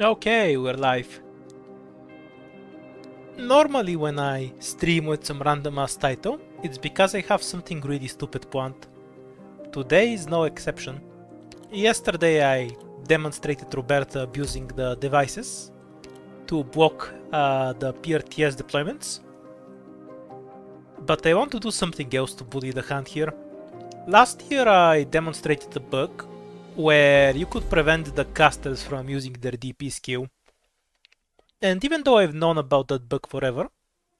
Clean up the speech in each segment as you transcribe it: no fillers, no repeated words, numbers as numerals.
Okay, we're live. Normally when I stream with some random ass title, it's because I have something really stupid planned. Today is no exception. Yesterday I demonstrated Roberta abusing the devices to block the PRTS deployments. But I want to do something else to bully the hand here. Last year I demonstrated a bug where you could prevent the casters from using their DP skill. And even though I've known about that bug forever,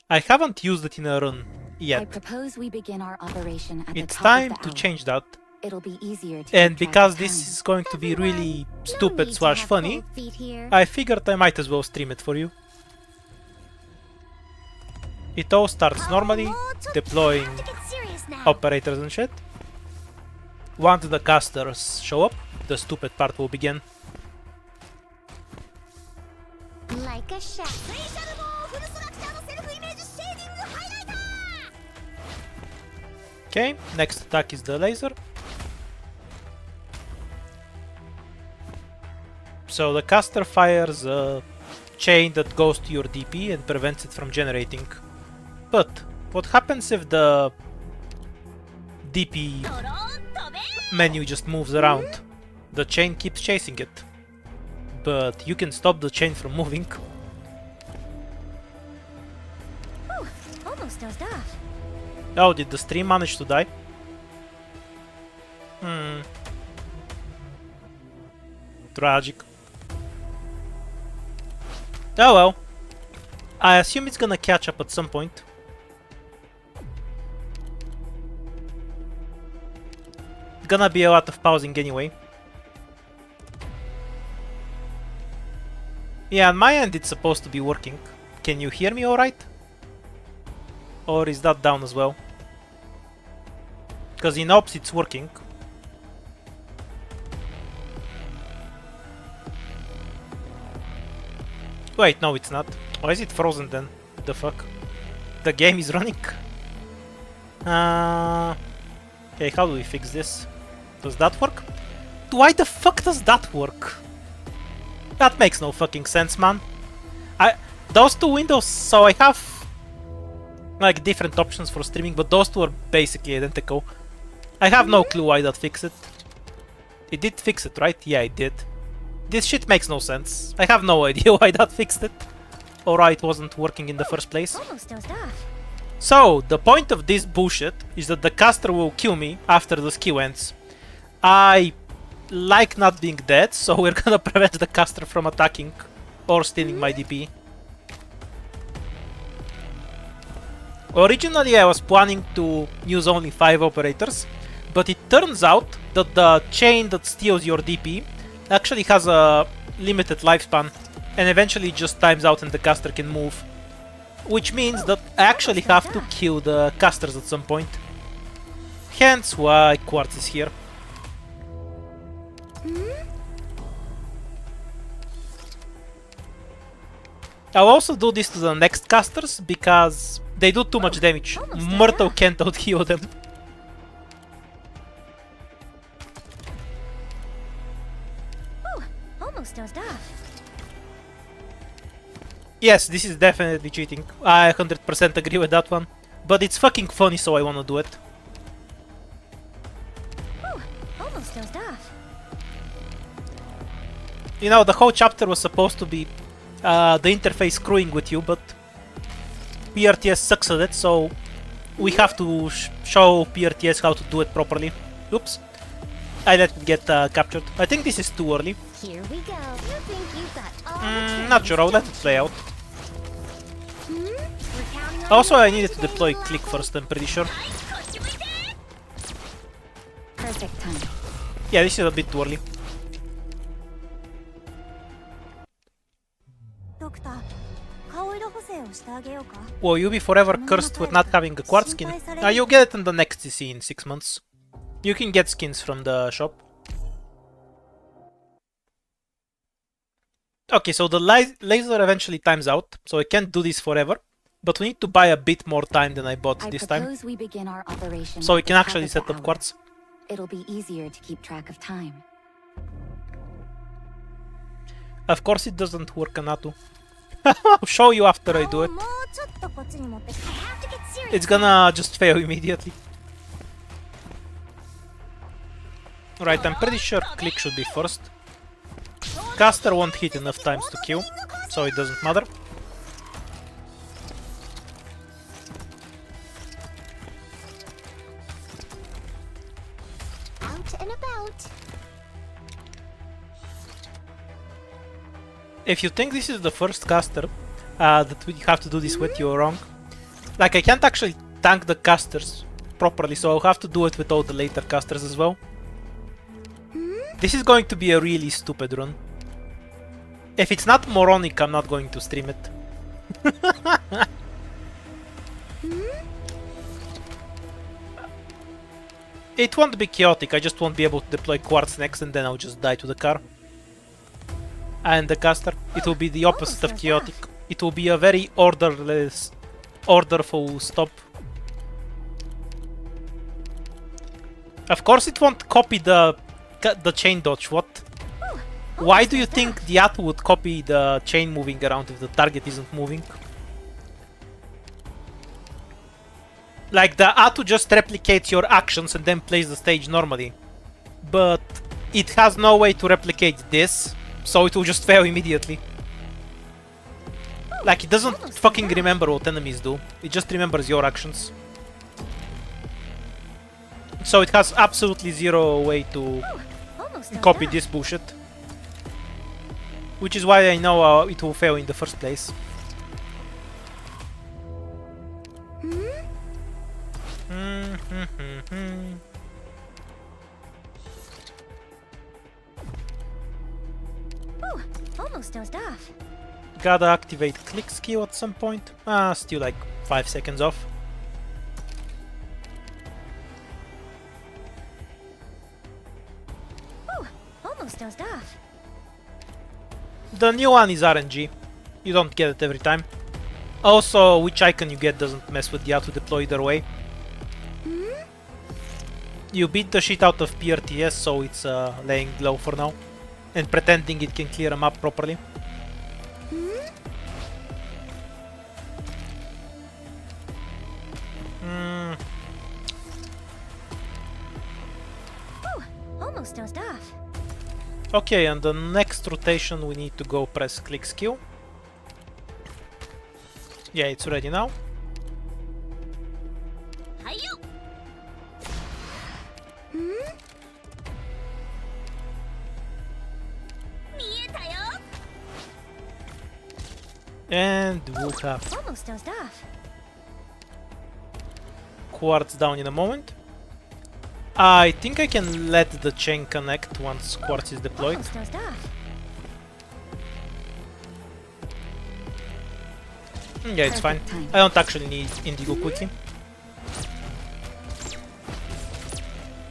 I haven't used it in a run yet. I propose we begin our operation at It's the top time of the to hour. change that. It'll be easier to And keep track because of this time. is going to be really No stupid need to slash have funny, cold feet here. I figured I might as well stream it for you. It all starts normally, deploying To get serious now. operators and shit. Once the casters show up, the stupid part will begin. Like a shot. Okay, next attack is the laser. So the caster fires a chain that goes to your DP and prevents it from generating. But what happens if the DP menu just moves around? The chain keeps chasing it. But you can stop the chain from moving. Whew, almost dozed off. Oh, did the stream manage to die? Tragic. Oh well. I assume it's gonna catch up at some point. Gonna be a lot of pausing anyway. Yeah, on my end it's supposed to be working. Can you hear me alright? Or is that down as well? Because in ops it's working. Wait, no it's not. Why is it frozen then? The fuck? The game is running? Okay, how do we fix this? Does that work? Why the fuck does that work? That makes no fucking sense, man. Those two windows, so I have like different options for streaming, but those two are basically identical. I have no clue why that fixed it. It did fix it, right? Yeah, it did. This shit makes no sense. I have no idea why that fixed it. Or why it wasn't working in the first place. Almost dozed off. So, the point of this bullshit is that the caster will kill me after the skill ends. I like not being dead, so we're gonna prevent the caster from attacking or stealing my DP. Originally I was planning to use only 5 operators, but it turns out that the chain that steals your DP actually has a limited lifespan and eventually just times out and the caster can move. Which means that I actually have to kill the casters at some point. Hence why Quartz is here. I'll also do this to the next casters because they do too much damage. Myrtle can't out-heal them. Whew, almost dozed off. Yes, this is definitely cheating. I 100% agree with that one. But it's fucking funny, so I wanna do it. Whew, almost dozed off. You know, the whole chapter was supposed to be the interface screwing with you, but PRTS sucks at it, so we have to show PRTS how to do it properly. Oops. I let it get captured. I think this is too early. Here we go. You think you've got all the Not sure, I'll let it play out. Also, I needed to deploy click first, I'm pretty sure. Perfect time. Yeah, this is a bit too early. Will you be forever cursed with not having a quartz skin? You'll get it in the next CC in 6 months. You can get skins from the shop. Okay, so the laser eventually times out, so I can't do this forever. But we need to buy a bit more time than I bought this time. We begin our operation So we at can the top actually of the set up hour. quartz. It'll be easier to keep track of time. Of course it doesn't work, Anatu. I'll show you after I do it. もうちょっとこっちに持ってきて I have to get serious. It's gonna just fail immediately. Right, I'm pretty sure click should be first. Caster won't hit enough times to kill, so it doesn't matter. Out and about. If you think this is the first caster that we have to do this with, you're wrong. Like, I can't actually tank the casters properly, so I'll have to do it with all the later casters as well. This is going to be a really stupid run. If it's not moronic, I'm not going to stream it. It won't be chaotic, I just won't be able to deploy quartz next and then I'll just die to the car. And the caster, it will be the opposite of chaotic. It will be a very orderless, orderful stop. Of course it won't copy the chain dodge, what? Why do you think the Atu would copy the chain moving around if the target isn't moving? Like, the Atu just replicates your actions and then plays the stage normally. But it has no way to replicate this, so it will just fail immediately. Like, it doesn't fucking remember what enemies do, it just remembers your actions. So it has absolutely zero way to copy this bullshit. Which is why I know it will fail in the first place. Ooh, almost dozed off. Gotta activate click skill at some point. Still like 5 seconds off. Ooh, almost dozed off. The new one is RNG. You don't get it every time. Also, which icon you get doesn't mess with the auto deploy either way. You beat the shit out of PRTS, so it's laying low for now. And pretending it can clear a map properly. Ooh, almost dozed off. Okay, and the next rotation we need to go press click skill. Yeah, it's ready now. Hi-yo! And we'll have Almost dozed off. quartz down in a moment. I think I can let the chain connect once quartz is deployed. Almost dozed off. Yeah, it's fine. Perfect time. I don't actually need indigo quickly.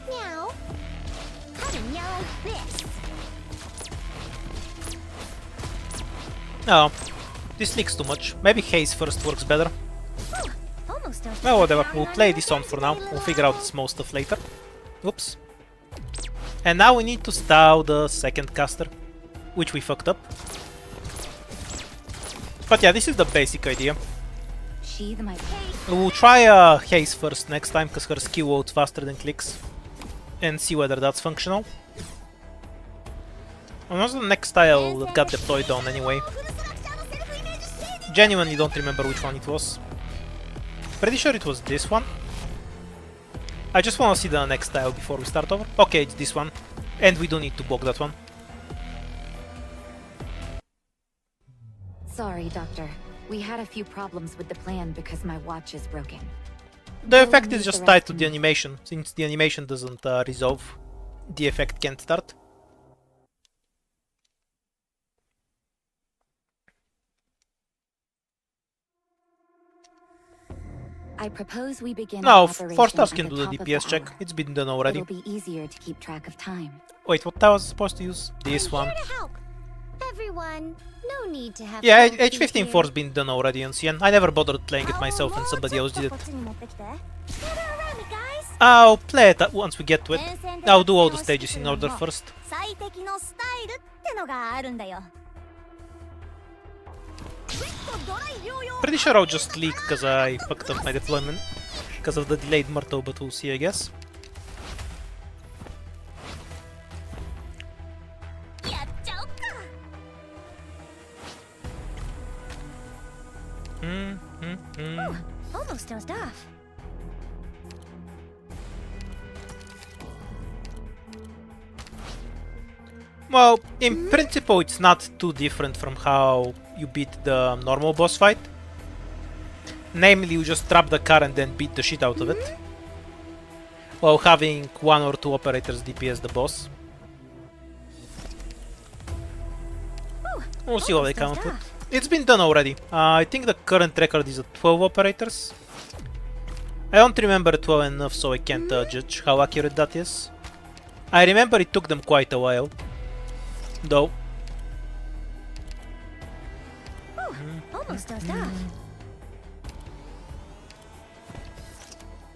Meow. How to meow this? No, this leaks too much. Maybe haze first works better. Ooh, almost dozed Well, off. whatever. We'll play this on for now. We'll figure out this most stuff later. Oops. And now we need to style the second caster, which we fucked up. But yeah, this is the basic idea. Sheathe my We'll try haze first next time, because her skill loads faster than clicks. And see whether that's functional. And what's the next style that got deployed on anyway? Genuinely don't remember which one it was. Pretty sure it was this one. I just want to see the next style before we start over. Okay, it's this one. And we don't need to block that one. Sorry, Doctor. We had a few problems with the plan because my watch is broken. The effect is just tied to the animation. Since the animation doesn't resolve, the effect can't start. I propose we begin No, our operation Forstars at can do the top of DPS check. hour. It's been done already. It'll be easier to keep track of time. Wait, what I was supposed to use? This I'm one. here to help. Everyone, no need to have Yeah, cold H15 feet Force here. been done already on CN. I never bothered playing it myself and もう somebody ちょ else っと did it. こっちに持ってきて。Gather around me, guys. I'll play it once we get to it. 前線で I'll do all the 活用して stages in くるの order も first. 最適のスタイルってのがあるんだよ。Pretty sure I'll just leak because I fucked up my deployment because of the delayed Murto, but we'll see, I guess. Almost dozed off. Well, in principle, it's not too different from how you beat the normal boss fight. Namely, you just trap the car and then beat the shit out of it, while having 1 or 2 operators DPS the boss. We'll see what they come up with. It's been done already. I think the current record is at 12 operators. I don't remember 12 enough, so I can't judge how accurate that is. I remember it took them quite a while, though. Almost dozed off.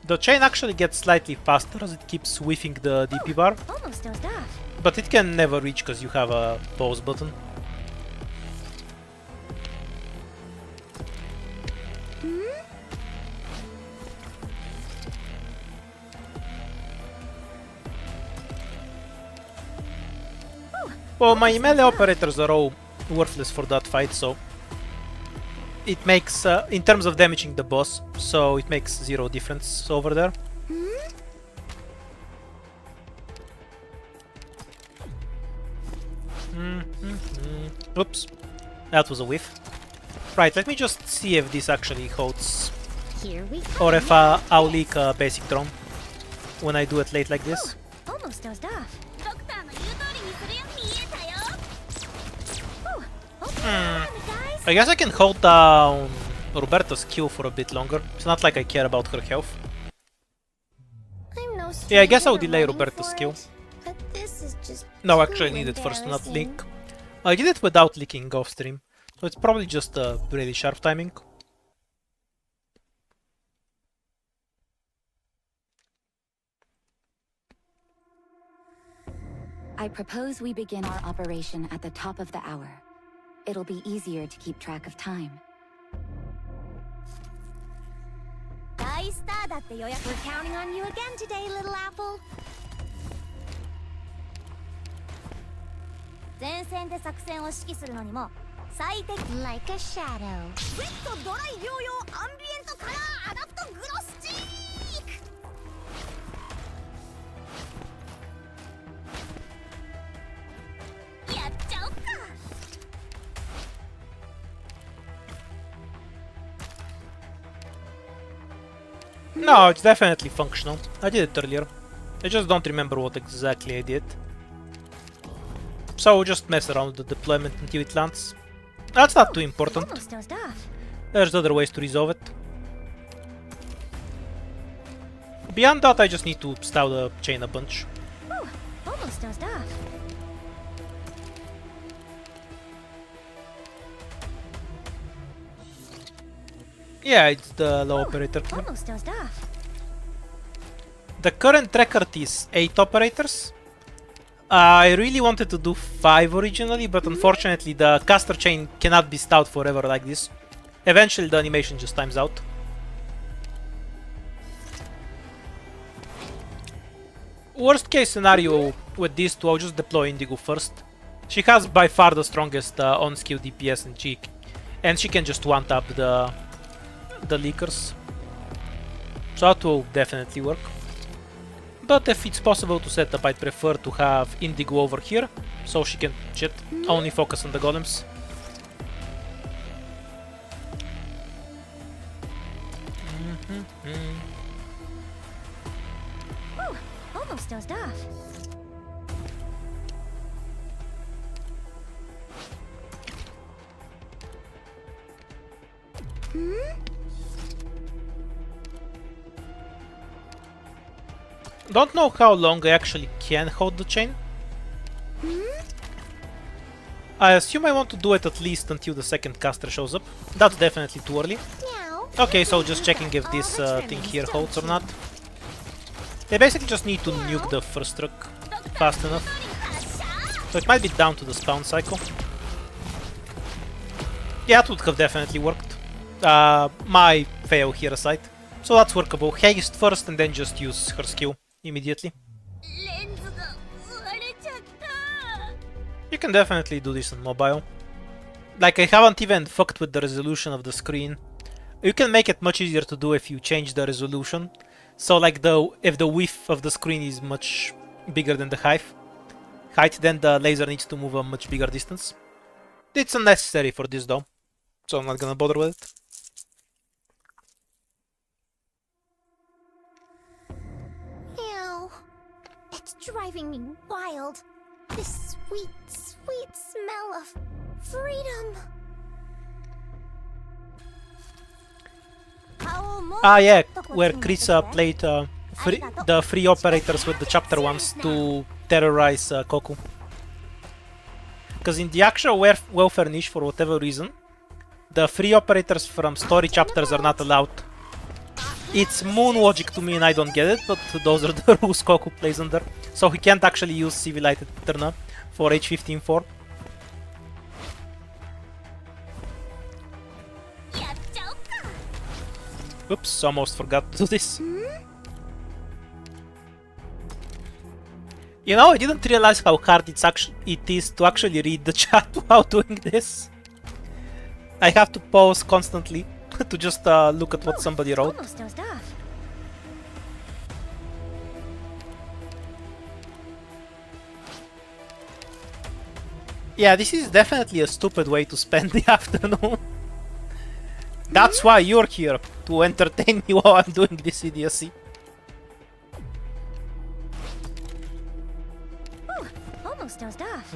The chain actually gets slightly faster as it keeps whiffing the DP bar, Almost dozed off. but it can never reach because you have a pause button. Well, my melee operators are all worthless for that fight, so it makes, in terms of damaging the boss, so it makes 0 difference over there. Oops, that was a whiff. Right, let me just see if this actually holds, Here we go. or if I'll leak a basic drone when I do it late like this. Almost dozed off. I guess I can hold down Roberta's Q for a bit longer. It's not like I care about her health. I'm no Yeah, I guess I'll stranger to delay running Roberta's for skill. it, but this is just No, too actually I need it first to not leak. embarrassing. I did it without leaking off stream, so it's probably just really sharp timing. I propose we begin our operation at the top of the hour. It'll be easier to keep track of time. We're counting on you again today, little apple. 前線で作戦を指揮するのにも最適 Like a shadow. ウェットドライ療養アンビエントカラーアダプトグロスチークやっちゃおっか No, it's definitely functional. I did it earlier. I just don't remember what exactly I did. So we'll just mess around with the deployment until it lands. That's not too important. Almost dozed off. There's other ways to resolve it. Beyond that, I just need to style the chain a bunch. Almost dozed off. Yeah, it's the low operator killer. Almost dozed off. The current record is 8 operators. I really wanted to do 5 originally, but unfortunately the caster chain cannot be styled forever like this. Eventually the animation just times out. Worst case scenario with these two, I'll just deploy Indigo first. She has by far the strongest on-skill DPS and she can just one-tap the leakers. So that will definitely work. But if it's possible to set up, I'd prefer to have Indigo over here, so she can only focus on the golems. Almost dozed off. Don't know how long I actually can hold the chain. I assume I want to do it at least until the second caster shows up. That's definitely too early. Now. Okay, so just checking if this thing here holds or not. They basically just need to nuke the first truck fast enough. So it might be down to the spawn cycle. Yeah, it would have definitely worked. my fail here aside. So that's workable. Haste first and then just use her skill immediately. レンズが割れちゃった You can definitely do this on mobile. Like, I haven't even fucked with the resolution of the screen. You can make it much easier to do if you change the resolution. So like if the width of the screen is much bigger than the height, then the laser needs to move a much bigger distance. It's unnecessary for this though, so I'm not gonna bother with it. Ew. It's driving me wild. This sweet, sweet smell of freedom. Ah yeah, where Chris played the free operators with the chapter ones to terrorize Koku. Because in the actual welfare niche, for whatever reason, the free operators from story chapters are not allowed. It's moon logic to me and I don't get it, but those are the rules Koku plays under. So he can't actually use Civilized Eterna for H15-4. Oops, almost forgot to do this. You know, I didn't realize how hard it is to actually read the chat while doing this. I have to pause constantly to just look at what somebody wrote. Almost dozed off. Yeah, this is definitely a stupid way to spend the afternoon. That's why you're here, to entertain me while I'm doing this idiocy. Ooh, almost dozed off.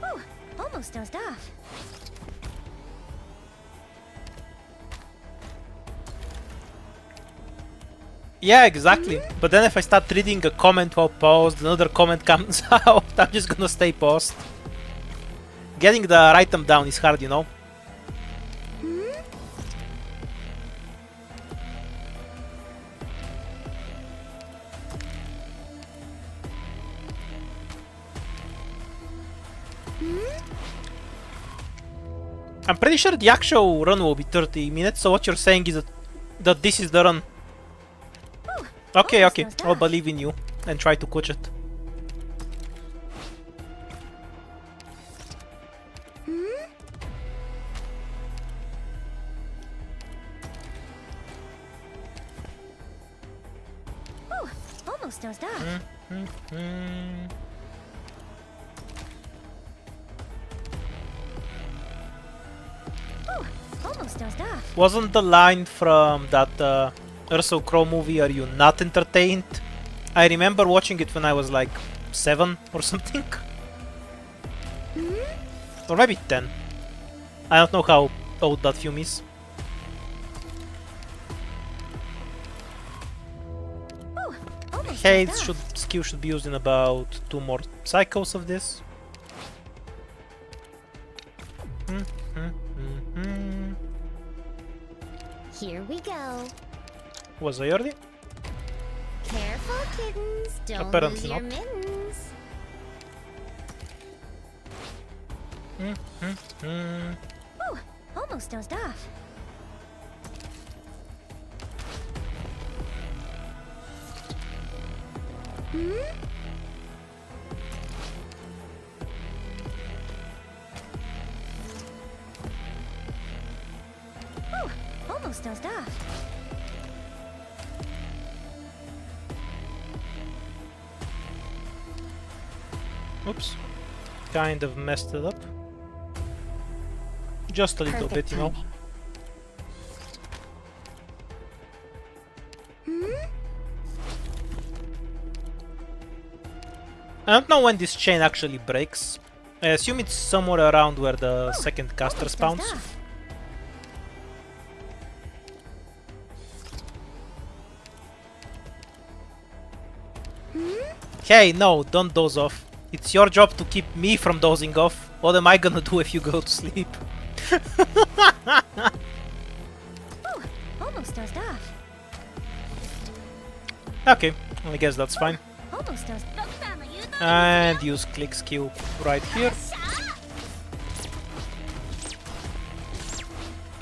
Ooh, almost dozed off. Yeah, exactly. But then if I start reading a comment while paused, another comment comes out, I'm just gonna stay paused. Getting the item down is hard, you know. I'm pretty sure the actual run will be 30 minutes, so what you're saying is that this is the run. Okay, almost okay, dozed I'll off. believe in you and try to coach it. Ooh, almost dozed off. Ooh, almost dozed off. Wasn't the line from that Russell Crowe movie, "Are you not entertained"? I remember watching it when I was like 7 or something. Or maybe 10. I don't know how old that film is. Ooh, almost Hate dozed off. skill should be used in about 2 more cycles of this. Here we go. Was I early? Careful, kittens. Don't Apparently lose your not. mittens. Ooh, almost dozed off. Ooh, almost dozed off. Oops. Kind of messed it up. Just a little Perfect bit, you know. timing. I don't know when this chain actually breaks. I assume it's somewhere around where the second caster Almost spawns. dozed off. Hey, no, don't doze off. It's your job to keep me from dozing off. What am I gonna do if you go to sleep? Ooh, almost dozed off. Okay, I guess that's fine. Almost dozed. And use click skill right here.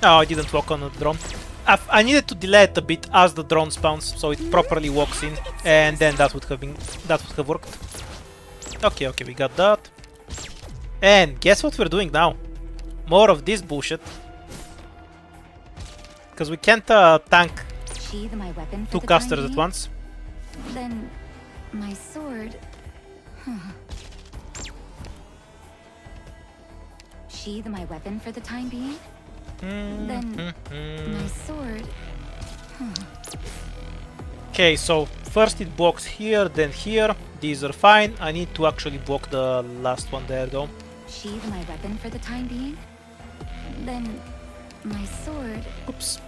Oh, I didn't walk on the drone. I needed to delay it a bit as the drone spawns, so it properly walks in, and then that would have worked. Okay, we got that. And guess what we're doing now? More of this bullshit. Because we can't tank Sheathe my weapon for two the time casters at being? once. Then my sword. Sheathe my weapon for the time being? Then my sword. Okay, so first it blocks here, then here. These are fine. I need to actually block the last one there though. Sheathe my weapon for the time being? Then my sword. Oops.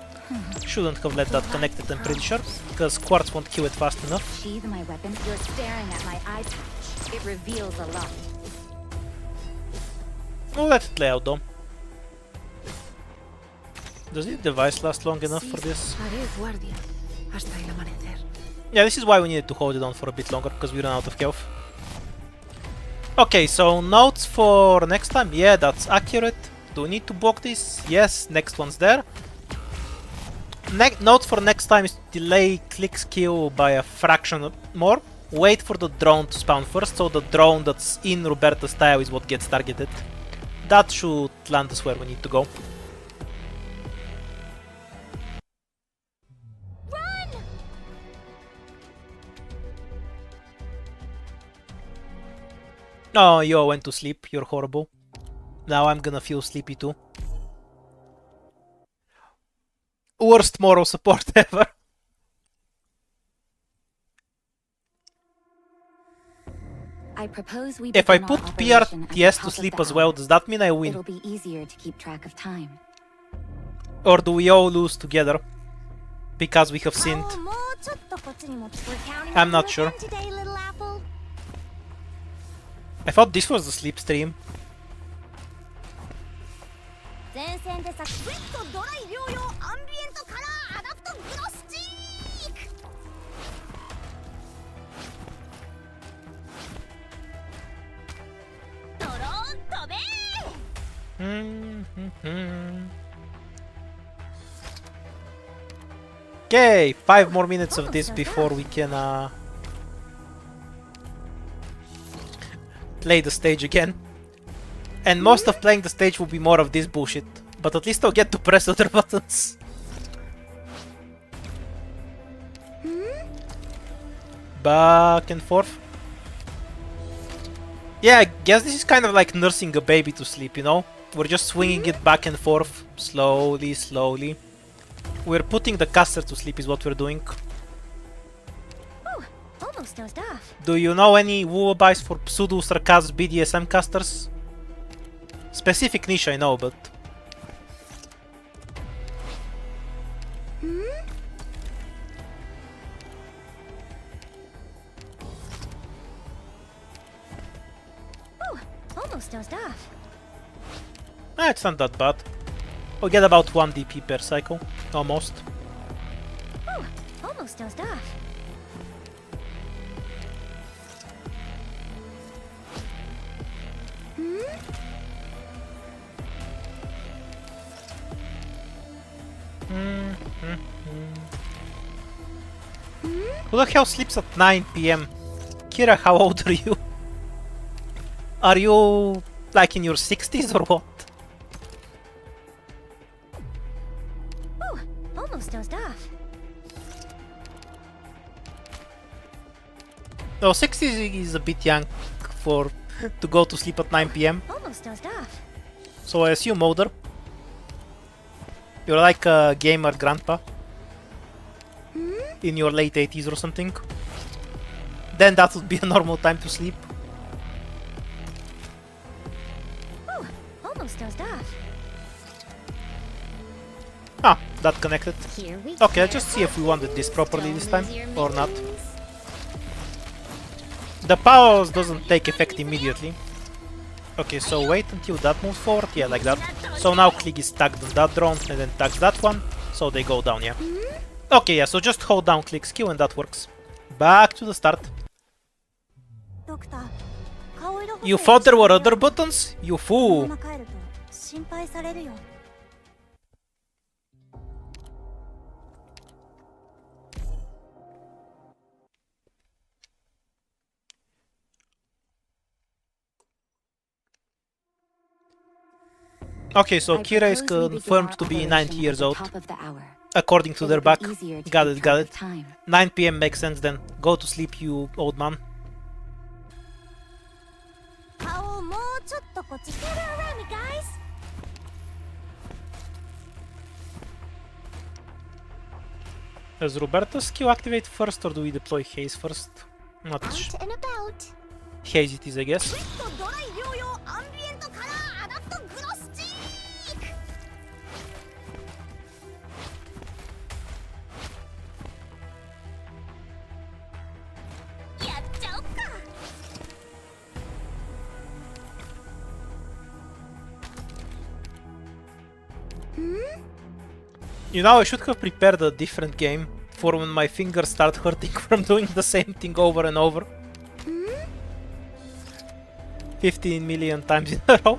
Shouldn't have let that connected, I'm pretty sure, because quartz won't kill it fast enough. Sheathe my weapon. You're staring at my eye patch. It reveals a lot. We'll let it lay out though. Does the device last long enough for this? Haré guardia hasta el amanecer. Yeah, this is why we needed to hold it on for a bit longer, because we ran out of health. Okay, so notes for next time. Yeah, that's accurate. Do we need to block this? Yes, next one's there. Note for next time is to delay click skill by a fraction more. Wait for the drone to spawn first, so the drone that's in Roberta's tile is what gets targeted. That should land us where we need to go. Run! Oh, you went to sleep. You're horrible. Now I'm gonna feel sleepy too. Worst moral support ever. I propose we If I begin our put operation at the PRTS top to of sleep the as well, hour. does that mean I win? It'll be easier to keep track of time. Or do we all lose together? Because we have sinned. 顔をもうちょっとこっちに持って We're counting I'm on not you sure. again today, little apple. I thought this was the sleep stream. 前線でさスイットドライ療養アンビエントカラーアダプトグロスチークドローン飛べ Okay, 5 more minutes of this before we can play the stage again. And most of playing the stage will be more of this bullshit. But at least I'll get to press other buttons. Back and forth. Yeah, I guess this is kind of like nursing a baby to sleep, you know? We're just swinging it back and forth, slowly, slowly. We're putting the caster to sleep is what we're doing. Oh, almost dozed off. Do you know any lullabies for pseudo-sarcasm BDSM casters? Specific niche I know, but... Oh, almost dozed off. it's not that bad. We'll get about 1 DP per cycle, almost. Oh, almost dozed off. Who the hell sleeps at 9 PM? Kira, how old are you? Are you like in your 60s or what? Oh, almost dozed off. No, 60s is a bit young for to go to sleep at 9 PM. Almost dozed off. So I assume older. You're like a gamer grandpa. In your late 80s or something. Then that would be a normal time to sleep. Oh, almost dozed off. Ah, that connected. Here we Okay, let's just see if we wanted this properly this time or not. The powers doesn't take effect immediately. Okay, so wait until that moves forward. Yeah, like that. So now click is tagged on that drone and then tags that one. So they go down, yeah. Okay, yeah, so just hold down click skill and that works. Back to the start. ドクター、顔色補正 You thought there were other buttons? You この fool. まま帰ると心配されるよ。 Okay, so I Kira is propose we begin confirmed our to be operation 90 at years the old, top of the hour. according to their It'll back. be easier to Got keep it, got track it. of time. 9 p.m. makes sense then. Go to sleep, you old man. 顔をもうちょっとこっち。Gather around me, guys. Does Roberto's skill activate first or do we deploy Haze first? Not Out and about. Haze it is, I guess. クイットドライ療養アンビエントカラーアダプトグロスチーク。やっちゃおっか。 You know, I should have prepared a different game for when my fingers start hurting from doing the same thing over and over. 15 million times in a row.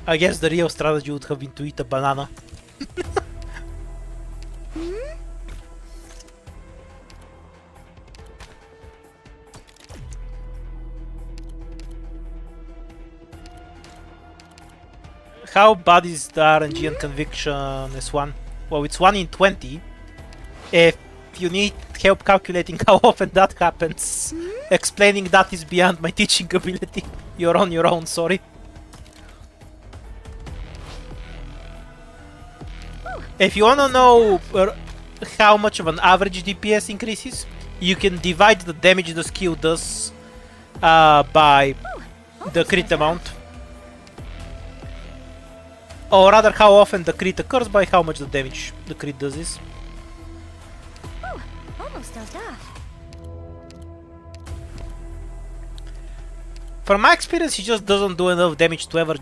I guess the real strategy would have been to eat a banana. How bad is the RNG and conviction S1? Well, it's 1 in 20. If you need help calculating how often that happens, explaining that is beyond my teaching ability. You're on your own, sorry. If you wanna know how much of an average DPS increases, you can divide the damage the skill does by the crit amount. Or rather, how often the crit occurs by how much the damage the crit does is. Almost does that. From my experience, he just doesn't do enough damage to ever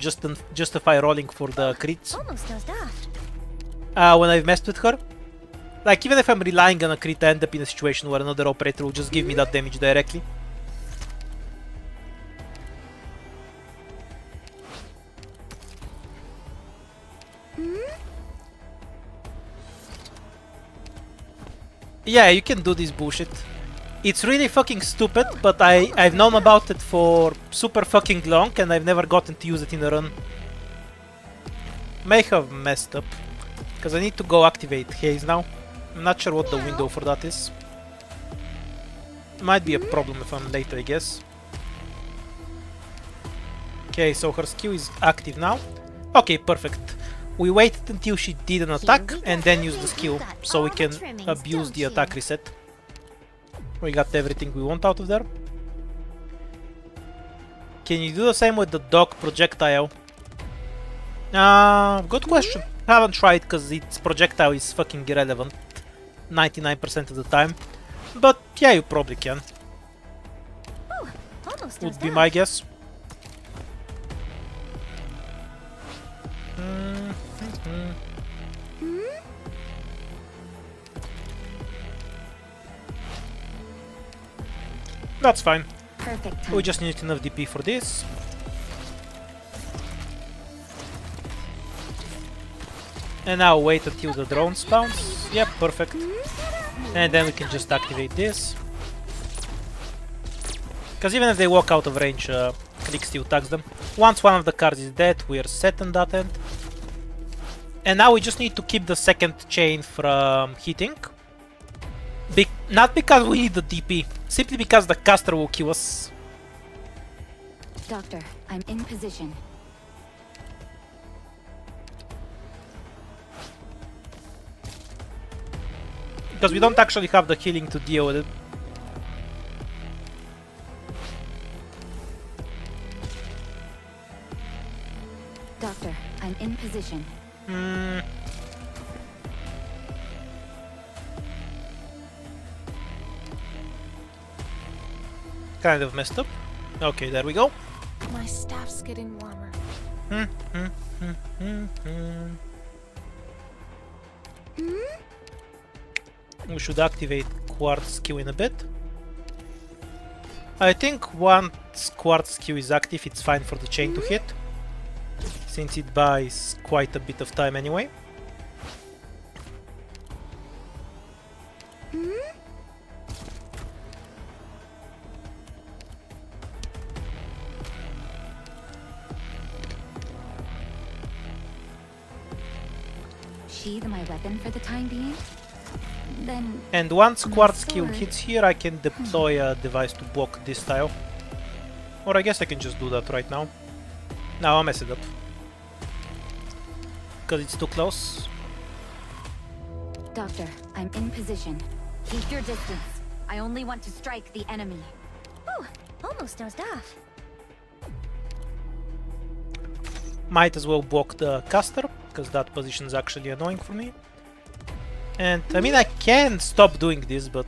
justify rolling for the crits. Almost does that. When I've messed with her. Like, even if I'm relying on a crit, I end up in a situation where another operator will just give me that damage directly. Yeah, you can do this bullshit. It's really fucking stupid, but I've known about it for super fucking long and I've never gotten to use it in a run. May have messed up. Because I need to go activate Haze now. I'm not sure what the window for that is. Might be a problem if I'm late, I guess. Okay, so her skill is active now. Okay, perfect. We waited until she did an attack and then use the skill, so we can abuse the attack reset. We got everything we want out of there. Can you do the same with the dog projectile? Good question. Haven't tried because its projectile is fucking irrelevant 99% of the time. But yeah, you probably can. Almost does Would be that. my guess. That's fine. Perfect time. We just need enough DP for this. And now wait until the drone spawns. Yep, perfect. And then we can just activate this. Because even if they walk out of range, Click still tags them. Once one of the cards is dead, we are set on that end. And now we just need to keep the second chain from hitting. Not because we need the DP, simply because the caster will kill us. Doctor, I'm in position. Because we don't actually have the healing to deal with it. Doctor, I'm in position. Kind of messed up. Okay, there we go. My staff's getting warmer. We should activate Quartz Q in a bit. I think once Quartz Q is active, it's fine for the chain to hit, since it buys quite a bit of time anyway. Sheathe my weapon for the time being? Then And once my Quartz Q sword. hits here, I can deploy a device to block this tile. Or I guess I can just do that right now. No, I'll mess it up. Because it's too close. Doctor, I'm in position. Keep your distance. I only want to strike the enemy. Oh, almost dozed off. Might as well block the caster, because that position is actually annoying for me. And I mean, I can stop doing this, but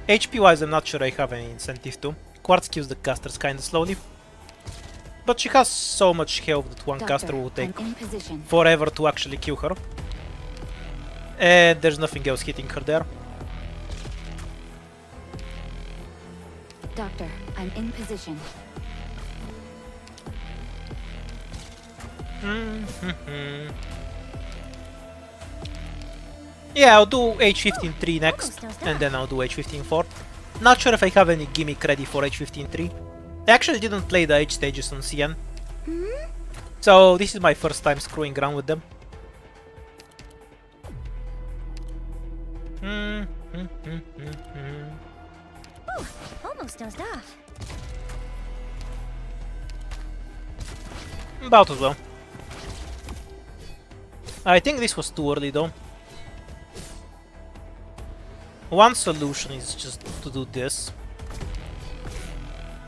HP wise, I'm not sure I have any incentive to. Quartz kills the casters kinda slowly. But she has so much health that one caster will take I'm in position. forever to actually kill her. And there's nothing else hitting her there. Doctor, I'm in position. Yeah, I'll do H15-3 next, and then I'll do H15-4. Not sure if I have any gimmick ready for H15-3. I actually didn't play the H stages on CN. So this is my first time screwing around with them. Almost dozed off. About as well. I think this was too early though. One solution is just to do this.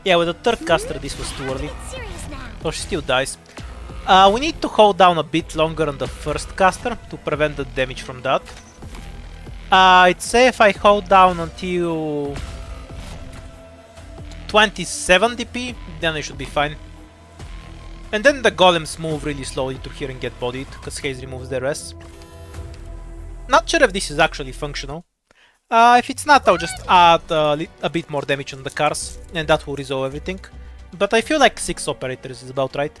Yeah, with the third caster this was too early. Get serious now. So she still dies. We need to hold down a bit longer on the first caster to prevent the damage from that. I'd say if I hold down until 27 DP, then I should be fine. And then the golems move really slowly to here and get bodied, because haze removes their rest. Not sure if this is actually functional. If it's not, I'll just add a bit more damage on the cars, and that will resolve everything. But I feel like 6 operators is about right.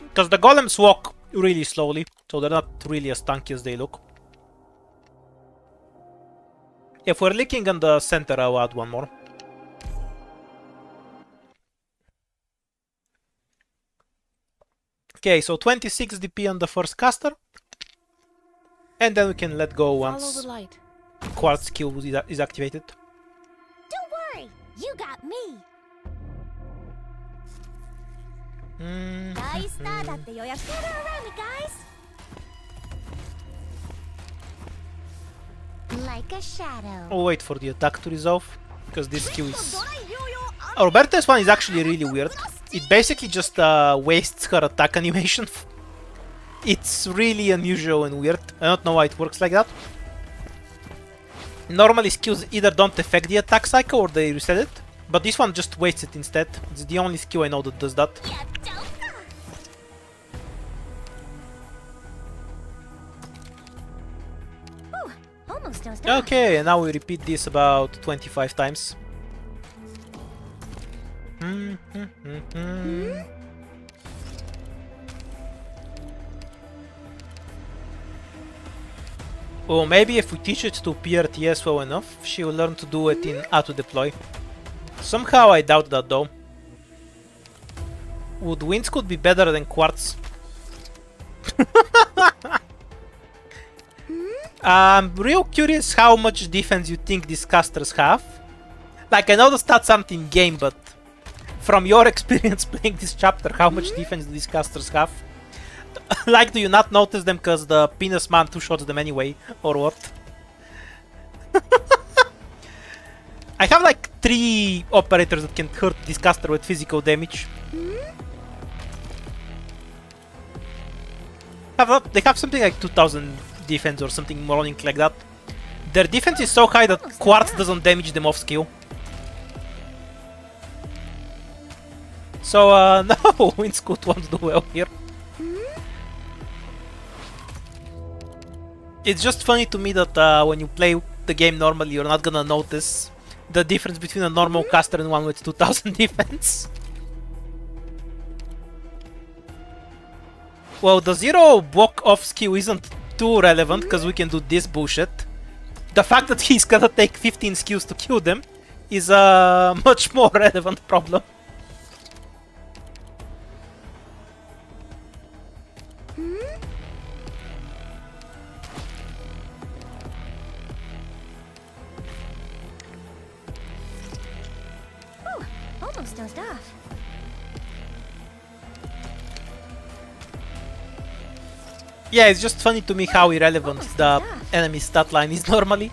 Because the golems walk really slowly, so they're not really as tanky as they look. If we're leaking in the center, I'll add one more. Okay, so 26 DP on the first caster. And then we can let go Follow once the light. Quartz skill is activated. Don't worry, you got me. 大スターだって予約 Gather around me, guys. Like a shadow. I'll wait for the attack to resolve, because this skill is... Roberta's one is actually really weird. It basically just wastes her attack animation. It's really unusual and weird. I don't know why it works like that. Normally skills either don't affect the attack cycle or they reset it, but this one just wastes it instead. It's the only skill I know that does that. Ooh, almost dozed off. Okay, and now we repeat this about 25 times. Or maybe if we teach it to PRTS well enough, she will learn to do it in auto deploy. Somehow I doubt that though. Would Winds could be better than Quartz? I'm real curious how much defense you think these casters have. Like, I know the stats aren't in game, but from your experience playing this chapter, how much defense do these casters have? Like, do you not notice them because the penis man two-shots them anyway, or what? I have like 3 operators that can hurt this caster with physical damage. They have something like 2000 defense or something moronic like that. Their defense is so high that Quartz doesn't damage them off skill. So, no, Windscoot won't do well here. It's just funny to me that when you play the game normally, you're not gonna notice the difference between a normal caster and one with 2000 defense. Well, the zero block off skill isn't too relevant because we can do this bullshit. The fact that he's gonna take 15 skills to kill them is a much more relevant problem. Almost dozed off. Yeah, it's just funny to me how irrelevant the enemy stat line is normally.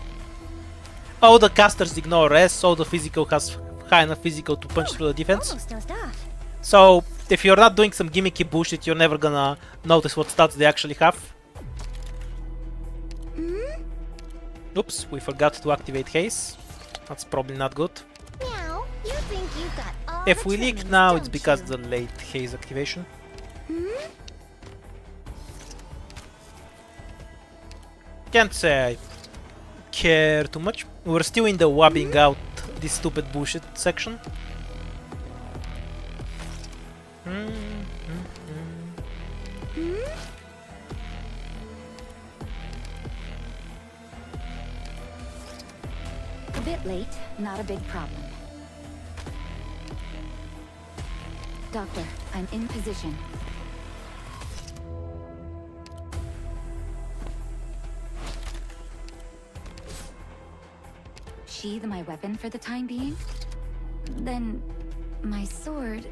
All the casters ignore res, all the physical has high enough physical to punch through the defense. Almost dozed off. So, if you're not doing some gimmicky bullshit, you're never gonna notice what stats they actually have. Oops, we forgot to activate haze. That's probably not good. Meow, you think you've got all If the we leak trimmings, now, it's don't because you? the late haze activation. Can't say I care too much. We're still in the wabbing out this stupid bullshit section. A bit late, not a big problem. Doctor, I'm in position. Sheathe my weapon for the time being? Then my sword...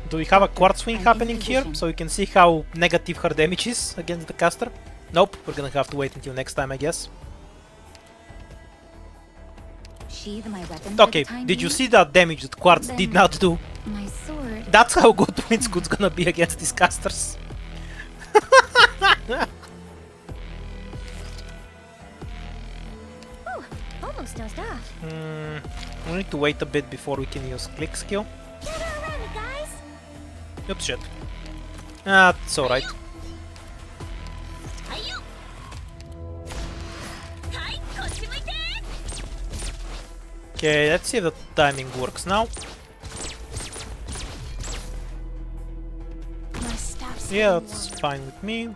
Do we have a quartz swing happening here, so you can see how negative her damage is against the caster? Nope, we're gonna have to wait until next time, I guess. Sheathe my weapon for Okay, the time did you being? see that damage that quartz did Then- not do? My sword... That's how good Windscoot's gonna be against these casters. Almost dozed off. We need to wait a bit before we can use click skill. Gather around me, guys. Oops, shit. Ah, it's alright. Hi-yo. Hi, kochimuite. Okay, let's see if the timing works now. My staff's Yeah, getting that's warmer. fine with me.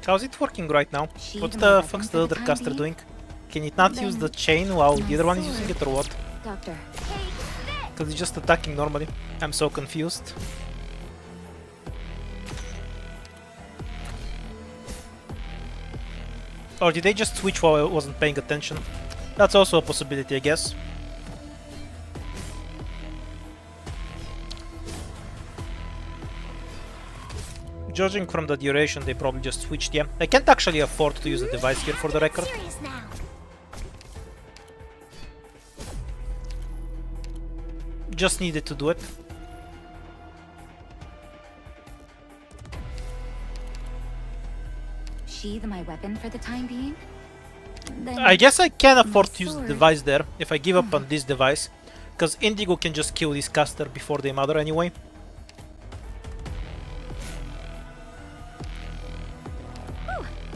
How's it working right now? Sheathe What my the weapon fuck's for the the other time caster being? doing? Can it not use the chain while the other one is using it or what? Doctor, Because it's just attacking normally. I'm so confused. Or did they just switch while I wasn't paying attention? That's also a possibility, I guess. Judging from the duration, they probably just switched, yeah. I can't actually afford to use a device here for the record. Serious now. Just needed to do it. sheathe my weapon for the time being? Then I guess I can afford to use the sword. device there if I give up on this device. Because Indigo can just kill this caster before they mother anyway.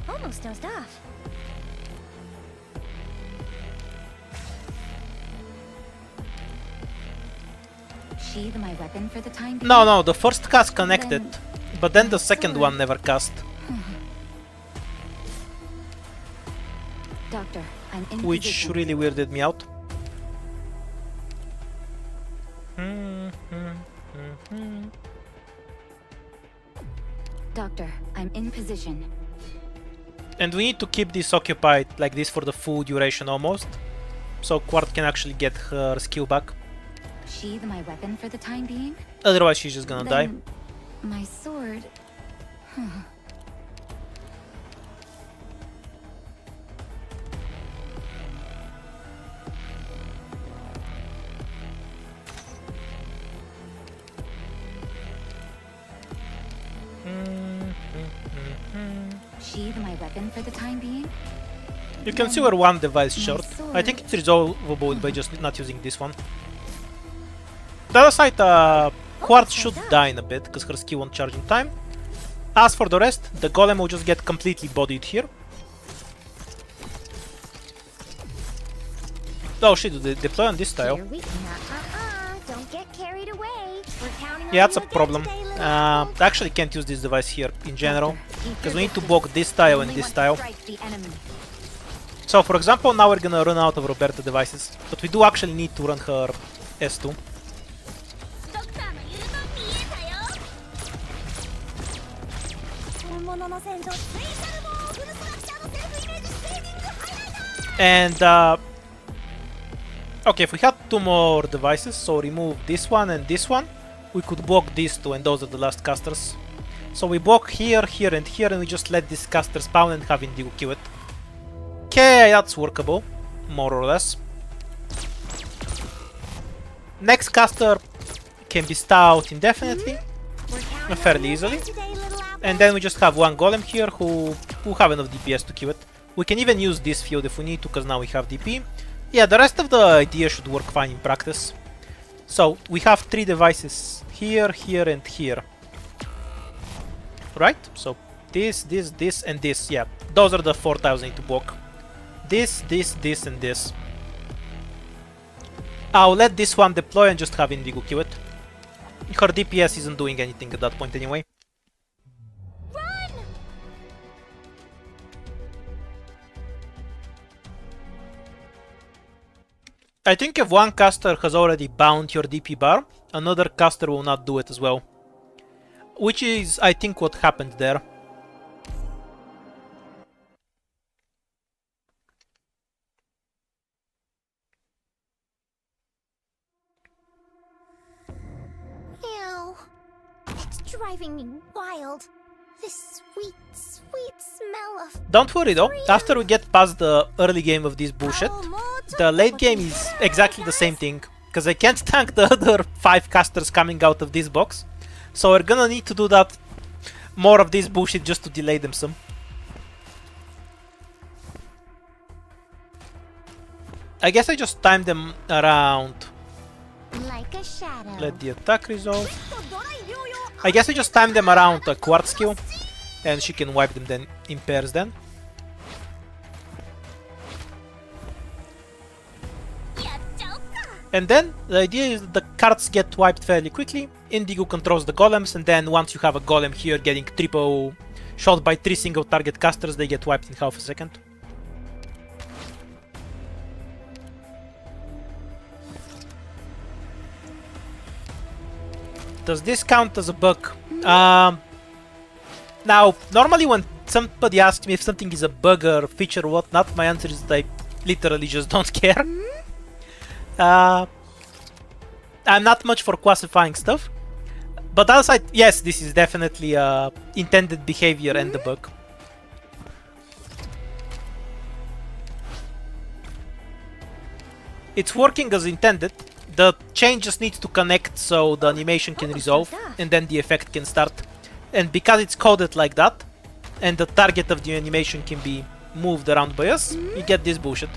Almost dozed off. sheathe my weapon for the time being? No, the first cast connected. Then But then the second sword. one never cast. Doctor, I'm in Which position. really weirded me out. Doctor, I'm in position. And we need to keep this occupied like this for the full duration almost. So Quart can actually get her skill back. Sheathe my weapon for the time being? Otherwise she's just gonna die. Then my sword... sheathe my weapon for the time being? You can see we're one device short. I think it's resolvable by just not using this one. The other side, Quartz should die in a bit, because her skill won't charge in time. As for the rest, the golem will just get completely bodied here. Oh shit, they deploy on this tile. Here we don't get carried away. We're counting Yeah, on that's a you again problem. today, little I elf. actually can't use this device here in general, because we need to block this tile and this tile. So for example, now we're gonna run out of Roberta devices, but we do actually need to run her S2. ドクターの言うと見えたよ。本物の戦場スペシャルモーフルストラクチャーのセルフイメージステージングハイライト。 And okay, if we had two more devices, so remove this one and this one, we could block these two, and those are the last casters. So we block here, here, and here, and we just let this caster spawn and have Indigo kill it. Okay, that's workable, more or less. Next caster can be stalled indefinitely, We're counting fairly on you easily. again today, little apple. And then we just have one golem here who have enough DPS to kill it. We can even use this field if we need to, because now we have DP. Yeah, the rest of the idea should work fine in practice. So we have three devices here, here, and here. Right? So this, and this. Yeah, those are the four tiles I need to block. This, and this. I'll let this one deploy and just have Indigo kill it. Her DPS isn't doing anything at that point anyway. I think if one caster has already bound your DP bar, another caster will not do it as well. Which is, I think, what happened there. Ew. It's driving me wild. This sweet, sweet smell of... Don't worry though, after we get past the early game of this bullshit, the late game is exactly the same thing, because I can't tank the other 5 casters coming out of this box, so we're gonna need to do that, more of this bullshit just to delay them some. I guess I just timed them around, Like a shadow. let the attack resolve. I guess I just timed them around a Quartz skill, and she can wipe them then in pairs then. And then the idea is that the cards get wiped fairly quickly, Indigo controls the golems, and then once you have a golem here getting triple shot by 3 single target casters, they get wiped in half a second. Does this count as a bug? Now, normally when somebody asks me if something is a bug or feature or whatnot, my answer is that I literally just don't care. I'm not much for classifying stuff. But outside, yes, this is definitely intended behavior and a bug. It's working as intended. The chain just needs to connect so the animation can resolve, and then the effect can start. And because it's coded like that, and the target of the animation can be moved around by us, you get this bullshit.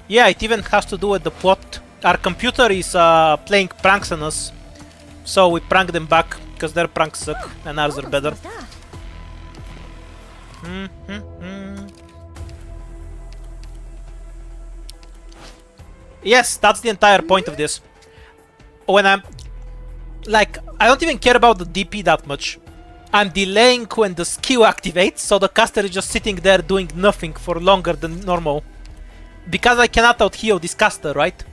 Yeah, it even has to do with the plot. Our computer is playing pranks on us, so we prank them back, because their pranks suck, and ours are better. Yes, that's the entire point of this. When I'm... like, I don't even care about the DP that much. I'm delaying when the skill activates, so the caster is just sitting there doing nothing for longer than normal. Because I cannot out-heal this caster, right?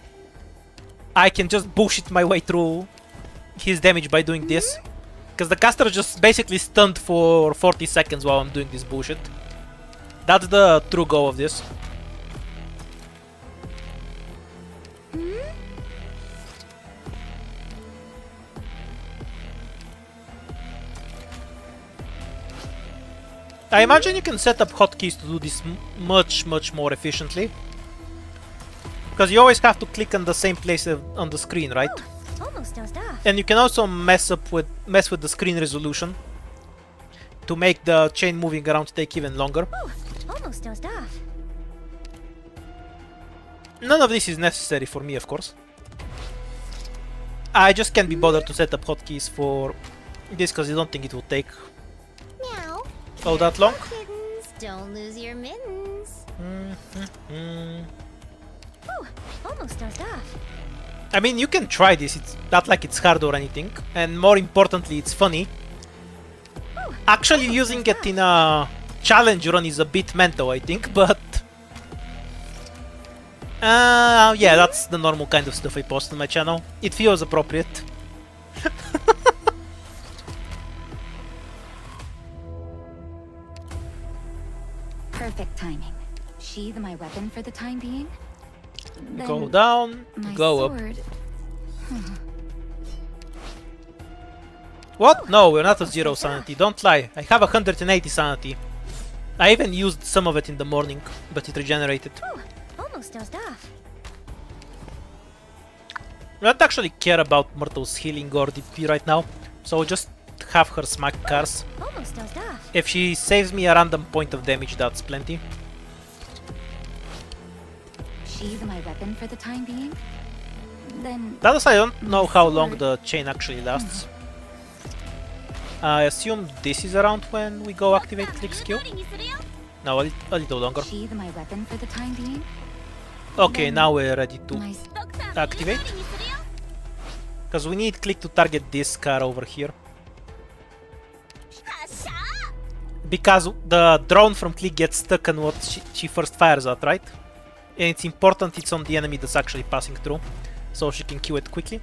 I can just bullshit my way through his damage by doing this. Because the caster is just basically stunned for 40 seconds while I'm doing this bullshit. That's the true goal of this. I imagine you can set up hotkeys to do this much more efficiently. Because you always have to click on the same place on the screen, right? Almost Almost dozed off. And you can also mess with the screen resolution to make the chain moving around take even longer. Ooh, almost dozed off. None of this is necessary for me, of course. I just can't be bothered to set up hotkeys for this because I don't think it will take Meow. all that long. Kittens, don't lose your mittens. Ooh, almost dozed off. I mean, you can try this, it's not like it's hard or anything, and more importantly, it's funny. Actually using it in a challenge run is a bit mental, I think, but... yeah, that's the normal kind of stuff I post on my channel. It feels appropriate. Perfect timing. Sheathe my weapon for the time being. Go Then down, my go up. sword. What? No, we're not at 0 sanity, don't lie. I have 180 sanity. I even used some of it in the morning, but it regenerated. Ooh, almost dozed off. I don't actually care about Myrtle's healing or DP right now, so I'll just have her smack cars. Almost dozed off. If she saves me a random point of damage, that's plenty. Sheathe my weapon for the time being. Then That is, I don't know how long the chain actually lasts. I assume this is around when we go activate click skill. No, a little longer. sheathe my weapon for the time being. Okay, Then now we're ready to My activate. Because we need click to target this car over here. Because the drone from click gets stuck on what she first fires at, right? And it's important it's on the enemy that's actually passing through, so she can kill it quickly.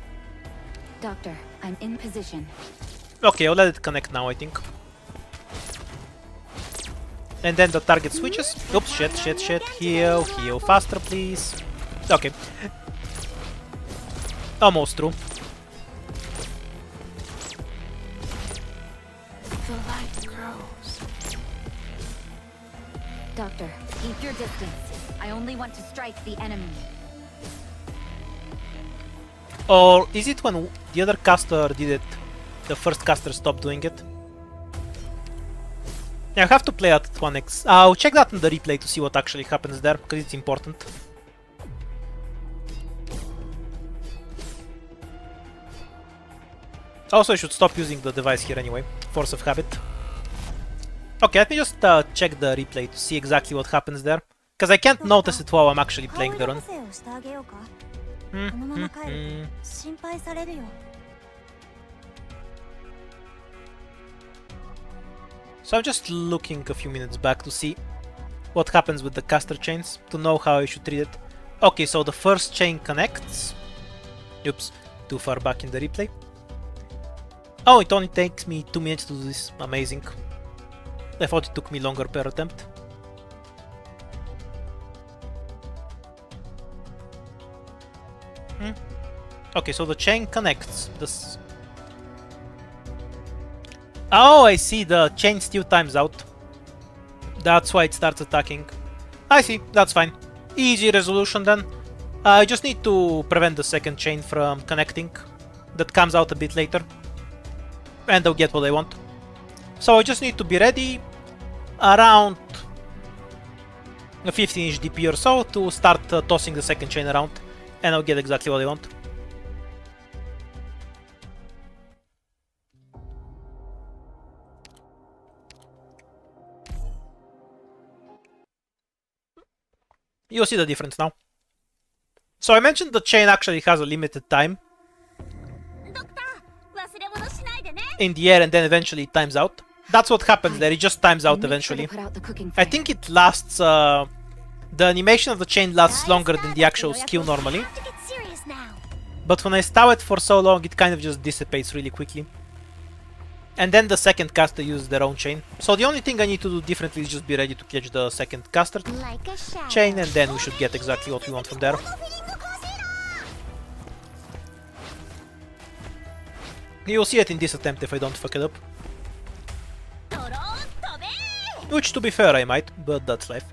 Doctor, I'm in position. Okay, I'll let it connect now, I think. And then the target switches. Oops, shit. Heal faster, please. Okay. Almost through. The light grows. Doctor, keep your distance. I only want to strike the enemy. Or is it when the other caster did it, the first caster stopped doing it? Yeah, I have to play at 1x. I'll check that in the replay to see what actually happens there, because it's important. Also, I should stop using the device here anyway. Force of habit. Okay, let me just check the replay to see exactly what happens there. Because I can't notice it while I'm actually playing the run. So I'm just looking a few minutes back to see what happens with the caster chains, to know how I should treat it. Okay, so the first chain connects. Oops, too far back in the replay. Oh, it only takes me 2 minutes to do this. Amazing. I thought it took me longer per attempt. Okay, so the chain connects. This. Oh, I see. The chain still times out. That's why it starts attacking. I see. That's fine. Easy resolution then. I just need to prevent the second chain from connecting. That comes out a bit later. And I'll get what I want. So I just need to be ready around a 15-inch DP or so to start tossing the second chain around. And I'll get exactly what I want. You'll see the difference now. So I mentioned the chain actually has a limited time in the air and then eventually it times out. That's what happens there, it just times out eventually. I think it lasts, the animation of the chain lasts longer than the actual skill normally. But when I stow it for so long, it kind of just dissipates really quickly. And then the second caster uses their own chain. So the only thing I need to do differently is just be ready to catch the second caster chain, and then we should get exactly what we want from there. You'll see it in this attempt if I don't fuck it up. Which, to be fair, I might, but that's life.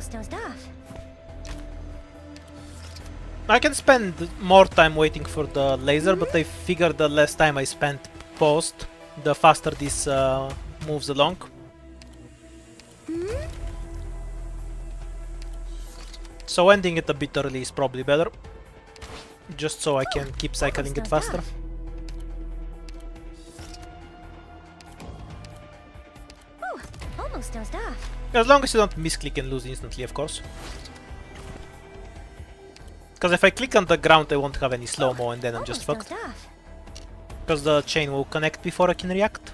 almost dozed off. I can spend more time waiting for the laser, but I figured the less time I spent post, the faster this moves along. So ending it a bit early is probably better, just so I can keep cycling it faster. Ooh, almost dozed off. As long as you don't misclick and lose instantly, of course. Because if I click on the ground, I won't have any slow-mo and then I'm just Almost fucked. dozed off. Because the chain will connect before I can react.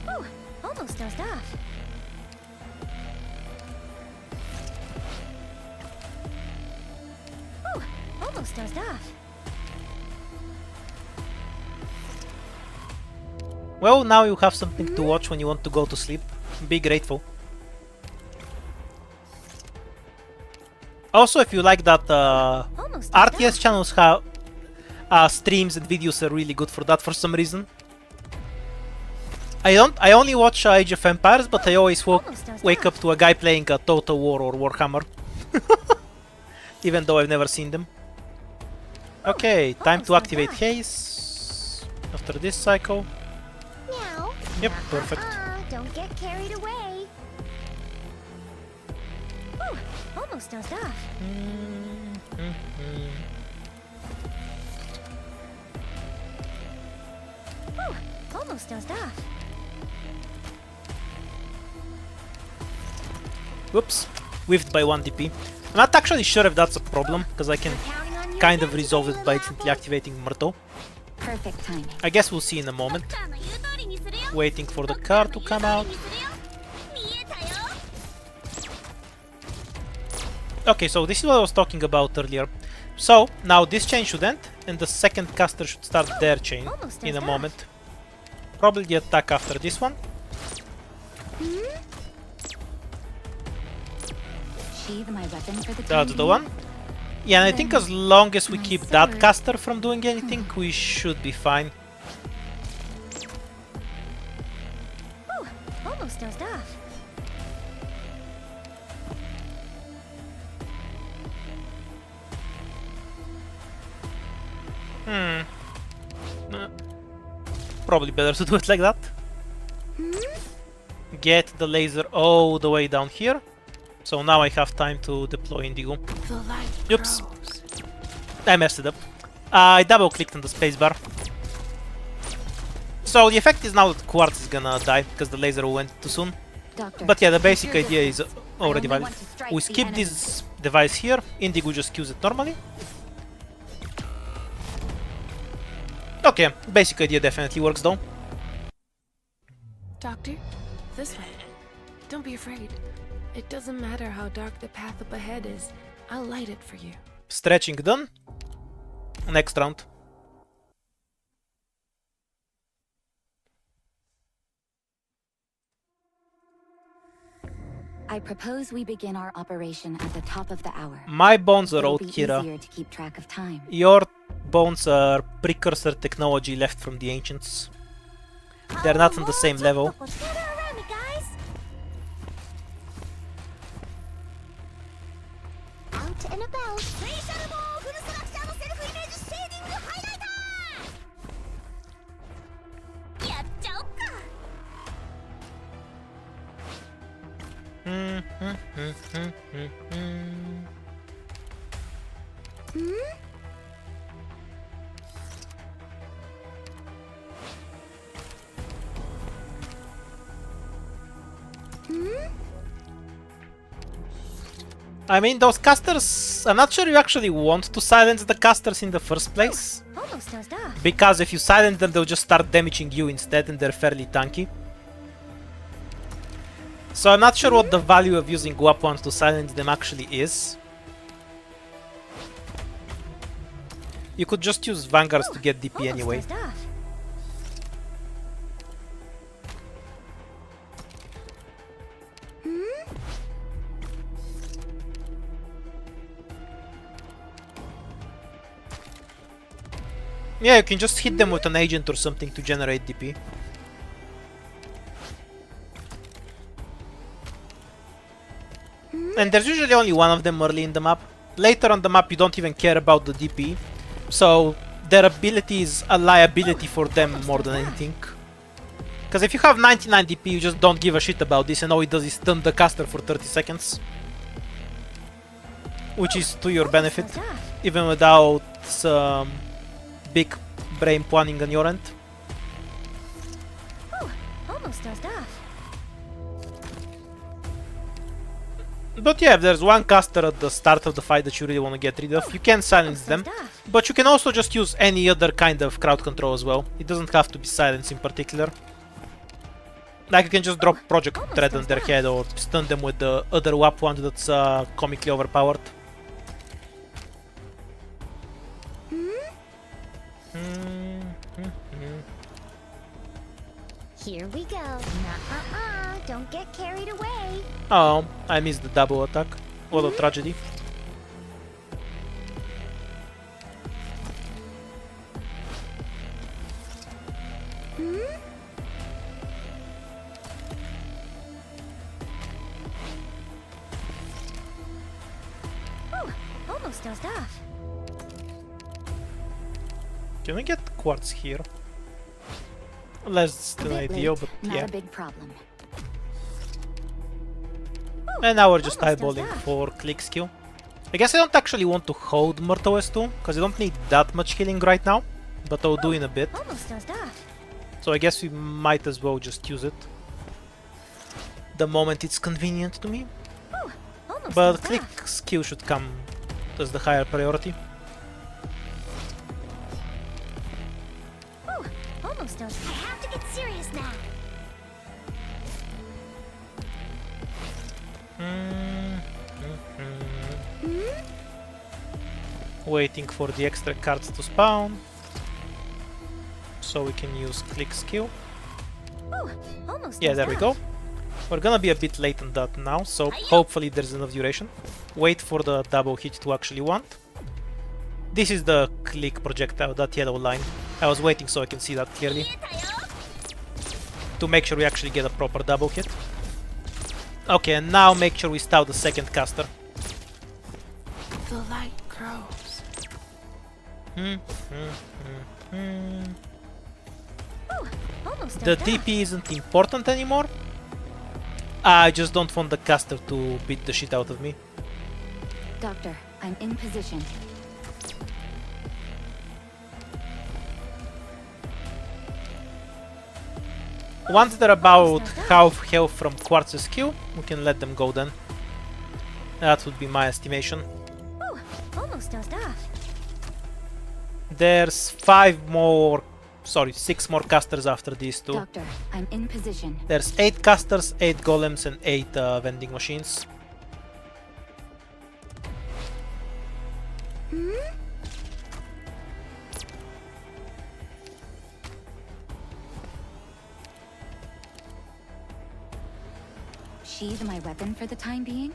Ooh, almost dozed off. Ooh, almost dozed off. Well, now you have something to watch when you want to go to sleep. Be grateful. Also, if you like that, Almost dozed RTS off. channels have streams and videos are really good for that for some reason. I only watch Age of Empires, but I always wake up to a guy playing a Total War or Warhammer. Even though I've never seen them. Okay, time to activate Haze. After this cycle. Now. Yep, perfect. Don't get carried away. Ooh, almost dozed off. Ooh, almost dozed off. Whoops, whiffed by 1 DP. I'm not actually sure if that's a problem, because I can Counting on you kind of again resolve today, it by little simply apple. activating Myrtle. Perfect timing. I guess we'll see in a moment. ドクターの言う通りにするよ。 Waiting for the ドクター car の to 言う come 通 out. りにするよ。見えたよ。 Okay, so this is what I was talking about earlier. So, now this chain should end, and the second caster should start their chain Almost in a as moment. Probably the attack after this one. Sheathe my weapon for the That's time the being. one. Yeah, and I think as long as we My keep that sword. caster from doing anything, we should be fine. Ooh, almost dozed off. Probably better to do it like that. Get the laser all the way down here. So now I have time to deploy Indigo. The light Oops. grows. I messed it up. I double clicked on the spacebar. So the effect is now that Quartz is gonna die because the laser went too soon. Doctor, But yeah, the basic secure idea is distance. already I only valid. want to strike We the skip enemy. this device here. Indigo just queues it normally. Okay, basic idea definitely works though. Doctor, this way. Don't be afraid. It doesn't matter how dark the path up ahead is. I'll light it for you. Stretching done. Next round. I propose we begin our operation at the top of the hour. My bones are It'll old, be Kira. easier to keep track of time. Your bones are precursor technology left from the ancients. They're not on the same level. Gather around me, guys. Out and about. スペシャルボーフルストラクチャーのセルフイメージシェーディングハイライター。やっちゃおっか。I mean, those casters... I'm not sure you actually want to silence the casters in the first place. Almost dozed off. Because if you silence them, they'll just start damaging you instead, and they're fairly tanky. So I'm not sure what the value of using weapons to silence them actually is. You could just use Vanguards to get DP Almost anyway. dozed off. Yeah, you can just hit them with an agent or something to generate DP. And there's usually only one of them early in the map. Later on the map you don't even care about the DP, so their ability is a liability for them more than anything. Because if you have 99 DP, you just don't give a shit about this, and all it does is stun the caster for 30 seconds. Which is to your benefit, even without some big brain planning on your end. Almost dozed off. But yeah, if there's one caster at the start of the fight that you really want to get rid of, you can silence them. But you can also just use any other kind of crowd control as well. It doesn't have to be silence in particular. Like you can just drop Project Thread on their head or stun them with the other WAP one that's comically overpowered. Here we go. Nuh-uh-uh. Don't get carried away. Oh, I missed the double attack. What a tragedy. Almost dozed off. Can we get quartz here? Less still ideal, but Not yeah. a big problem. And now we're just almost does eyeballing that. for click skill. I guess I don't actually want to hold Myrtle S2, because I don't need that much healing right now, but I'll do in a bit. Almost dozed off. So I guess we might as well just use it the moment it's convenient to me. Almost But dozed click off. skill should come as the higher priority. Almost dozed. I have to get serious now. Waiting for the extra cards to spawn, so we can use click skill. Almost Yeah, dozed there we off. go. We're gonna be a bit late on that now, so hopefully there's enough duration. Wait for the double hit to actually want. This is the click projectile, that yellow line. I was waiting so I can see that clearly, to make sure we actually get a proper double hit. Okay, and now make sure we stop the second caster. The light grows. Almost The dozed off. DP isn't important anymore. I just don't want the caster to beat the shit out of me. Doctor, I'm in position. Once they're about half health from Quartz's Q, we can let them go then. That would be my estimation. Almost dozed off. There's 6 more casters after these two. Doctor, I'm in position. There's 8 casters, 8 golems, and 8 vending machines. Sheathe my weapon for the time being?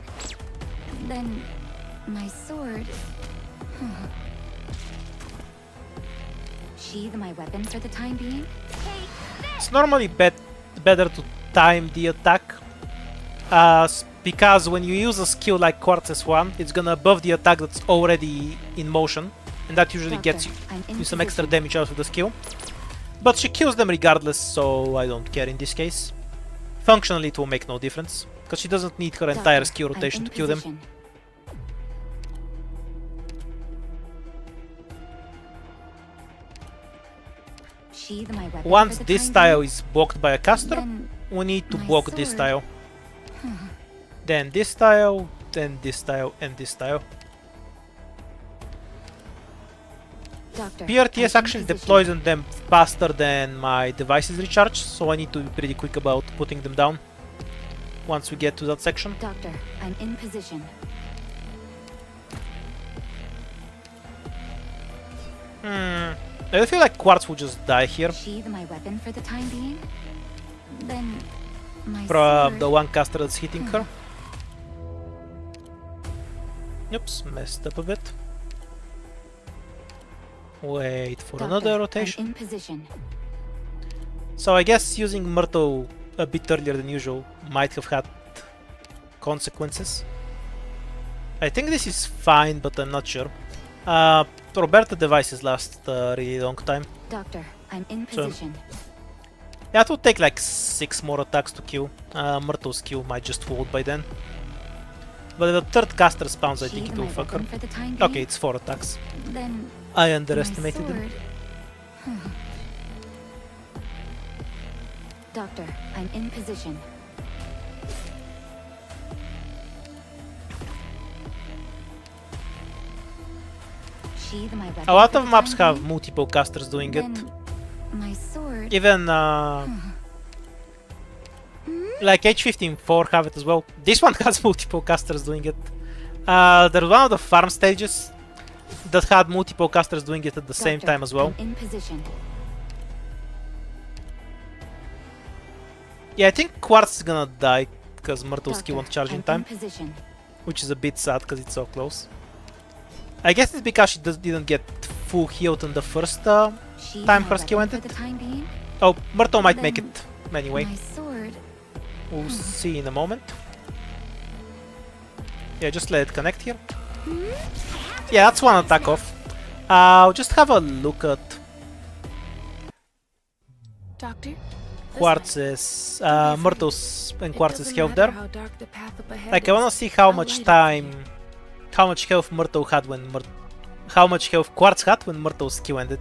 Then my sword. Sheathe my weapon for the time being? It's normally better to time the attack, because when you use a skill like Quartz's one, it's gonna buff the attack that's already in motion, and that usually Doctor, gets I'm in you some extra position. damage out of the skill. But she kills them regardless, so I don't care in this case. Functionally, it will make no difference, because she doesn't need her entire Doctor, skill I'm rotation in to kill them. position. Sheathe my weapon Once for the this time tile being? is blocked by a caster, Then we need to my block this sword. tile. Then this tile, then this tile, and this tile. Doctor, I'm PRTS in actually position. deploys on them faster than my devices recharge, so I need to be pretty quick about putting them down once we get to that section. Doctor, I'm in position. I feel like Quartz will just die here Sheathe my weapon for the time being? Then my from sword. the one caster that's hitting her. Oops, messed up a bit. Wait for Doctor, another I'm rotation. in position. So I guess using Myrtle a bit earlier than usual might have had consequences. I think this is fine, but I'm not sure. Roberta devices last a really long time. Doctor, I'm in So- position. Yeah, it will take like 6 more attacks to kill. Myrtle's Q might just hold by then. But if the third caster spawns, I think Sheathe it will my fuck her. weapon for the time Okay, being. it's 4 attacks. Then I my underestimated them. sword. Doctor, I'm in position. Sheathe my weapon A lot for of the maps time have being. multiple casters doing it. Then my sword. Even like H15-4 have it as well. This one has multiple casters doing it. There's one of the farm stages that had multiple casters doing it at the same Doctor, time as well. I'm in position. Yeah, I think Quartz is gonna die because Myrtle's Doctor, Q won't charge in I'm time, position. which is a bit sad because it's so close. I guess it's because she didn't get full healed in the first Sheathe time my her skill weapon ended. for the time being. Oh, Myrtle might make Then it anyway. My sword. We'll see in a moment. Yeah, just let it connect here. Yeah, that's one attack off. I'll just have a look at Doctor? This way. Quartz's, Myrtle's and It Quartz's doesn't health matter there. how dark the path up ahead Like, I wanna is. see how I'll much light it for time, you. how much health Myrtle had when how much health Quartz had when Myrtle's Q ended.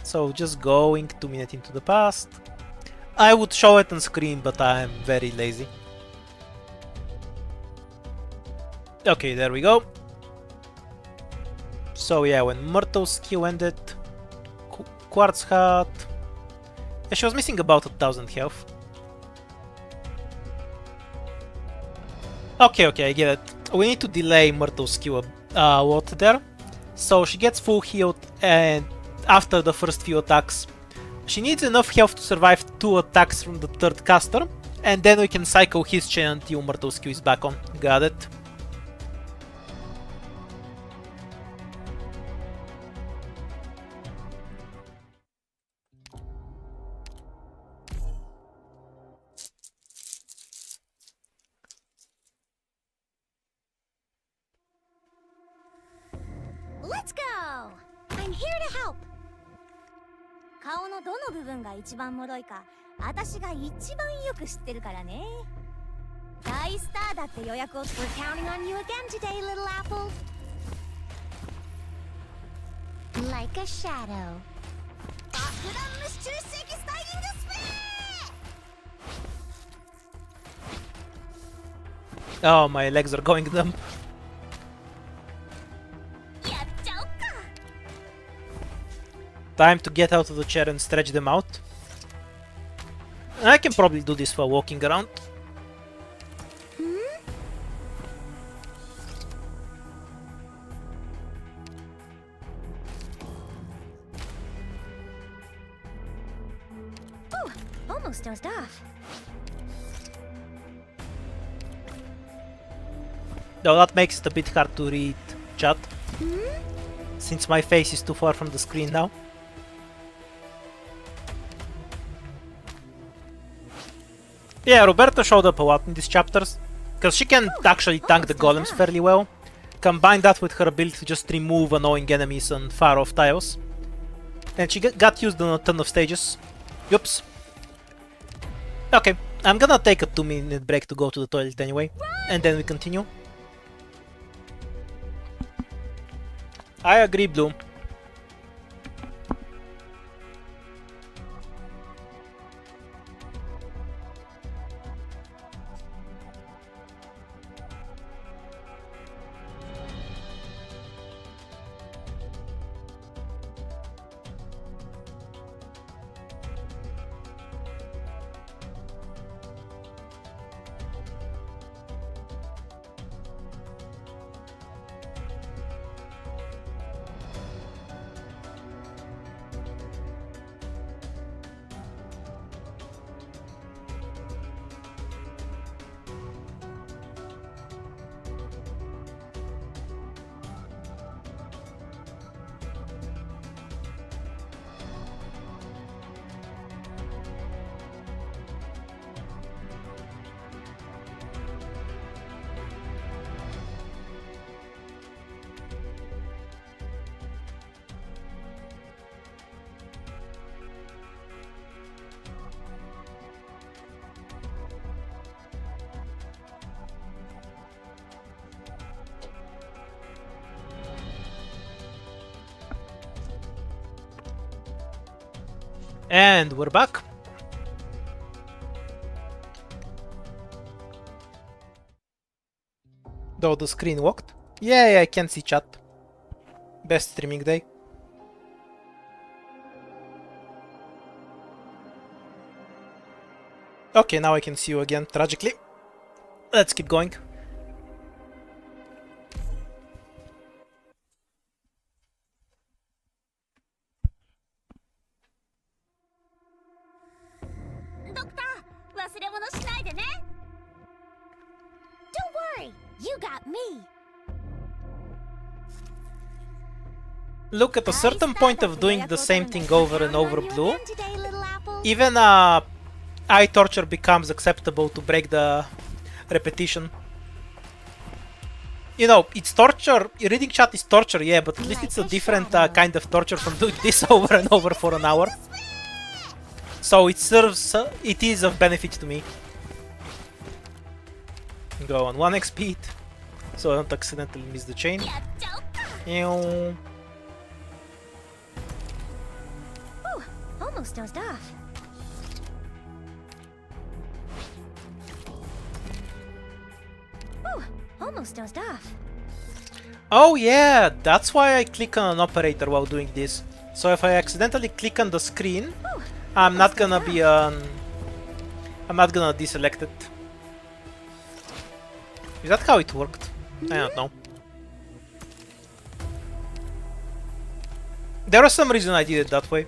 So just going 2 minutes into the past. I would show it on screen, but I'm very lazy. Okay, there we go. So yeah, when Myrtle's Q ended, Quartz had... Yeah, she was missing about 1000 health. Okay, I get it. We need to delay Myrtle's Q a lot there. So she gets full healed, and after the first few attacks, she needs enough health to survive 2 attacks from the third caster, and then we can cycle his chain until Myrtle's Q is back on. Got it. Let's go! I'm here to help. 顔のどの部分が一番脆いか私が一番よく知ってるからね。大スターだって予約を We're counting on you again today, little apple. Like a shadow. 爆弾ムッシュルシェキスタイリングスプレ Oh, my legs are going numb. ーやっちゃおっか。 Time to get out of the chair and stretch them out. I can probably do this while walking around. Almost dozed off. Though that makes it a bit hard to read chat, since my face is too far from the screen now. Yeah, Roberta showed up a lot in these chapters, because she can actually tank the golems fairly well. Combine that with her ability to just remove annoying enemies on far off tiles. And she got used on a ton of stages. Oops. Okay, I'm gonna take a 2-minute break to go to the toilet anyway, and then we continue. I agree, Blue. And we're back. Though the screen walked. Yeah, I can see chat. Best streaming day. Okay, now I can see you again, tragically. Let's keep going. Doctor, 忘れ物しないでね。Don't worry, you got me. Look, at a certain point of doing the same thing over and over, Blue, Today, little apple. even eye torture becomes acceptable to break the repetition. You know, it's torture. Reading chat is torture, yeah, but at least it's a different kind of torture from doing this over and over for an hour. So it serves, it is of benefit to me. Go on 1x speed, so I don't accidentally miss the chain. やっちゃおっか。 Ew. Ooh, almost dozed off. Ooh, almost dozed off. Oh yeah, that's why I click on an operator while doing this. So if I accidentally click on the screen, Ooh, I'm not gonna be I'm not gonna deselect it. Is that how it worked? I don't know. There was some reason I did it that way.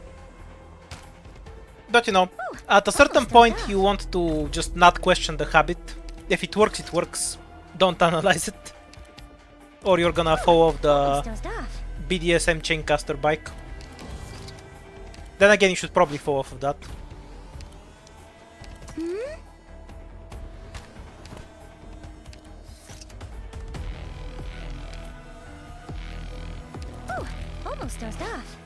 But you know, at a certain point you want to just not question the habit. If it works, it works. Don't analyze it. Or you're gonna fall off the almost dozed off. BDSM chaincaster bike. Then again, you should probably fall off of that. Ooh, almost dozed off.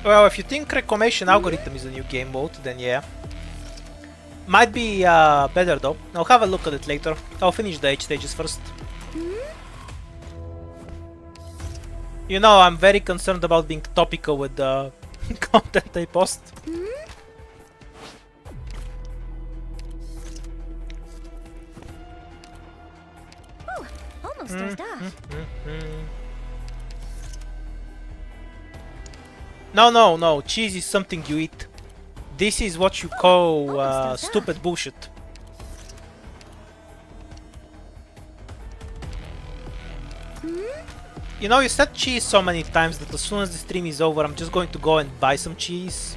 Well, if you think reclamation algorithm is a new game mode, then yeah. Might be better though. I'll have a look at it later. I'll finish the H stages first. You know, I'm very concerned about being topical with the content I post. Ooh, almost dozed off. No. Cheese is something you eat. This is what you call almost does stupid bullshit. You know, you said cheese so many times that as soon as the stream is over, I'm just going to go and buy some cheese,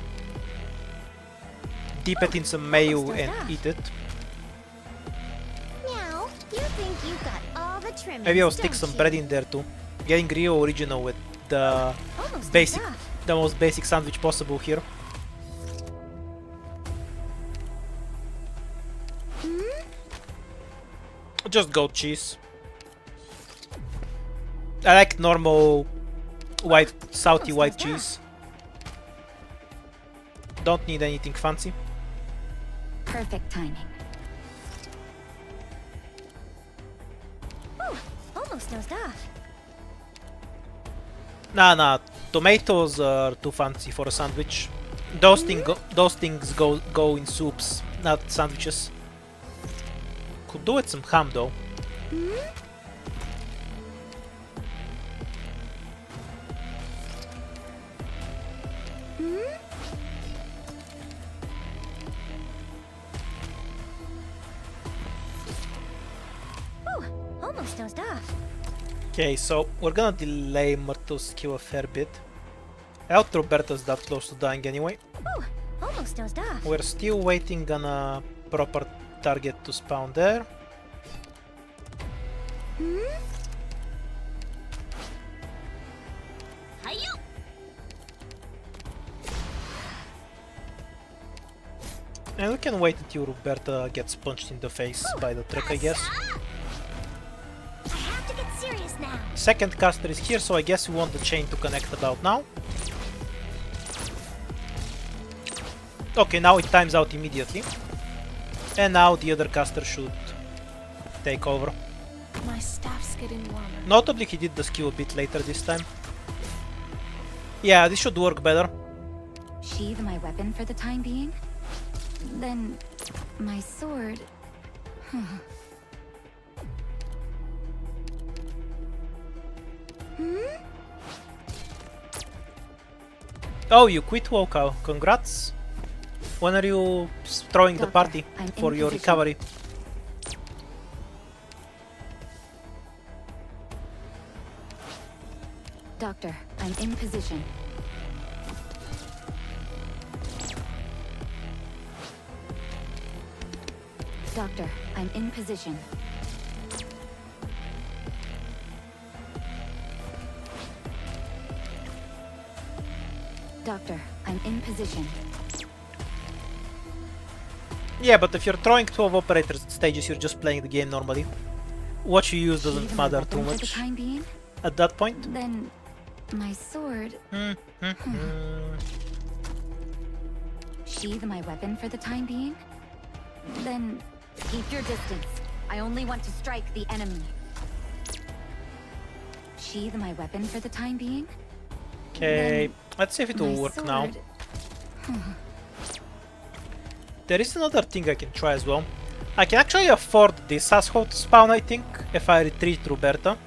dip it in some mayo, and eat it. Meow, you think you got all the trimmings, Maybe I'll stick don't some you? bread in there too. Getting real original with the Almost basic, dozed off. the most basic sandwich possible here. Just goat cheese. I like normal white, salty Almost white does that. cheese. Don't need anything fancy. Perfect timing. Ooh, almost dozed off. Nah. Tomatoes are too fancy for a sandwich. Those things go in soups, not sandwiches. Could do with some ham though. Ooh, almost dozed off. Okay, so we're gonna delay Myrtle's kill a fair bit. I doubt Roberta's that close to dying anyway. Ooh, almost dozed off. We're still waiting on a proper target to spawn there. Hi-yo! And we can wait until Roberta gets punched in the face by the truck, I guess. I have to get serious now. Second caster is here, so I guess we want the chain to connect about now. Okay, now it times out immediately. And now the other caster should take over. My staff's getting warmer. Notably, he did the skill a bit later this time. Yeah, this should work better. Sheathe my weapon for the time being? Then my sword... Oh, you quit Wokao. Congrats. When are you throwing the Doctor, party I'm for in your position. recovery? Doctor, I'm in position. Doctor, I'm in position. Doctor, I'm in position. Yeah, but if you're throwing 12 operators at stages, you're just playing the game normally. What you use doesn't Sheathe my matter too weapon for the much time being? at that point. Then my sword... Sheathe my weapon for the time being? Then keep your distance. I only want to strike the enemy. Sheathe my weapon for the time being? Okay, let's see if it will My work now. sword- There is another thing I can try as well. I can actually afford this asshole to spawn, I think, if I retreat Roberta.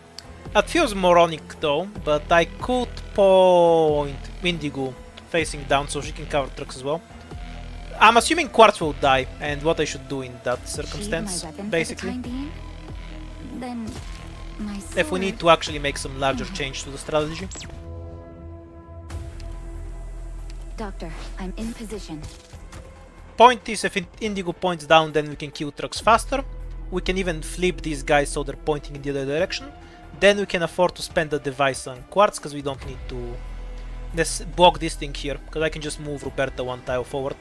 That feels moronic though, but I could point Indigo facing down so she can cover trucks as well. I'm assuming Quartz will die, and what I should do in that circumstance, Sheathe my weapon basically. for the time being? Then my sword... If we need to actually make some larger change to the strategy. Doctor, I'm in position. Point is, if Indigo points down, then we can kill trucks faster. We can even flip these guys so they're pointing in the other direction. Then we can afford to spend the device on Quartz, because we don't need to... Let's block this thing here, because I can just move Roberta one tile forward.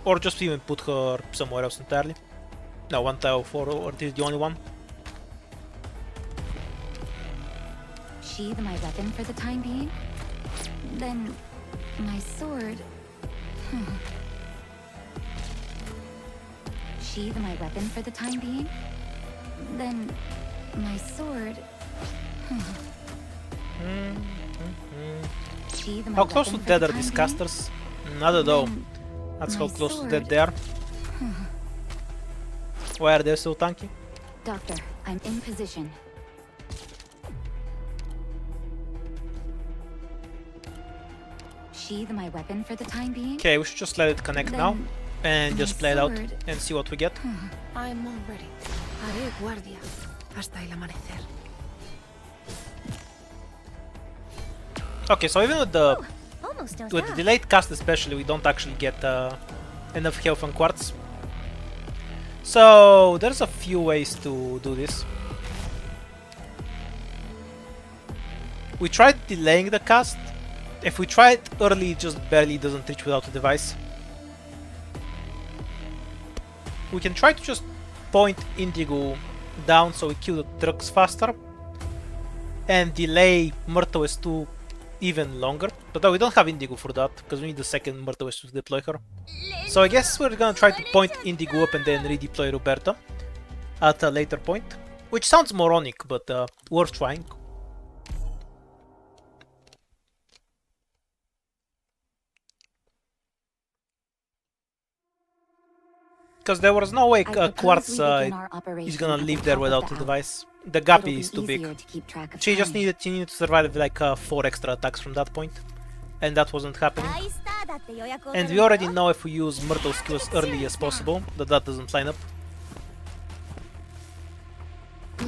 Or just even put her somewhere else entirely. No, one tile forward is the only one. Sheathe my weapon for the time being? Then my sword... Sheathe my weapon for the time being? Then my sword... Sheathe my How close to weapon for dead the are time these being? casters? Not at all. Then That's how my close to sword- dead they are. Why are they so tanky? Doctor, I'm in position. Sheathe my weapon for the time being? Okay, we should just let it connect now. Then And my just play it out sword- and see what we get. I'm all ready. Haré guardia hasta el amanecer. Okay, so even with the Almost dozed with the off. delayed cast especially, we don't actually get enough health on Quartz. So there's a few ways to do this. We tried delaying the cast. If we try it early, it just barely doesn't reach without a device. We can try to just point Indigo down so we kill the trucks faster. And delay Myrtle S2 even longer. But no, we don't have Indigo for that, because we need the second Myrtle S2 to deploy her. So I guess we're gonna try to point Indigo up and then redeploy Roberta at a later point. Which sounds moronic, but worth trying. Because there was no way I propose Quartz we begin our is operation gonna at the live there top of without the the hour. device. The gap It'll is be too big. easier to keep track of She just time. needed to survive with like 4 extra attacks from that point. And that wasn't happening. 大スターだって予約を取 And る we んだ already よ know if we use Myrtle skills early as possible, that that doesn't line up.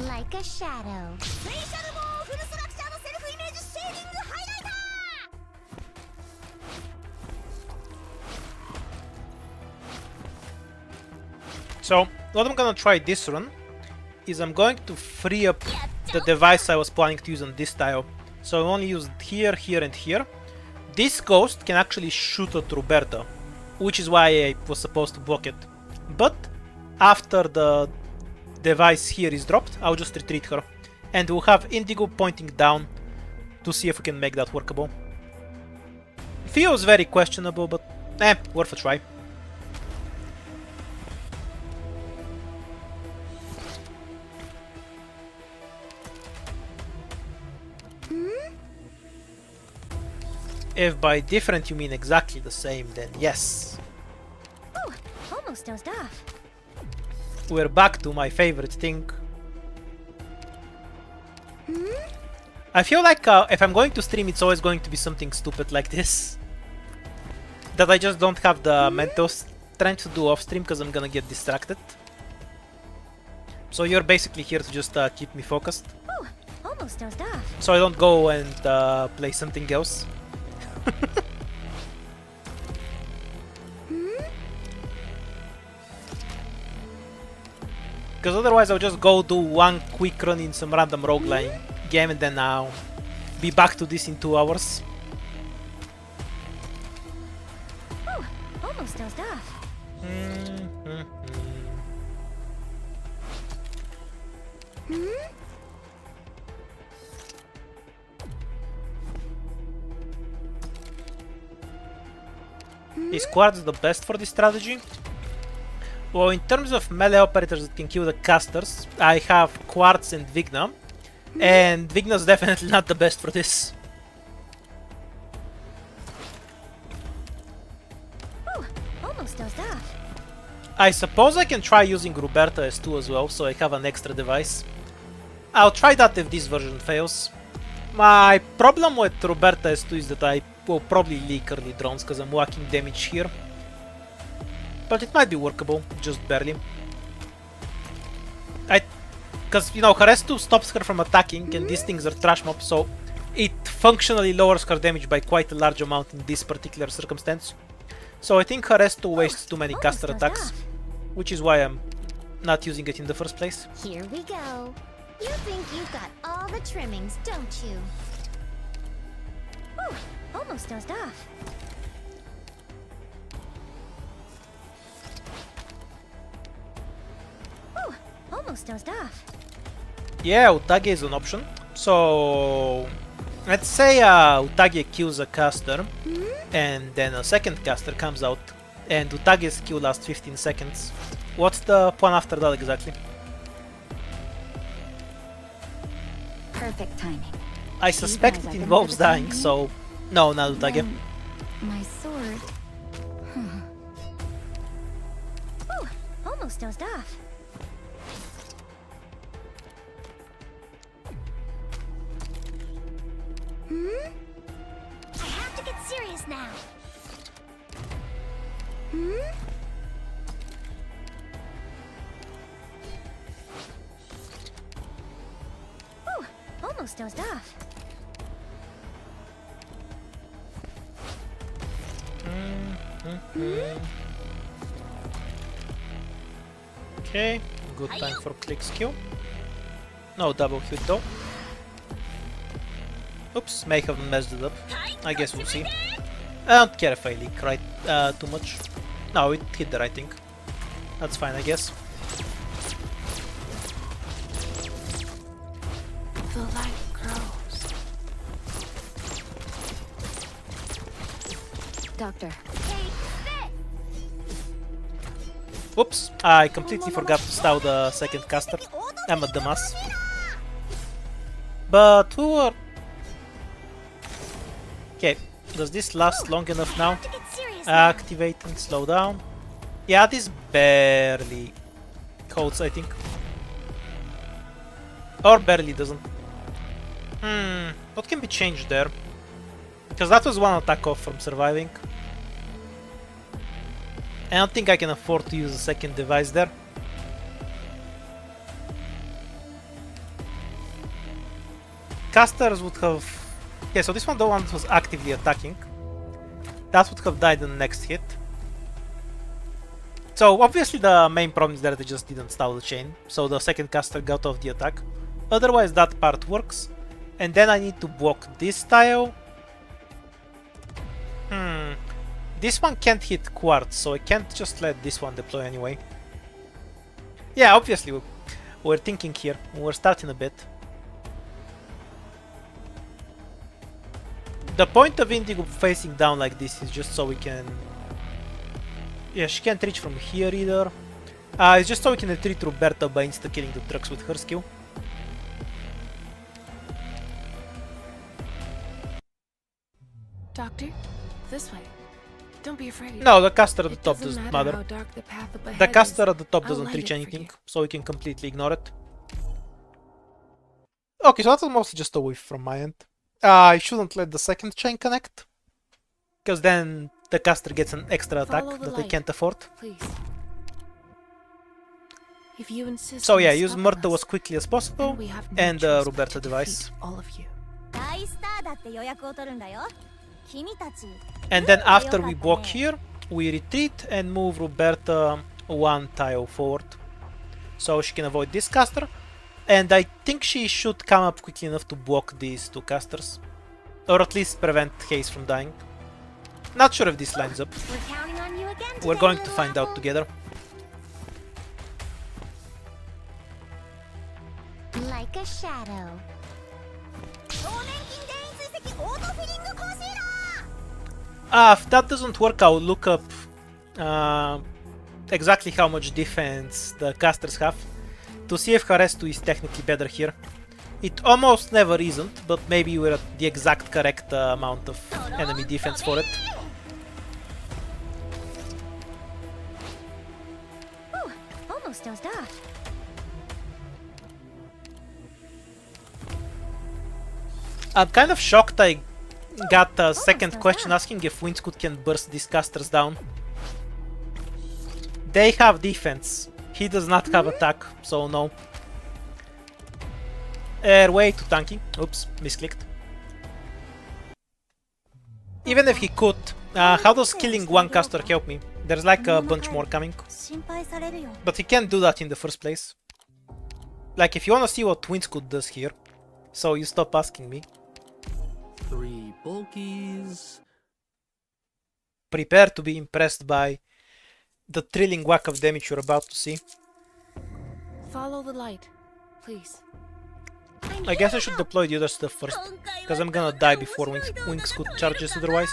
Like a shadow. スペシャルボーフルストラクチャーのセルフイメージシェーディングハイライター So, what I'm gonna try this run is I'm going to free up the device I was planning to use on this tile. So I only used here, here, and here. This ghost can actually shoot at Roberta, which is why I was supposed to block it. But after the device here is dropped, I'll just retreat her. And we'll have Indigo pointing down to see if we can make that workable. Feels very questionable, but worth a try. If by different you mean exactly the same, then yes. Oh, almost dozed off. We're back to my favorite thing. I feel like if I'm going to stream, it's always going to be something stupid like this. That I just don't have the mental strength to do off stream because I'm gonna get distracted. So you're basically here to just keep me focused. Oh, almost dozed off. So I don't go and play something else. Because otherwise I'll just go do one quick run in some random roguelike game and then I'll be back to this in 2 hours. Oh, almost dozed off. Is Quartz the best for this strategy? Well, in terms of melee operators that can kill the casters, I have Quartz and Vigna. And Vigna's definitely not the best for this. Oh, almost dozed off. I suppose I can try using Roberta S2 as well, so I have an extra device. I'll try that if this version fails. My problem with Roberta S2 is that I will probably leak early drones because I'm whacking damage here. But it might be workable, just barely. Because, you know, her S2 stops her from attacking and these things are trash mobs, so it functionally lowers her damage by quite a large amount in this particular circumstance. So I think her S2 wastes too many caster attacks, which is why I'm not using it in the first place. Here we go. You think you've got all the trimmings, don't you? Oh, almost dozed off. Oh, almost dozed off. Yeah, Utage is an option. So let's say Utage kills a caster and then a second caster comes out and Utage's kill lasts 15 seconds. What's the plan after that exactly? Perfect timing. I suspect it involves dying, so no, not Utage. Then my sword. Oh, almost dozed off. I have to get serious now. Oh, almost dozed off. Okay, good time for click skill. No double hit though. Oops, may have messed it up. I guess we'll see. I don't care if I leak right too much. No, it hit the right thing. That's fine, I guess. The light grows. Doctor, Oops, I completely forgot to style the second caster. I'm a dumbass. But who are... Okay, does this last long enough now? To get serious now. Activate and slow down. Yeah, this barely holds, I think. Or barely doesn't. What can be changed there? Because that was one attack off from surviving. I don't think I can afford to use a second device there. Casters would have... Okay, so this one, the one that was actively attacking. That would have died in the next hit. So obviously the main problem is that they just didn't style the chain. So the second caster got off the attack. Otherwise that part works. And then I need to block this tile. This one can't hit Quartz, so I can't just let this one deploy anyway. Yeah, obviously we're thinking here. We're starting a bit. The point of Indigo facing down like this is just so we can... Yeah, she can't reach from here either. It's just so we can retreat Roberta by insta-killing the trucks with her skill. Doctor? This way. Don't be afraid. No, the caster at the It top doesn't doesn't matter matter. how dark the path up The ahead caster is. at the top I'll doesn't light reach it for anything, you. so we can completely ignore it. Okay, so that was mostly just a whiff from my end. I shouldn't let the second chain connect, because then the caster gets an extra attack Follow the that they light. can't afford. Please. If you insist So on yeah, use stopping Murta us, as quickly as possible, then we have no and choice but Roberta to device. defeat all of you. 大スターだって予約を取るんだよ。君たち。 And then 運が良 after かった we ね block here, we retreat and move Roberta one tile forward, so she can avoid this caster. And I think she should come up quickly enough to block these two casters, or at least prevent Haze from dying. Not sure if this lines up. We're counting on you again We're today, going to little find out apple. together. Like a shadow. 表面筋電位追跡オートフィリングコンシーラー If that doesn't work, I'll look up exactly how much defense the casters have to see if Harestu is technically better here. It almost never isn't, but maybe we're at the exact correct amount of enemy defense for it. Ooh, almost dozed off. I'm kind of shocked I got a second question asking if Windscoot can burst these casters down. They have defense. He does not have attack, so no. Way too tanky. Oops, misclicked. Even if he could, how does killing one caster help me? There's like a bunch more coming. 心配されるよ。 But he can't do that in the first place. Like, if you wanna see what Windscoot does here, so you stop asking me. 3 bulkies. Prepare to be impressed by the thrilling whack of damage you're about to see. Follow the light, please. I guess I should deploy the other stuff first, because I'm gonna die before Windscoot charges otherwise.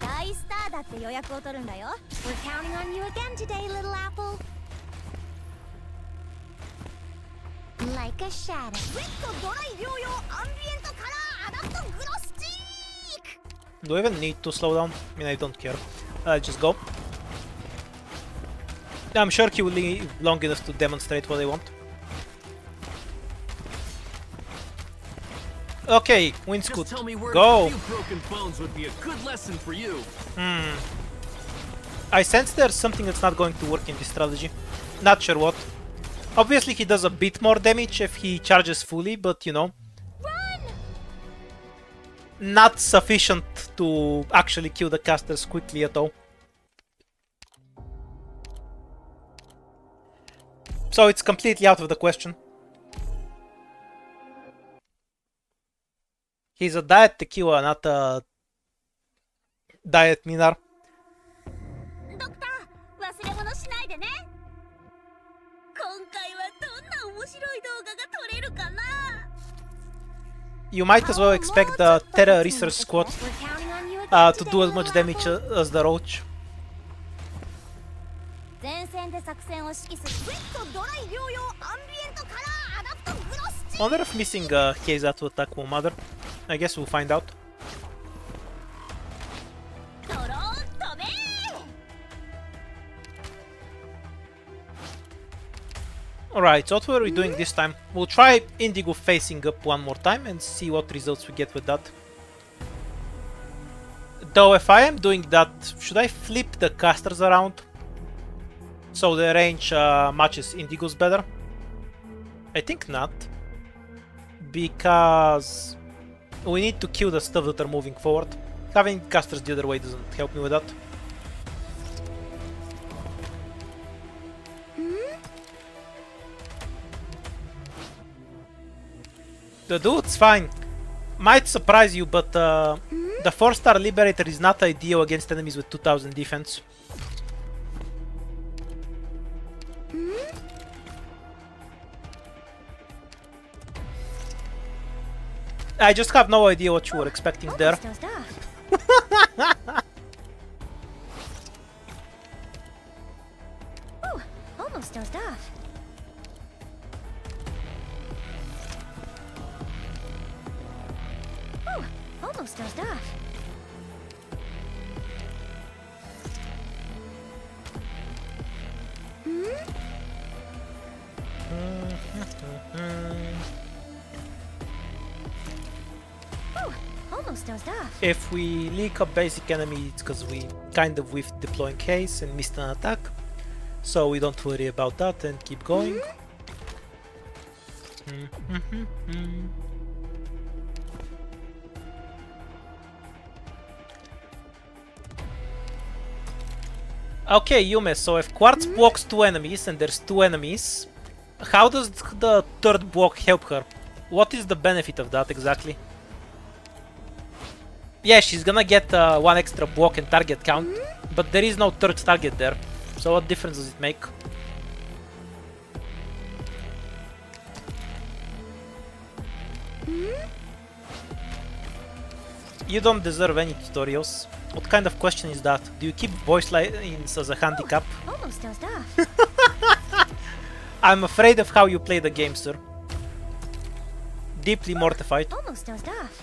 大スターだって予約を取るんだよ。We're counting on you again today, little apple. Like a shadow. ウェットドライ療養アンビエントカラーアダプトグロスチーク Do I even need to slow down? I mean, I don't care. I'll just go. I'm sure he will live long enough to demonstrate what I want. Okay, Just Windscoot, tell me where go! a few broken bones would be a good lesson for you. I sense there's something that's not going to work in this strategy. Not sure what. Obviously he does a bit more damage if he charges fully, but you know. Not sufficient to actually kill the casters quickly at all. So it's completely out of the question. He's a diet tequila, not a diet minar. ドクター忘れ物しないでね。今回はどんな面白い動画が撮れるかな You might as well expect the Terra Research Squad We're counting on you again to today, do as much little damage apple. as the Roach. 前線で作戦を指揮するウェットドライ療養アンビエントカラーアダプトグロスチーク Wonder if missing Keiza to attack will matter. I guess we'll find out. ドローン飛べ Alright, so what were we doing this time? We'll try Indigo facing up one more time and see what results we get with that. Though if I am doing that, should I flip the casters around? So the range matches Indigo's better? I think not. Because we need to kill the stuff that are moving forward. Having casters the other way doesn't help me with that. The dude's fine. Might surprise you, but the 4-star Liberator is not ideal against enemies with 2000 defense. I just have no idea what you were expecting there. Almost dozed off. Ooh, almost dozed off. Ooh, almost dozed off. Ooh, almost dozed off. If we leak a basic enemy, it's because we kind of whiffed deploying haste and missed an attack. So we don't worry about that and keep going. Okay, Yume, so if Quartz blocks 2 enemies and there's 2 enemies, how does the third block help her? What is the benefit of that exactly? Yeah, she's gonna get 1 extra block and target count, but there is no third target there. So what difference does it make? You don't deserve any tutorials. What kind of question is that? Do you keep voice lines as a handicap? Almost dozed off. I'm afraid of how you play the game, sir. Deeply mortified. Almost dozed off.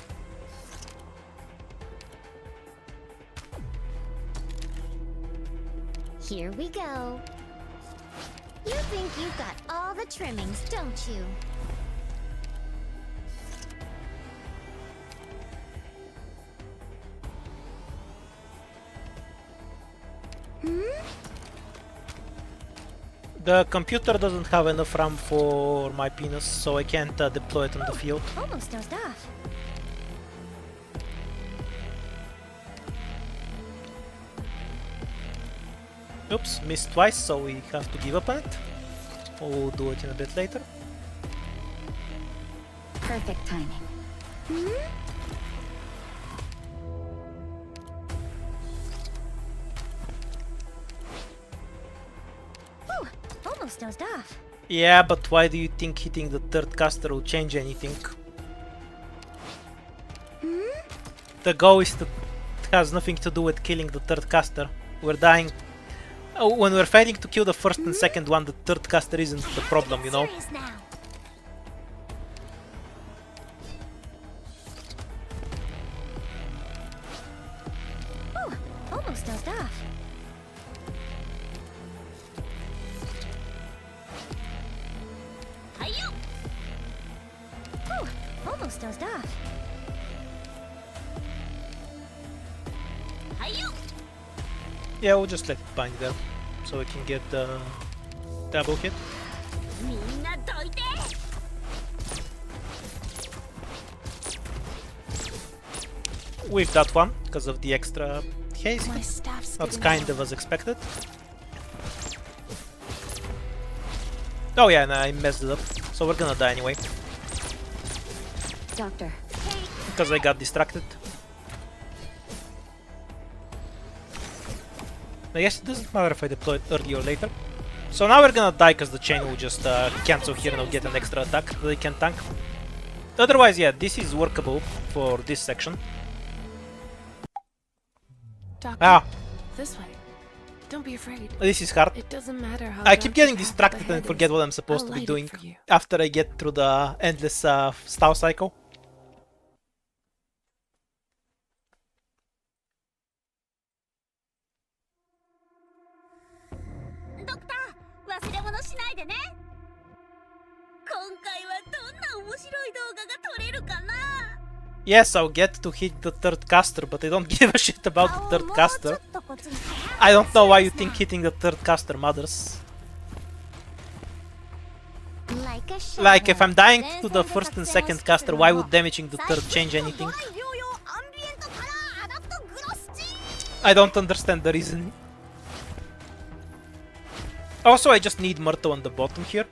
Here we go. You think you've got all the trimmings, don't you? The computer doesn't have enough RAM for my penis, so I can't deploy it on the field. Almost dozed off. Oops, missed twice, so we have to give up on it. We'll do it in a bit later. Perfect timing. Ooh, almost dozed off. Yeah, but why do you think hitting the third caster will change anything? The goal is to... It has nothing to do with killing the third caster. We're dying... Oh, when we're fighting to kill the first and second one, the third caster isn't the problem, you know? Serious now. Ooh, almost dozed off. Hi-yo! Ooh, almost dozed off. Hi-yo! Yeah, we'll just let it bind there, so we can get the double hit. みんなどいて! With that one, because of the extra haste. My staff's That's getting kind of as expected. Oh yeah, and I messed it up, so we're gonna die anyway, Doctor, because I got distracted. I guess it doesn't matter if I deploy it early or later. So now we're gonna die because the chain will just cancel here and I'll get an extra attack that they can tank. Otherwise, yeah, this is workable for this section. Doctor, Ah, this way. Don't be afraid. this is hard. It doesn't matter how I keep dark getting the path distracted ahead and forget is. what I'm supposed I'll to be light it doing for you. after I get through the endless style cycle. Yes, I'll get to hit the third caster, but I don't give a shit about the third caster. I don't know why you think hitting the third caster matters. Like a shadow. Like, if I'm dying to the first and second caster, why would damaging the third change anything? I don't understand the reason. Also, I just need Myrtle on the bottom here,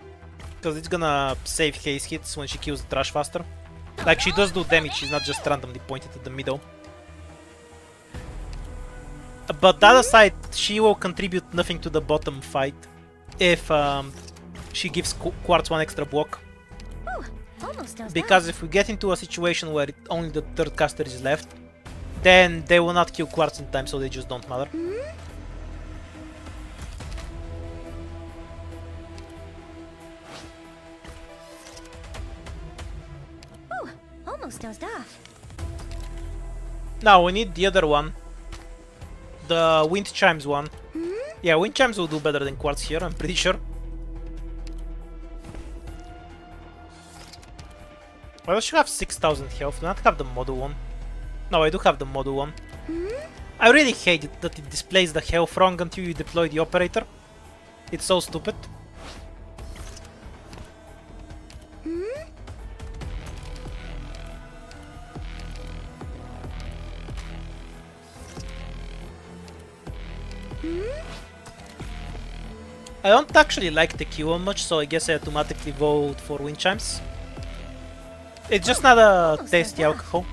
because it's gonna save haste hits when she kills the trash faster. Like, she does do damage, she's not just randomly pointed at the middle. But the other side, she will contribute nothing to the bottom fight if she gives Quartz one extra block. Ooh, almost dozed Because if we get into a situation where only the third caster is left, then they will not kill Quartz in time, so they just don't matter. off. Ooh, almost dozed off. Now we need the other one. The Wind Chimes one. Yeah, Wind Chimes will do better than Quartz here, I'm pretty sure. I should have 6,000 health. Do not have the model one. No, I do have the model one. I really hate it that it displays the health wrong until you deploy the operator. It's so stupid. I don't actually like the Q much, so I guess I automatically vote for wind chimes. It's just not a tasty alcohol.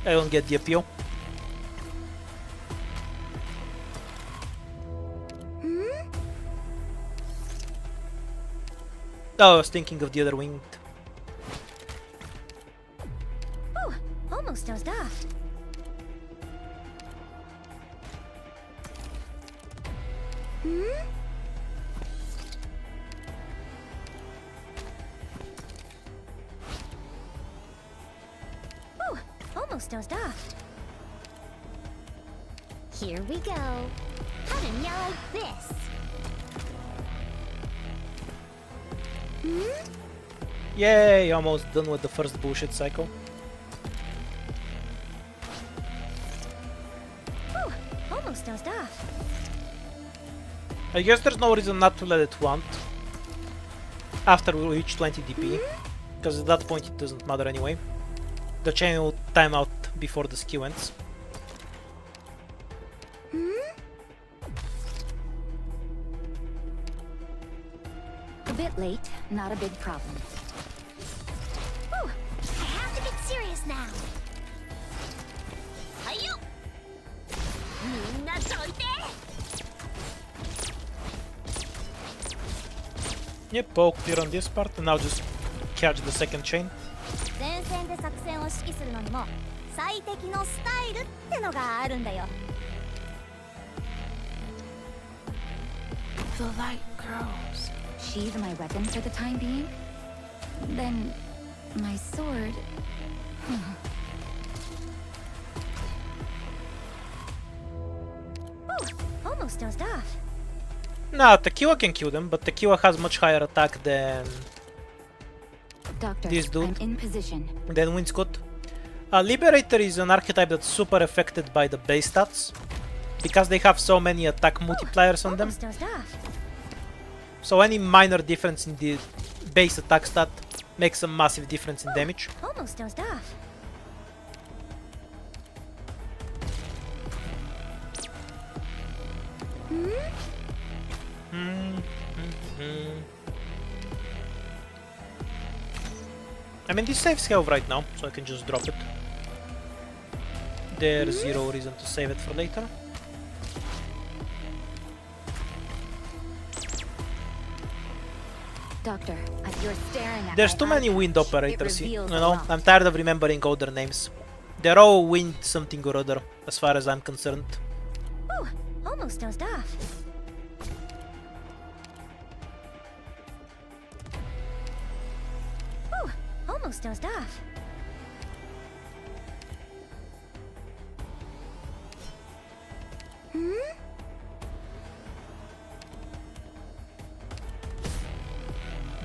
I don't get the appeal. Oh, I was thinking of the other winged. Oh, almost dozed off. Oh, almost dozed off. Here we go. How to nail this? Yay, almost done with the first bullshit cycle. Oh, almost dozed off. I guess there's no reason not to let it want after we reach 20 DP, because at that point it doesn't matter anyway. The chain will time out before the skill ends. A bit late, not a big problem. Oh, I have to get serious now. Hayo! Minna doite! Yep, poke clear on this part, and now just catch the second chain. 前線で作戦を指揮するのにも最適のスタイルってのがあるんだよ。 The light grows. Sheathe my weapon for the time being? Then my sword. Oh, almost dozed off. Nah, Tequila can kill them, but Tequila has much higher attack than Doctor, This dude. I'm in position. Winscott. Liberator is an archetype that's super affected by the base stats, because they have so many attack multipliers on them. Almost dozed off. So any minor difference in the base attack stat makes a massive difference in damage. Almost dozed off. I mean, this saves health right now, so I can just drop it. There's zero reason to save it for later. Doctor, you're staring at There's my too many eye wind patch. operators It here. reveals You a know, lot. I'm tired of remembering all their names. They're all wind something or other, as far as I'm concerned. Oh, almost dozed off. Oh, almost dozed off.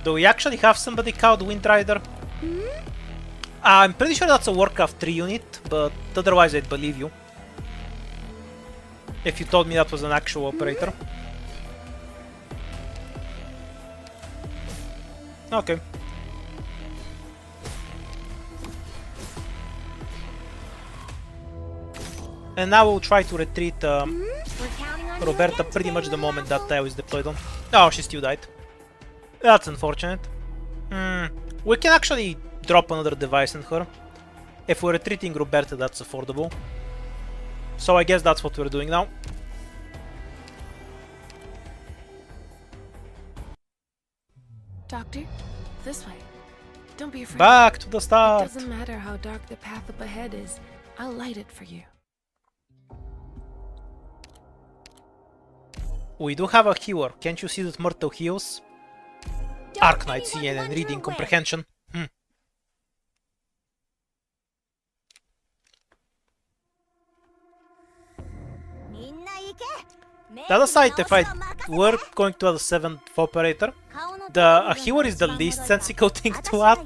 Do we actually have somebody called Wind Rider? I'm pretty sure that's a Warcraft 3 unit, but otherwise I'd believe you. If you told me that was an actual operator. Okay. And now we'll try to retreat We're counting on you Roberta again pretty today, much the moment that Ronaldo. Tao is deployed on. Oh, she still died. That's unfortunate. We can actually drop another device in her. If we're retreating Roberta, that's affordable. So I guess that's what we're doing now. Doctor, this way. Don't be afraid. Back to the It start! doesn't matter how dark the path up ahead is. I'll light it for you. We do have a healer. Can't you see that Myrtle heals? Don't Arknight anyone CNN wander reading away. comprehension. The other side, if I were going to add a 7th operator, a healer is the least sensical thing to add.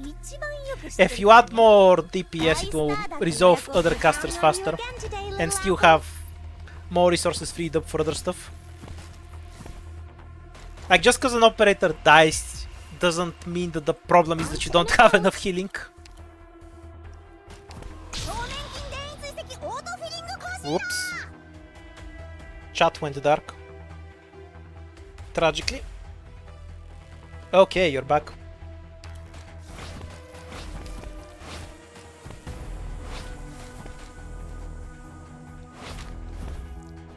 If you add more DPS, it will resolve other casters faster and still have more resources freed up for other stuff. Like, just because an operator dies doesn't mean that the problem is that you don't have enough healing. Whoops. Chat went dark. Tragically. Okay, you're back.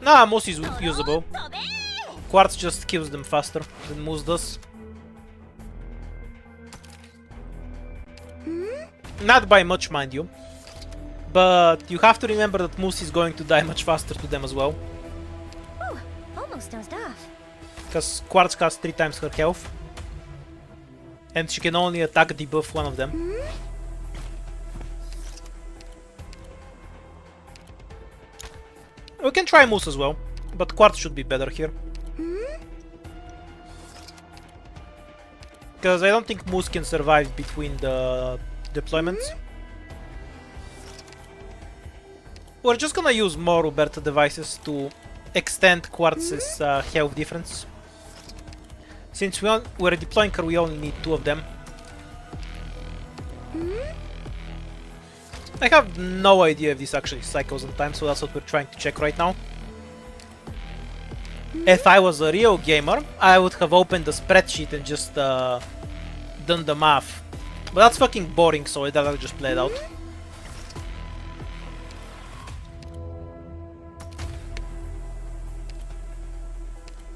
Nah, Moose is usable. Quartz just kills them faster than Moose does. Not by much, mind you. But you have to remember that Moose is going to die much faster to them as well. Ooh, almost dozed off. Because Quartz has 3 times her health. And she can only attack debuff one of them. We can try Moose as well, but Quartz should be better here. Because I don't think Moose can survive between the deployments. We're just gonna use more Roberta devices to extend Quartz's health difference. Since we're deploying her, we only need 2 of them. I have no idea if this actually cycles on time, so that's what we're trying to check right now. If I was a real gamer, I would have opened the spreadsheet and just done the math. But that's fucking boring, so I'd rather just play it out.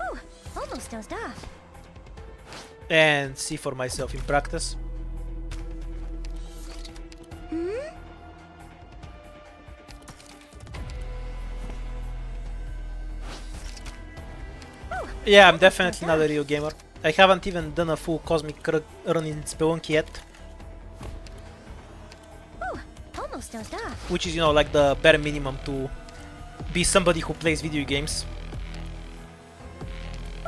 Ooh, almost dozed off. And see for myself in practice. Yeah, I'm definitely not a real gamer. I haven't even done a full cosmic run in Spelunky yet. Ooh, almost dozed off. Which is, you know, like the bare minimum to be somebody who plays video games.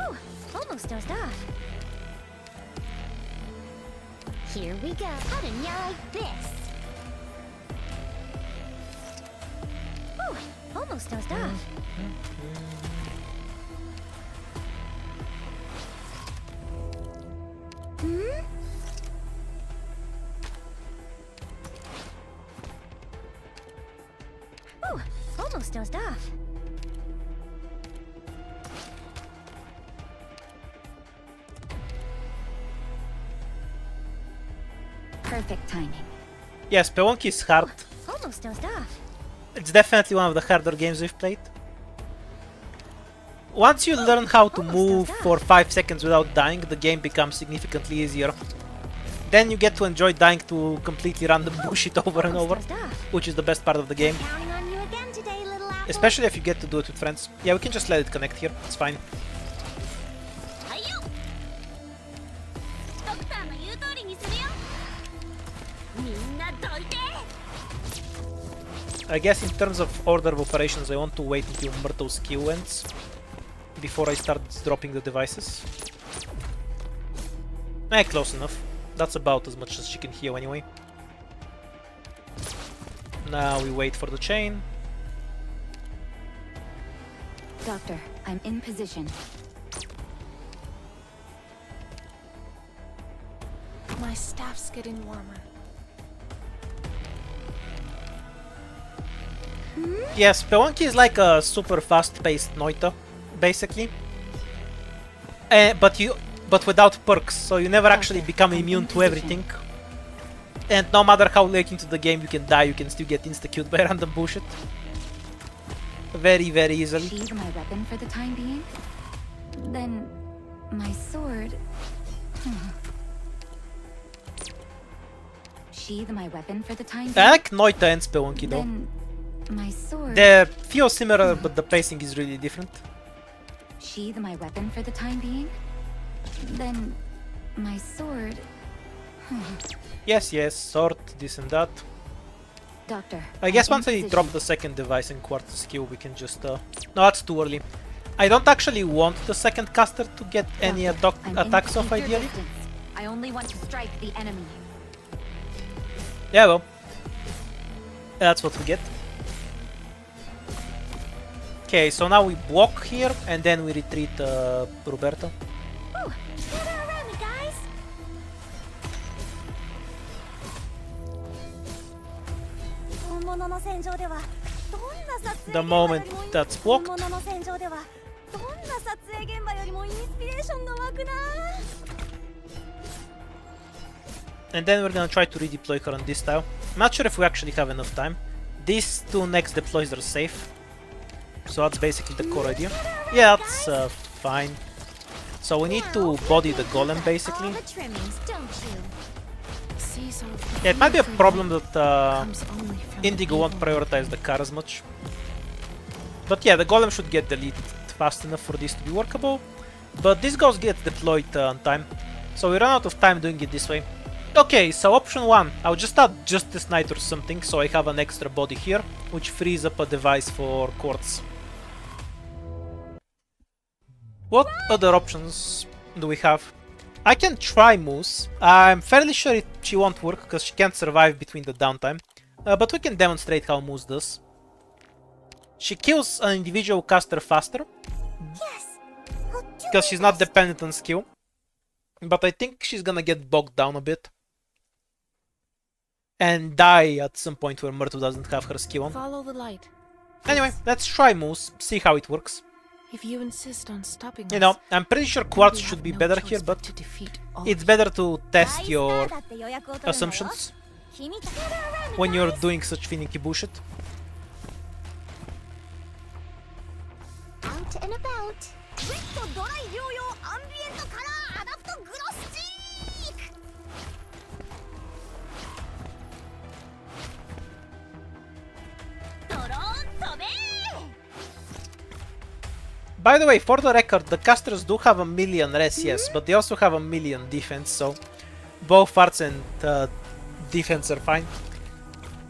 Ooh, almost dozed off. Here we go. How to like this? Ooh, almost dozed off. Ooh, almost dozed off. Perfect timing. Yeah, Spelunky is hard. Almost dozed off. It's definitely one of the harder games we've played. Once you learn how to move for 5 seconds without dying, the game becomes significantly easier. Then you get to enjoy dying to completely random bullshit over and over, which is the best part of the game. Counting on you again today, little apple. Especially if you get to do it with friends. Yeah, we can just let it connect here, it's fine. Hi-yo! ドクターの言う通りにするよ。みんなどいて。 I guess in terms of order of operations, I want to wait until Myrtle's skill ends before I start dropping the devices. Close enough. That's about as much as she can heal anyway. Now we wait for the chain. Doctor, I'm in position. My staff's getting warmer. Yes, Spelunky is like a super fast-paced Noita, basically. But without perks, so you never actually become immune to everything. And no matter how late into the game you can die, you can still get insta-killed by random bullshit. Very, very easily. Sheathe my weapon for the time being? Then my sword... Sheathe my weapon for the time being? I like Noita and Spelunky though. Then my sword... They feel similar, but the pacing is really different. Sheathe my weapon for the time being? Then my sword... Yes, yes, sword, this and that. Doctor, I guess I'm in once I position. drop the second device and Quartz skill, we can just... No, that's too early. I don't actually want the second caster to get any Doctor, I'm in attacks off, closer ideally. distance. I only want to strike the enemy. Yeah, well. That's what we get. Okay, so now we block here, and then we retreat Roberto. Ooh, gather around me, guys. The moment that's blocked. And then we're gonna try to redeploy her on this tile. Not sure if we actually have enough time. These two next deploys are safe. So that's basically the core idea. Yeah, that's fine. So we need to body the golem basically. All the trimmings, don't you? Seesaw Yeah, it might be a problem that comes only from Indigo won't evil. prioritize the car as much. But yeah, the golem should get deleted fast enough for this to be workable. But this ghost gets deployed on time. So we run out of time doing it this way. Okay, so option 1. I'll just add Justice Knight or something so I have an extra body here, which frees up a device for quartz. What other options do we have? I can try Moose. I'm fairly sure she won't work because she can't survive between the downtime. But we can demonstrate how Moose does. She kills an individual caster faster Yes. I'll do because she's not dependent on skill. But I think she's gonna get bogged down a bit. And die at some point where Myrtle doesn't have her skill on. Follow the light. Anyway, let's try Moose, see how it works. If you insist on stopping You us, know, I'm pretty sure Quartz we should have be no better choice here, but to defeat all it's of better to test 大スター your だって予約を取るんだよ。 assumptions 君たち gather around me, when you're guys. doing such finicky bullshit. Out and about. グッドドライ療養アンビエントカラーアダプトグロスチーク。ドローン飛べー。 By the way, for the record, the casters do have a million res, yes, but they also have a million defense, so both arts and defense are fine.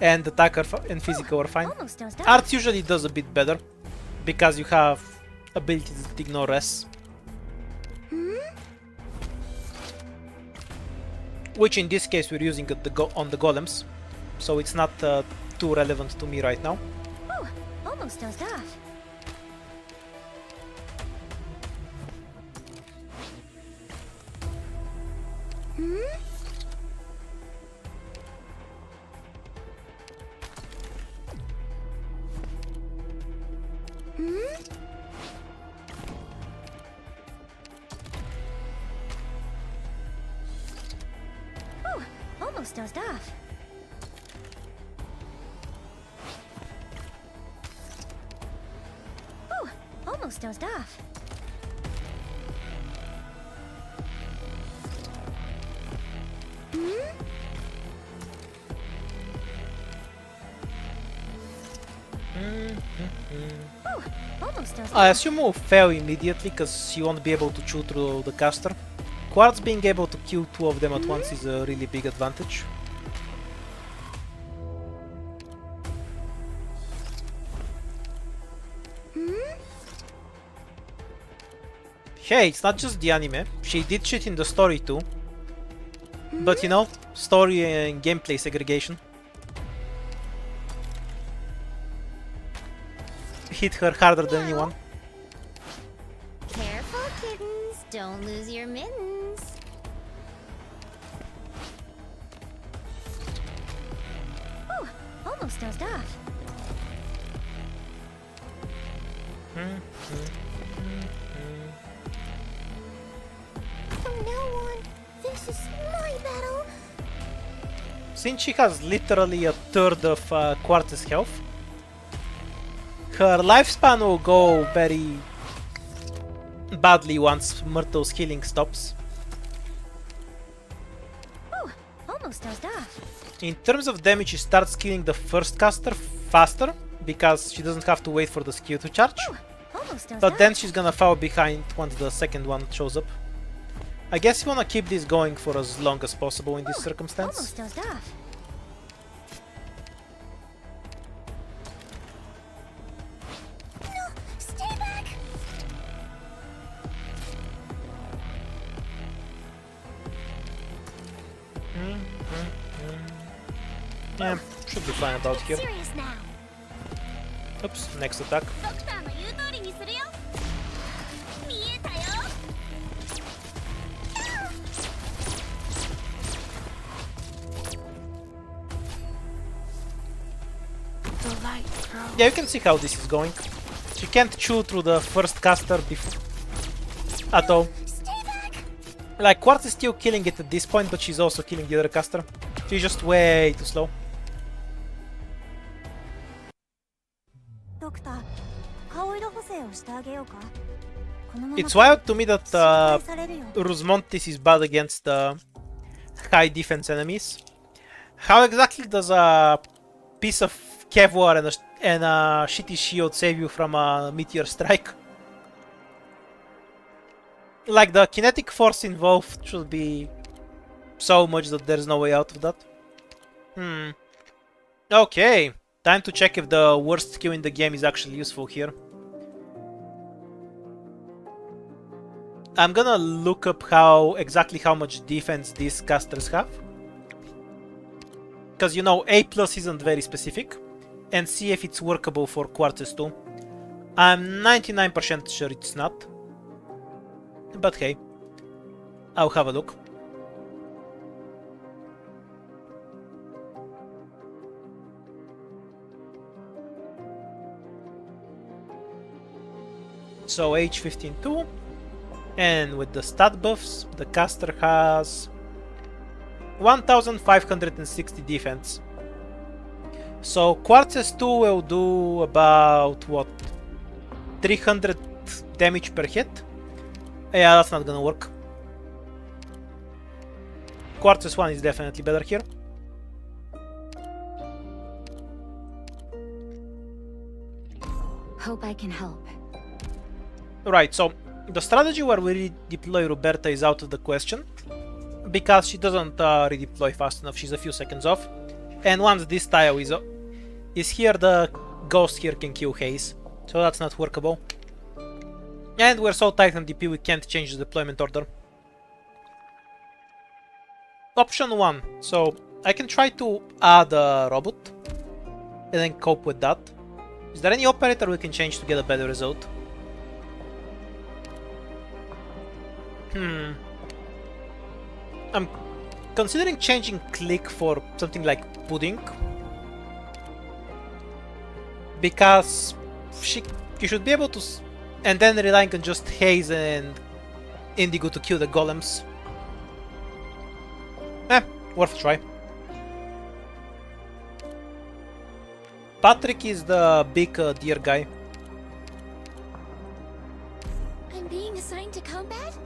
And attack and physical are fine. Almost dozed off. Arts usually does a bit better because you have ability to ignore res. Which in this case we're using at on the golems, so it's not too relevant to me right now. Ooh, almost dozed off. Ooh, almost dozed off. Ooh, almost dozed off. Ooh, almost dozed I off. assume we'll fail immediately because you won't be able to chew through the caster. Quartz being able to kill two of them at once is a really big advantage. Hey, it's not just the anime. She did shit in the story too. But you know, story and gameplay segregation. Hit her harder than anyone. Careful, kittens. Don't lose your mittens. Ooh, almost dozed off. From now on, this is my battle. Since she has literally a third of Quartz's health, her lifespan will go very badly once Myrtle's healing stops. Ooh, almost dozed off. In terms of damage, she starts killing the first caster faster because she doesn't have to wait for the skill to charge. Almost dozed But off. then she's gonna fall behind once the second one shows up. I guess you wanna keep this going for as long as possible in this circumstance. Almost dozed off. No, stay back. Yeah, should be fine about here. Serious now. Oops, next attack. ドクターの言う通りにするよ。見えたよ。 The light, bro. Yeah, you can see how this is going. She can't chew through the first caster at all. Stay back. Like, Quartz is still killing it at this point, but she's also killing the other caster. She's just way too slow. ドクター、顔色補正をしてあげようか。このまま It's wild to me that 心配されるよ。 Rusmontis is bad against high defense enemies. How exactly does a piece of Kevlar and a shitty shield save you from a meteor strike? Like, the kinetic force involved should be so much that there's no way out of that. Okay, time to check if the worst skill in the game is actually useful here. I'm gonna look up exactly how much defense these casters have. Because, you know, A+ isn't very specific. And see if it's workable for Quartz too. I'm 99% sure it's not. But hey, I'll have a look. So H15 too. And with the stat buffs, the caster has 1560 defense. So Quartz 2 will do about what? 300 damage per hit? Yeah, that's not gonna work. Quartz 1 is definitely better here. Hope I can help. Right, so the strategy where we redeploy Roberta is out of the question. Because she doesn't redeploy fast enough, she's a few seconds off. And once this tile is here, the ghost here can kill Haze. So that's not workable. And we're so tight on DP we can't change the deployment order. Option 1. So I can try to add a robot and then cope with that. Is there any operator we can change to get a better result? I'm considering changing Click for something like Pudding. Because you should be able to... And then relying on just Haze and Indigo to kill the golems. Worth a try. Patrick is the big deer guy. I'm being assigned to combat?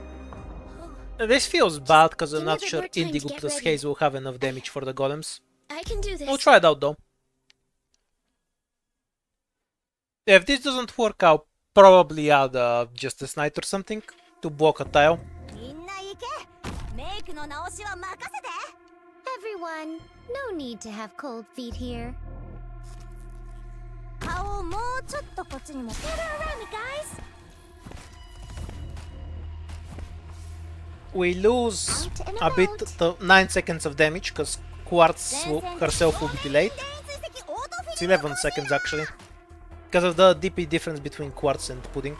This feels bad because I'm give me not the sure more time to Indigo get plus ready. Haze will have enough damage for the golems. I can do this. We'll try it out though. If this doesn't work, I'll probably add Justice Knight or something to block a tile. みんな行け。メイクの直しは任せて。Everyone, no need to have cold feet here. 顔をもうちょっとこっちにも。Gather around me, guys. We lose a bit, 9 seconds of damage because Quartz herself will be delayed. It's 11 seconds actually. Because of the DP difference between Quartz and Pudding.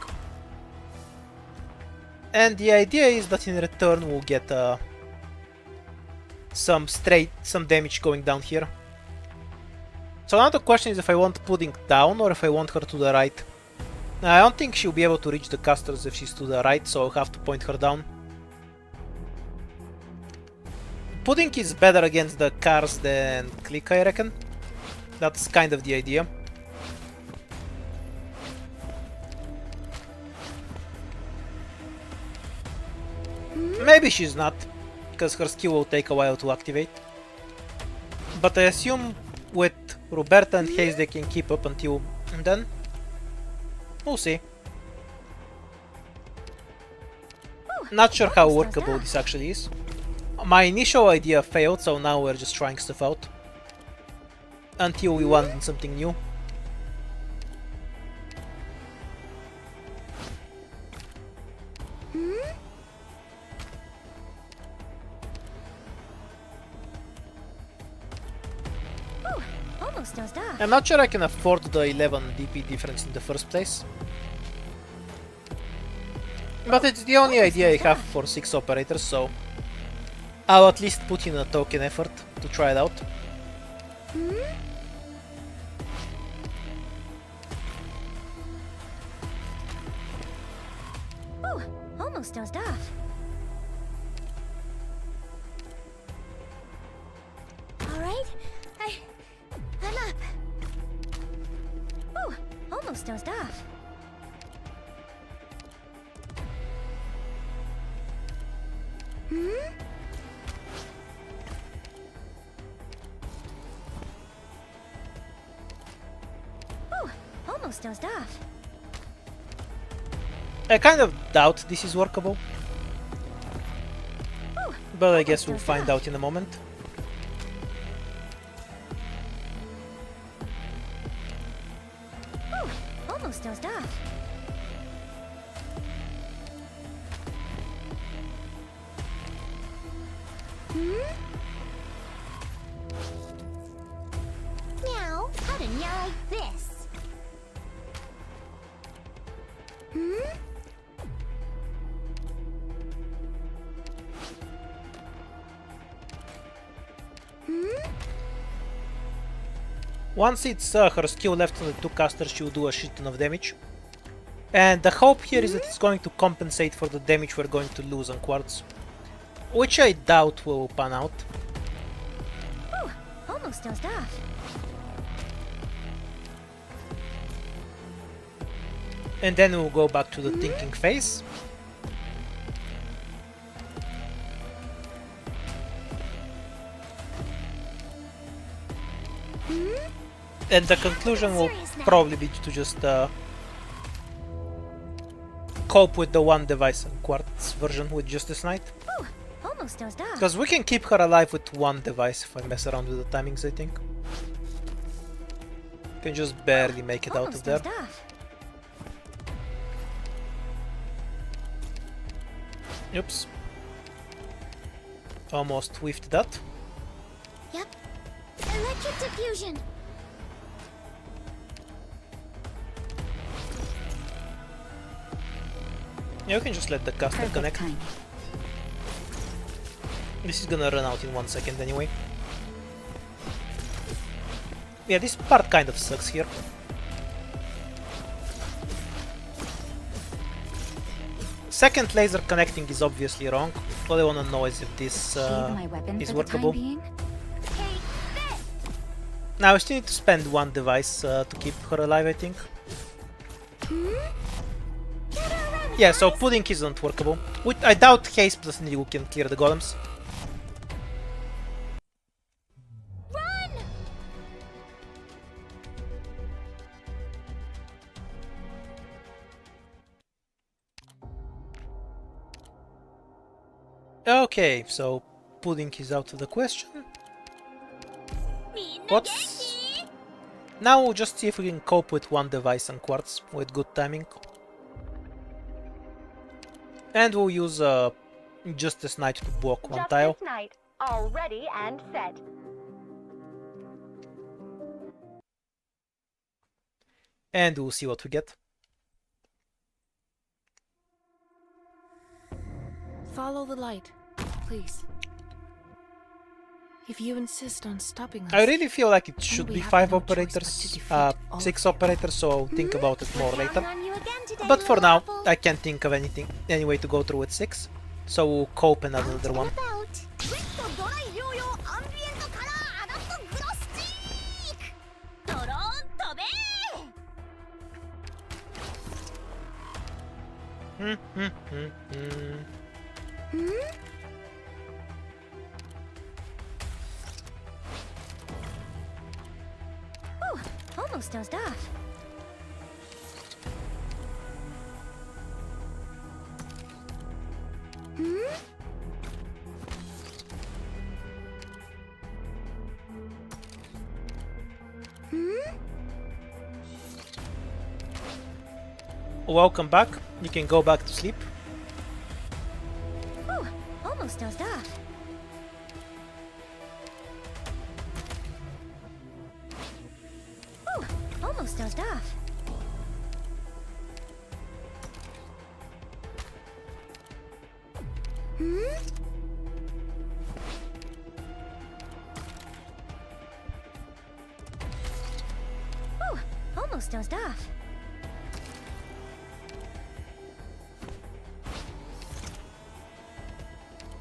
And the idea is that in return we'll get some damage going down here. So now the question is if I want Pudding down or if I want her to the right. I don't think she'll be able to reach the casters if she's to the right, so I'll have to point her down. Pudding is better against the cars than Click, I reckon. That's kind of the idea. Maybe she's not, because her skill will take a while to activate. But I assume with Roberta and Haze they can keep up until then. We'll see. Not sure how workable this actually is. My initial idea failed, so now we're just trying stuff out. Until we land on something new. dozed off. I'm not sure I can afford the 11 DP difference in the first place. But it's the only idea I have for 6 operators, so I'll at least put in a token effort to try it out. Oh, almost dozed off. All right, I'm up. Oh, almost dozed off. Oh, almost dozed off. I kind of doubt this is workable, Oh, but I guess we'll dozed find off. out in a moment. Oh, almost dozed off. Meow, how to meow like this? Once it's her skill left on the 2 casters, she'll do a shit ton of damage. And the hope here is that it's going to compensate for the damage we're going to lose on Quartz. Which I doubt will pan out. Oh, almost dozed off. And then we'll go back to the thinking phase. And the conclusion will probably be to just cope with the 1 device and Quartz version with Justice Knight. Oh, almost dozed off. Because we can keep her alive with 1 device if I mess around with the timings, I think. Can just barely make it out Almost of there. dozed off. Oops. Almost whiffed that. Yep. Electric diffusion. Yeah, you can just let the caster Perfect connect. time. This is gonna run out in 1 second anyway. Yeah, this part kind of sucks here. Second laser connecting is obviously wrong. All I wanna know is if this Sheathe my weapon is for the time workable. being. Now I still need to spend 1 device to keep her alive, I think. Yeah, so pudding isn't workable. I doubt haste plus Nigu can clear the golems. Okay, so pudding is out of the question. What's... Now we'll just see if we can cope with 1 device and Quartz with good timing. And we'll use Justice Knight to block 1 tile. Justice Knight, all ready and set. And we'll see what we get. Follow the light, please. If you insist on stopping us, I really feel like it should we be have 5 no choice but to operators, defeat all 6 operators, so I'll think about it more later. On you again today, But for little now, apple. I can't think of any way to go through with 6. So we'll cope and add another one. About. ドライ療養アンビエントカラーアダプトグロスチーク。ドローン飛べOh, almost dozed off. Welcome back. You can go back to sleep. Oh, almost dozed off. Ooh, almost dozed off.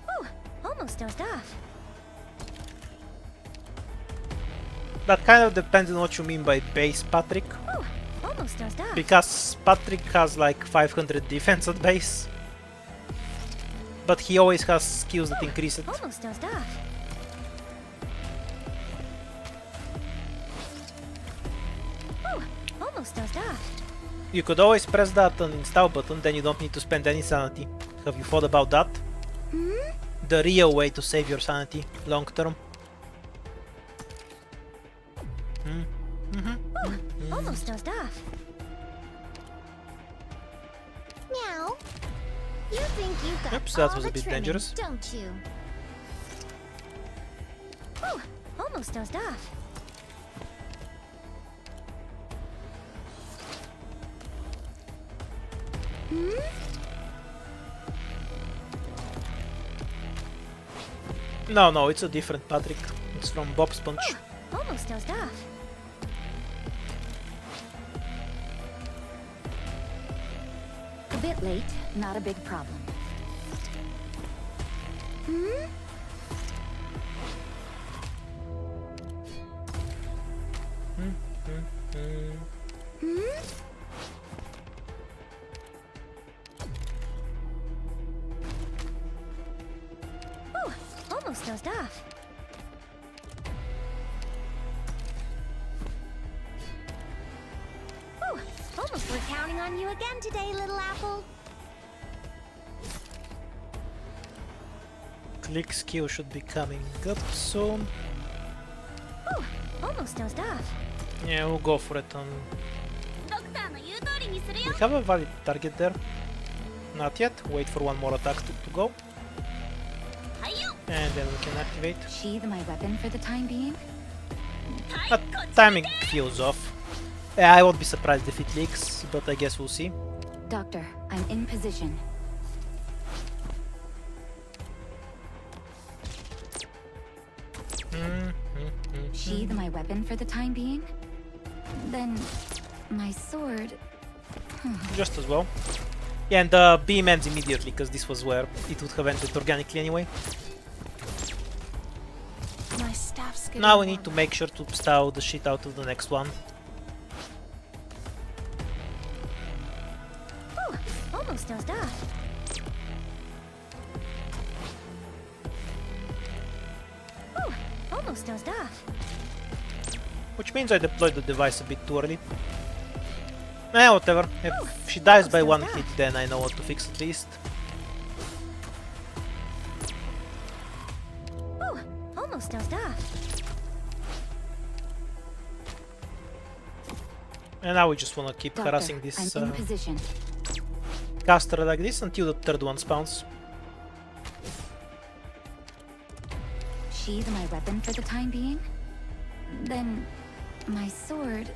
Ooh, almost dozed off. That kind of depends on what you mean by base, Patrick. Ooh, almost dozed off. Because Patrick has like 500 defense at base. But he always has skills that increase it. Almost dozed off. Ooh, almost dozed off. You could always press that uninstall button, then you don't need to spend any sanity. Have you thought about that? The real way to save your sanity long term. Almost dozed off. Meow. You think you've got Oops, that all was the a bit trimmings, dangerous. don't you? Ooh, almost dozed off. No, it's a different Patrick. It's from Bob Sponge. Almost dozed off. A bit late, not a big problem. Ooh, almost dozed off. Ooh, almost We're counting on you again today, little apple. Click skill should be coming up soon. Ooh, almost dozed off. Yeah, we'll go for it. ドクターの言う通りにするよ We have a valid target there. Not yet. Wait for one more attack to go. はいよ And then we can activate. Sheathe my weapon for the time being. That timing feels off. Yeah, I won't be surprised if it leaks, but I guess we'll see. Doctor, I'm in position. Sheathe my weapon for the time being. Then my sword. Just as well. Yeah, and the beam ends immediately, because this was where it would have ended organically anyway. My staff's getting Now we need to warmer. make sure to stall the shit out of the next one. Ooh, almost dozed off. Ooh, almost dozed off. Which means I deployed the device a bit too early. Eh, whatever. If she dies by one hit, then I know what to fix at least. Ooh, almost dozed off. And now we just wanna keep Doctor, harassing this I'm in position. caster like this until the third one spawns. Sheathe my weapon for the time being. Then my sword.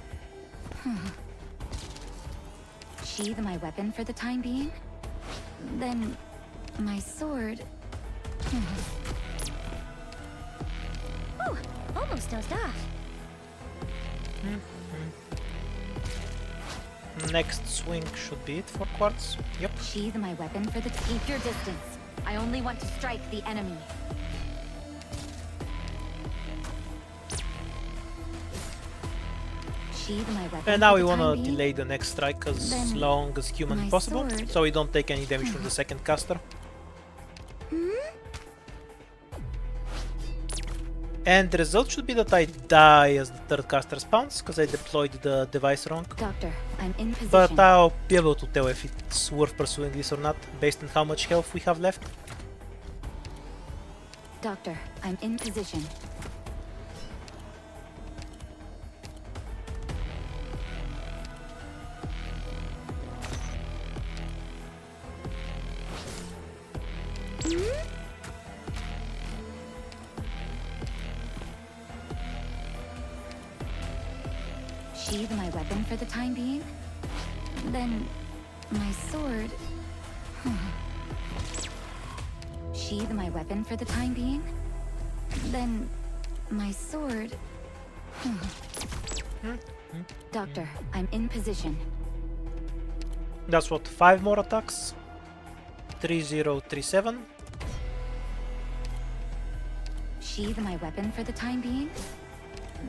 Sheathe my weapon for the time being. Then my sword. Ooh, almost dozed off. Next swing should be it for Quartz. Yep. Sheathe my weapon for the. Keep your distance. I only want to strike the enemy. Sheathe my weapon. And now for we the wanna time being. delay the next strike as Then long as humanly my possible, sword. so we don't take any damage from the second caster. And the result should be that I die as the third caster spawns, because I deployed the device wrong. Doctor, I'm in position. But I'll be able to tell if it's worth pursuing this or not, based on how much health we have left. Doctor, I'm in position. Sheathe my weapon for the time being. Then my sword. Sheathe my weapon for the time being? Then my sword... Doctor, I'm in position. That's what, 5 more attacks? 3037. Sheathe my weapon for the time being?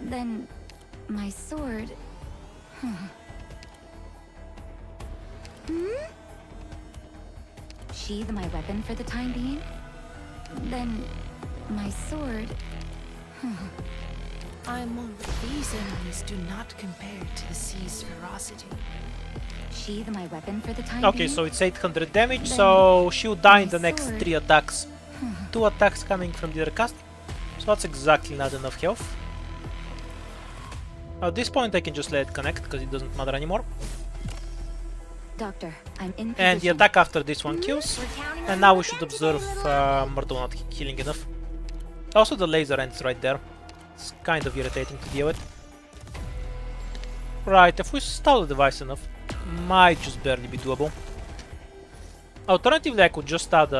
Then my sword... Sheathe my weapon for the time being? Then my sword... I'm on. These enemies do not compare to the sea's ferocity. Sheathe my weapon for the time Okay, being? so it's 800 damage, Then so she'll die in my the next sword. 3 attacks. 2 attacks coming from the other cast, so that's exactly not enough health. At this point I can just let it connect, because it doesn't matter anymore. Doctor, I'm in position. And the attack after this one kills. And now we should observe Myrtle not healing enough. Also the laser ends right there. It's kind of irritating to deal with. Right, if we stall the device enough, might just barely be doable. Alternatively, I could just add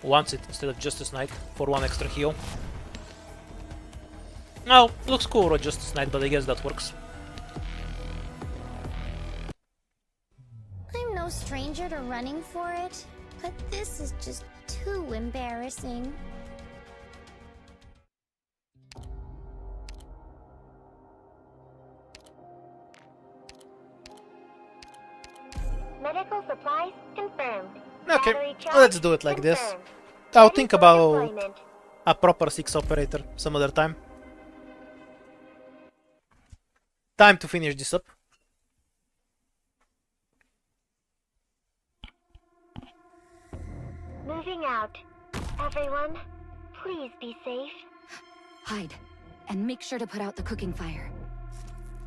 once it instead of Justice Knight for 1 extra heal. Well, looks cool with Justice Knight, but I guess that works. I'm no stranger to running for it, but this is just too embarrassing. Medical supplies confirmed. Okay, Battery charge let's do it like this. confirmed. I'll Ready think for about deployment. a proper 6 operator some other time. Time to finish this up. Moving out. Everyone, please be safe. Hide. And make sure to put out the cooking fire.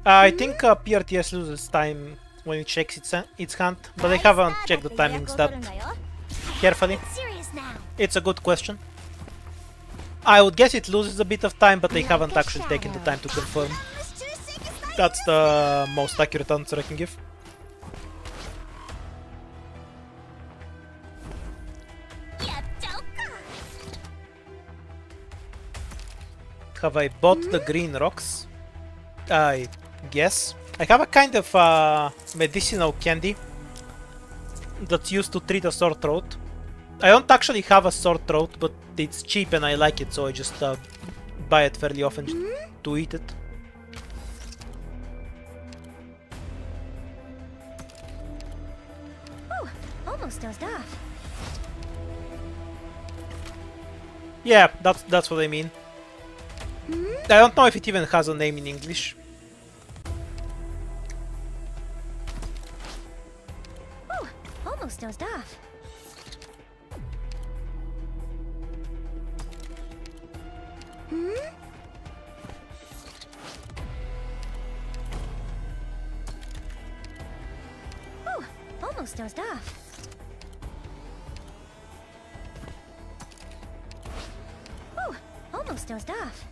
I think PRTS loses time when it checks its hand, but I haven't checked the timings that carefully. Serious now. It's a good question. I would guess it loses a bit of time, but they haven't actually taken the time to confirm. That's the most accurate answer I can give. Have I bought the green rocks? I guess. I have a kind of medicinal candy that's used to treat a sore throat. I don't actually have a sore throat, but it's cheap and I like it, so I just buy it fairly often to eat it. Almost dozed off. Yeah, that's what I mean. I don't know if it even has a name in English. Almost dozed off. Almost dozed off. Almost dozed off.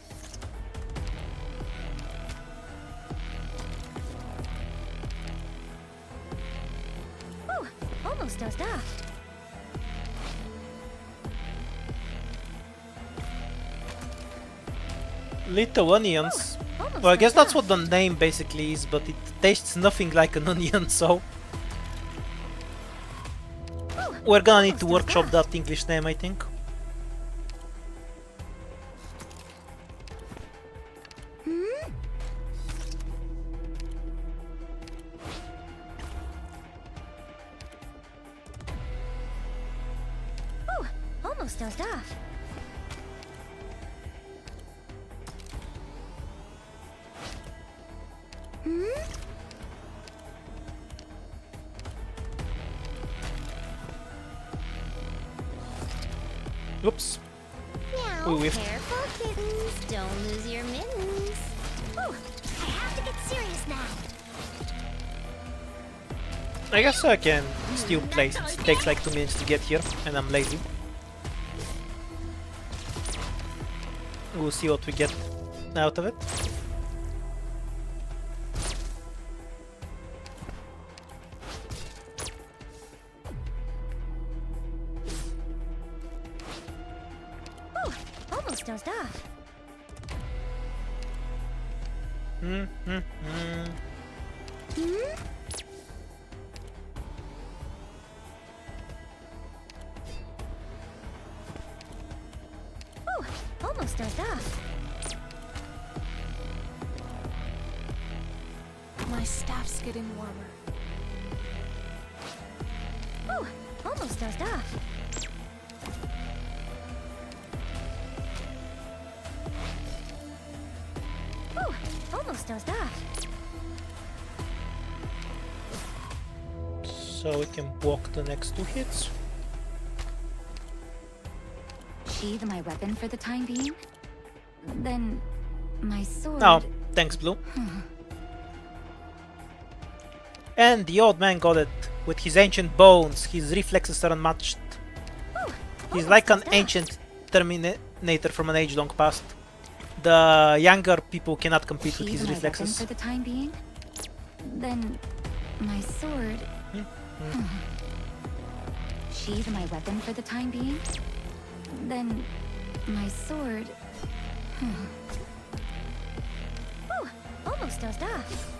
Almost dozed off. Little onions. Almost Well, I guess dozed that's what the name basically is, but it tastes nothing like an onion, so... We're gonna need to workshop that English name, I think. Almost dozed off. Oops. Now, We whiffed. careful, kittens. Don't lose your mittens. Ooh, I have to get serious now. I guess I can still play since it takes like 2 minutes to get here, and I'm lazy. We'll see what we get out of it. dozed off. Oh, almost dozed off. My staff's getting warmer. Oh, almost dozed off. Oh, almost dozed off. So we can block the next 2 hits. Sheathe my weapon for the time being? Then my sword... Oh, thanks, Blue. And the old man got it. With his ancient bones, his reflexes are unmatched. He's like an ancient Terminator from an age long past. The younger people cannot compete with his Sheathe my weapon reflexes. for the time being? Then my sword... Sheathe my weapon for the time being? Then my sword... Oh, almost dozed off.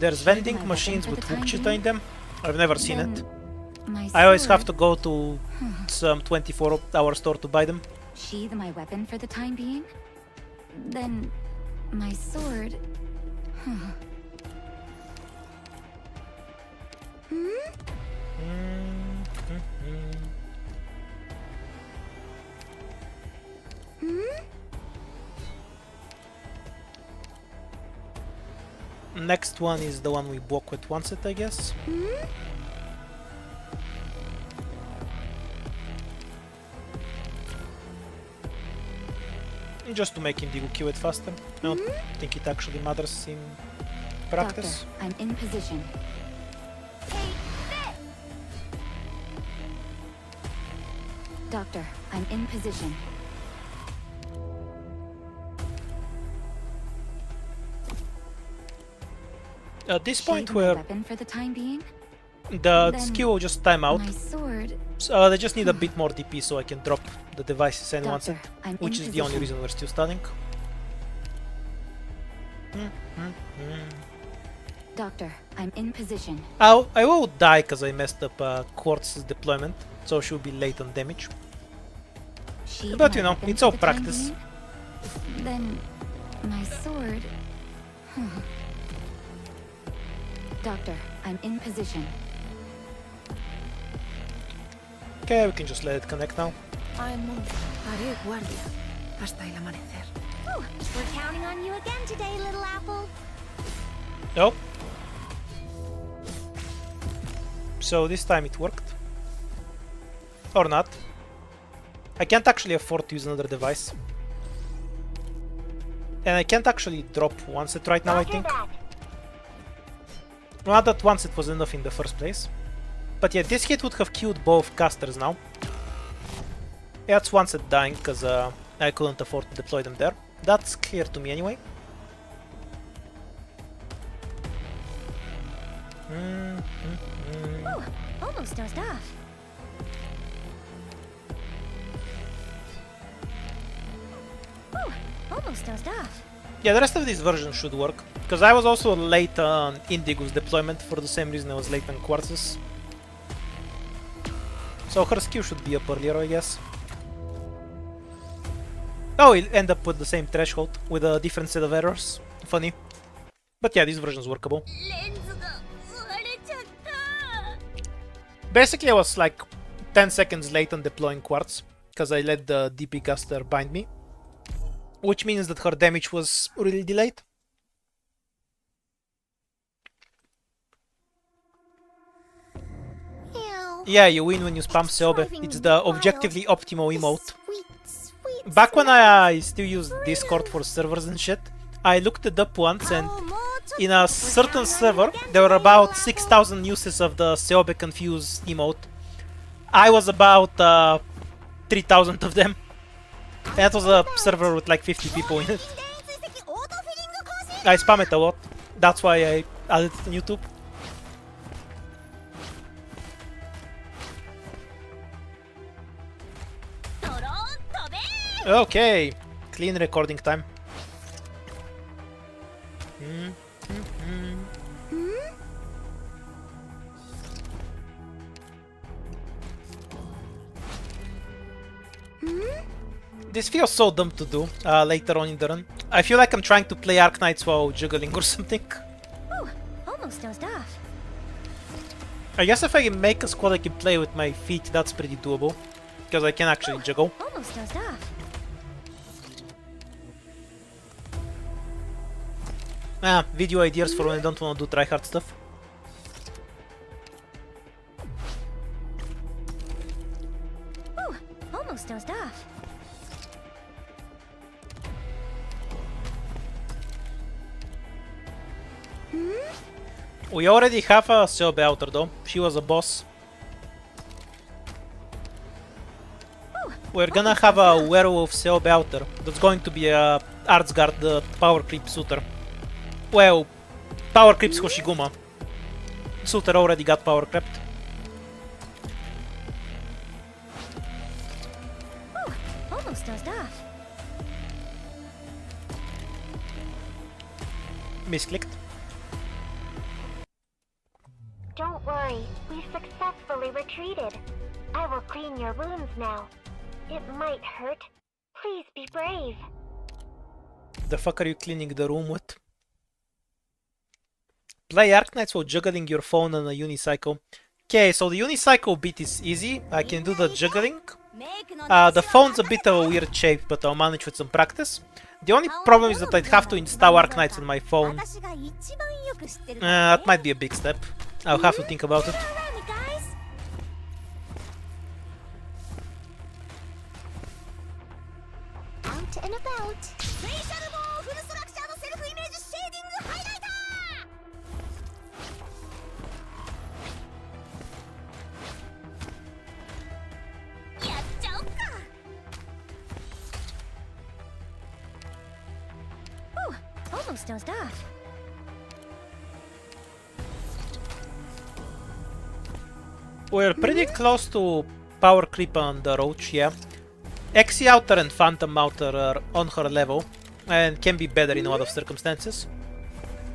There's vending my machines weapon with for the time hookshita being? in them. I've never seen Then it. my I always have sword- to go to some 24-hour store to buy them. Sheathe my weapon for the time being? Then my sword... Next one is the one we block with one set, I guess. Just to make Indigo kill it faster. I don't think it actually matters in practice. Doctor, I'm in position. Doctor, I'm in position. At this point Sheathe my where weapon for the time being? the Then skill will just time out, My sword... so they just need a bit more DP so I can drop the devices and one Doctor, set, I'm which in is the only position. reason we're still stunning. Doctor, I'm in position. I will die because I messed up Quartz's deployment, so she'll be late on damage. Sheathe But my you know, weapon it's for all the time practice. being? Then my sword... Doctor, I'm in position. Okay, we can just let it connect now. I'm on. Haré guardia hasta el amanecer. Oh, we're counting on you again today, little apple. Oh. So this time it worked. Or not. I can't actually afford to use another device. And I can't actually drop one set right now, I Roger think. that. Not that one set was enough in the first place. But yeah, this hit would have killed both casters now. Yeah, it's one set dying because I couldn't afford to deploy them there. That's clear to me anyway. Oh, almost dozed off. Oh, almost dozed off. Yeah, the rest of this version should work. Because I was also late on Indigo's deployment for the same reason I was late on Quartz's. So her skill should be up earlier, I guess. Oh, it'll end up with the same threshold, with a different set of errors. Funny. But yeah, this version's workable. レンズが割れちゃった。 Basically, I was like 10 seconds late on deploying Quartz, because I let the DP caster bind me. Which means that her damage was really delayed. Yeah, you win when you spam Seobe. It's the objectively optimal emote. Sweet, sweet Back when I still used Discord for servers and shit, I looked it up once and in a certain server there were about 6,000 uses of the Seobe Confused emote. I was about 3,000 of them. And that was a server with like 50 people in it. I spam it a lot. That's why I added it on YouTube. Okay, clean recording time. This feels so dumb to do later on in the run. I feel like I'm trying to play Arknights while juggling or something. Ooh, almost dozed off. I guess if I can make a squad I can play with my feet, that's pretty doable. Because I can actually juggle. Almost dozed off. Video ideas for when I don't want to do tryhard stuff. Ooh, almost dozed off. We already have a Selby outer though. She was a boss. We're gonna have a werewolf Selby outer. That's going to be a Artsguard power creep suitor. Well, power creeps Hoshiguma. Suitor already got power crept. Ooh, almost dozed off. Misclicked. Don't worry, we successfully retreated. I will clean your wounds now. It might hurt. Please be brave. The fuck are you cleaning the room with? Play Arknights while juggling your phone on a unicycle. Okay, so the unicycle bit is easy. I can do the juggling. The phone's a bit of a weird shape, but I'll manage with some practice. The only problem is that I'd have to install Arknights on my phone. That might be a big step. I'll have to think about it. Out and about. Ooh, almost dozed off. We're pretty close to power creep on the Roach, yeah. Exi Outer and Phantom Outer are on her level and can be better in a lot of circumstances.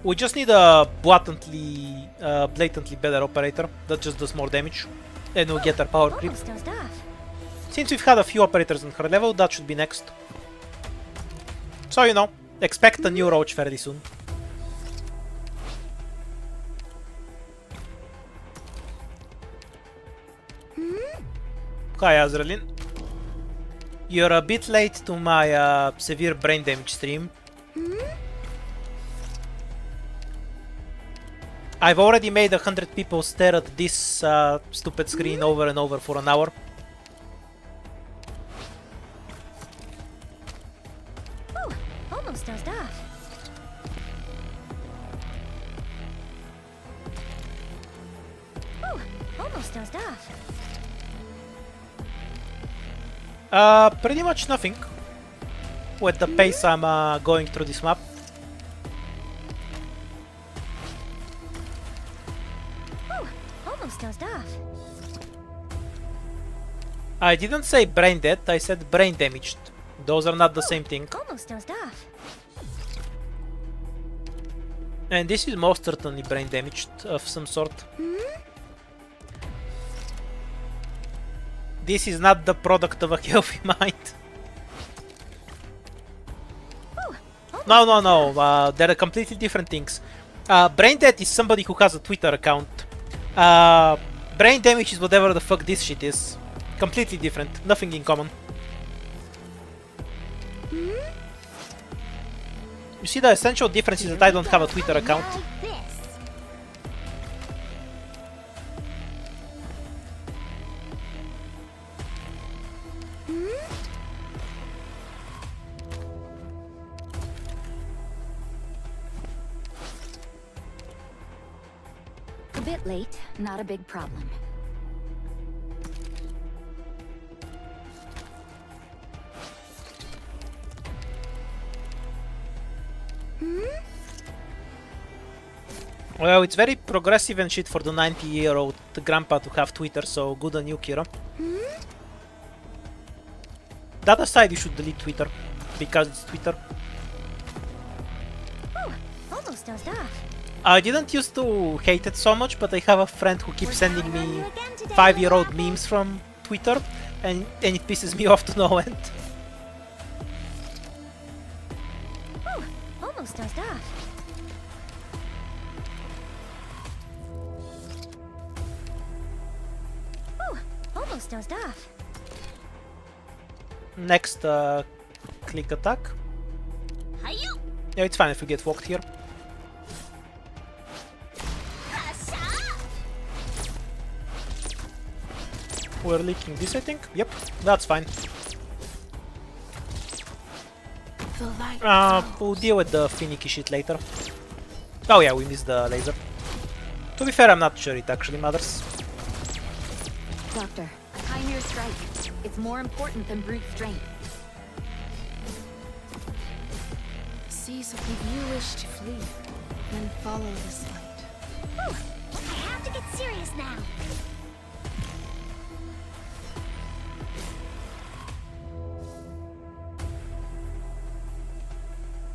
We just need a blatantly better operator that just does more damage, and we'll get our power creep. Almost dozed off. Since we've had a few operators on her level, that should be next. So, you know, expect a new Roach fairly soon. Hi Azraelin. You're a bit late to my severe brain damage stream. I've already made 100 people stare at this stupid screen over and over for an hour. Ooh, almost dozed off. Ooh, almost dozed off. Pretty much nothing with the pace I'm going through this map. Ooh, almost dozed off. I didn't say brain dead, I said brain damaged. Those are not the same thing. Almost dozed off. And this is most certainly brain damaged of some sort. This is not the product of a healthy mind. No, they're completely different things. Brain dead is somebody who has a Twitter account. Brain damage is whatever the fuck this shit is. Completely different, nothing in common. You see, the essential difference is that I don't have a Twitter account. Like this. A bit late, not a big problem. Well, it's very progressive and shit for the 90-year-old grandpa to have Twitter, so good on you, Kira. That aside, you should delete Twitter. Because it's Twitter. Almost dozed off. I didn't used to hate it so much, but I have a friend who keeps sending me 5-year-old memes from Twitter, and it pisses me off to no end. Almost dozed off. Almost dozed off. Next, click attack. Hayo! Yeah, it's fine if we get walked here. We're leaking this, I think. Yep, that's fine. The light We'll deal with the finicky shit later. Oh yeah, we missed the laser. To be fair, I'm not sure it actually matters. Doctor, Pioneer Strike. It's more important than brute strength. sees if you wish to flee, then follow this light. I have to get serious now.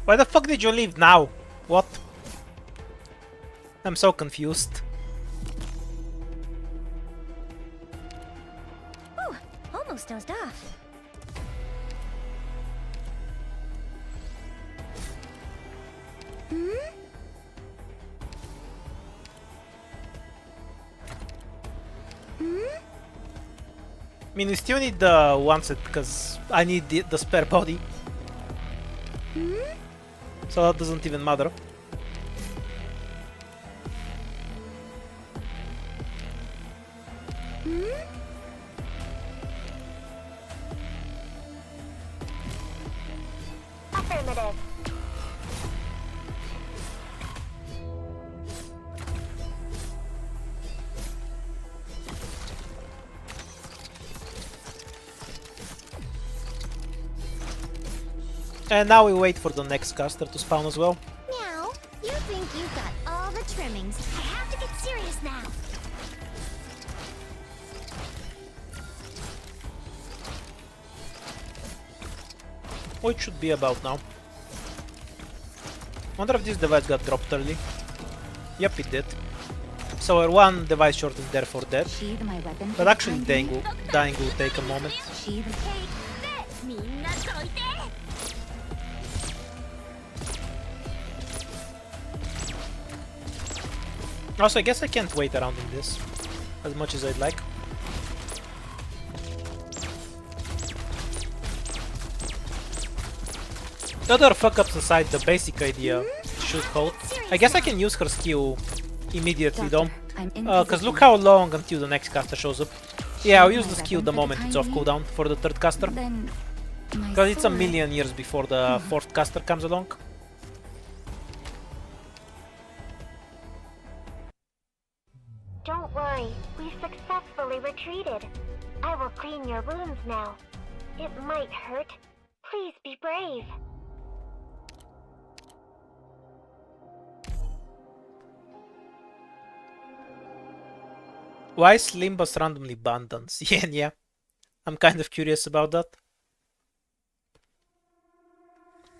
Why the fuck did you leave now? What? I'm so confused. Ooh, almost dozed off. I mean, we still need the one set because I need the spare body. So that doesn't even matter. Affirmative. And now we wait for the next caster to spawn as well. Now, you think you've got all the trimmings. I have to get serious now. What it should be about now. Wonder if this device got dropped early. Yep, it did. So we're one device short and therefore dead. Sheathe my weapon. But actually dying will take a moment. Sheathe. みんなどいて Also, I guess I can't wait around in this as much as I'd like. The other fuck-ups aside, the basic idea should hold. I guess I can use her skill immediately though. I'm in Cause look how long until the next caster shows up. Yeah, I'll use the skill the moment it's off cooldown for the third caster. Then my Cause it's a sword. million years before the fourth caster comes along. Don't worry, we've successfully retreated. I will clean your wounds now. It might hurt. Please be brave. Why is Limbus randomly banned on CN? Yeah, I'm kind of curious about that.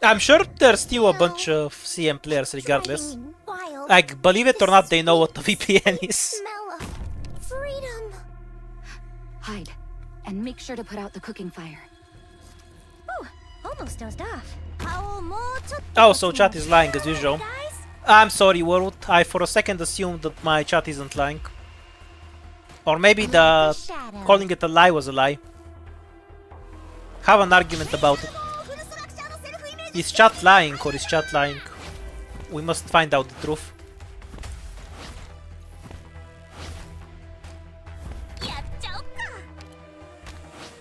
I'm sure there's still a bunch of CM players regardless. Driving me wild. Like, believe it or not, they know what the VPN is. Smell of freedom. Hide, and make sure to put out the cooking fire. Ooh, almost dozed off. Oh, so chat is lying as usual. Guys, I'm sorry, world. I for a second assumed that my chat isn't lying. Or maybe the shadow. calling it a lie was a lie. Have an argument about it. Is chat lying or is chat lying? We must find out the truth.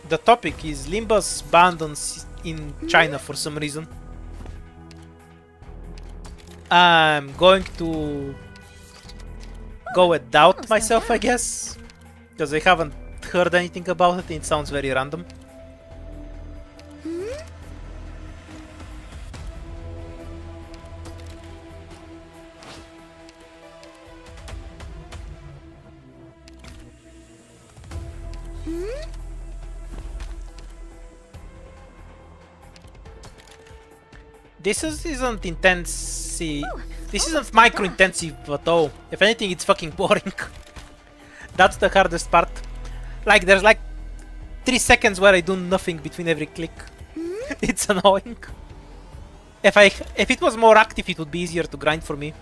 The topic is Limbus banned in China for some reason. I'm going to go with doubt myself, I guess. Because I haven't heard anything about it, it sounds very random. isn't intense. This isn't micro intensive at all. If anything, it's fucking boring. That's the hardest part. Like there's like 3 seconds where I do nothing between every click. It's annoying. If it was more active, it would be easier to grind for me.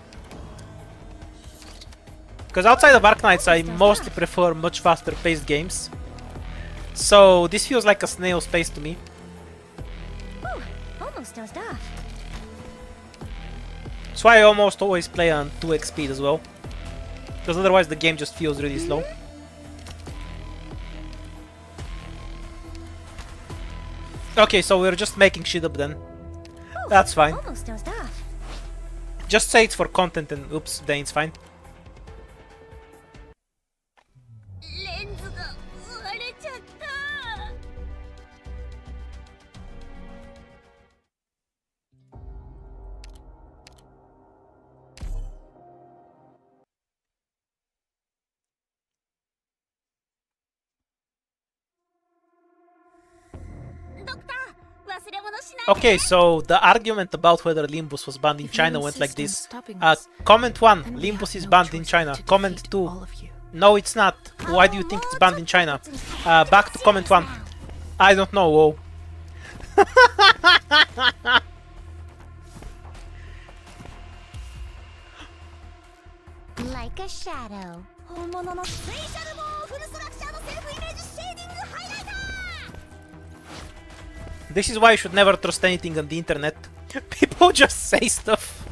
Because outside of Arknights, I mostly prefer much faster paced games. So this feels like a snail's pace to me. Ooh, almost dozed off. That's why I almost always play on 2x speed as well. Because otherwise the game just feels really slow. Okay, so we're just making shit up then. That's fine. Almost dozed off. Just say it's for content and oops, then it's fine. レンズが割れちゃった。ドクター、忘れ物しないで。 Okay, so the argument about whether Limbus was banned in If you China went like insist this. on stopping us, Comment 1, then we Limbus have is no banned in choice China. to Comment defeat 2, all of you. no it's not. Why do you think it's banned in China? Back to comment 1. I don't know, whoa. Like a shadow. 本物のスペシャルボーンフルストラクチャーのセルフイメージシェーディングハイライター。 This is why you should never trust anything on the internet. People just say stuff.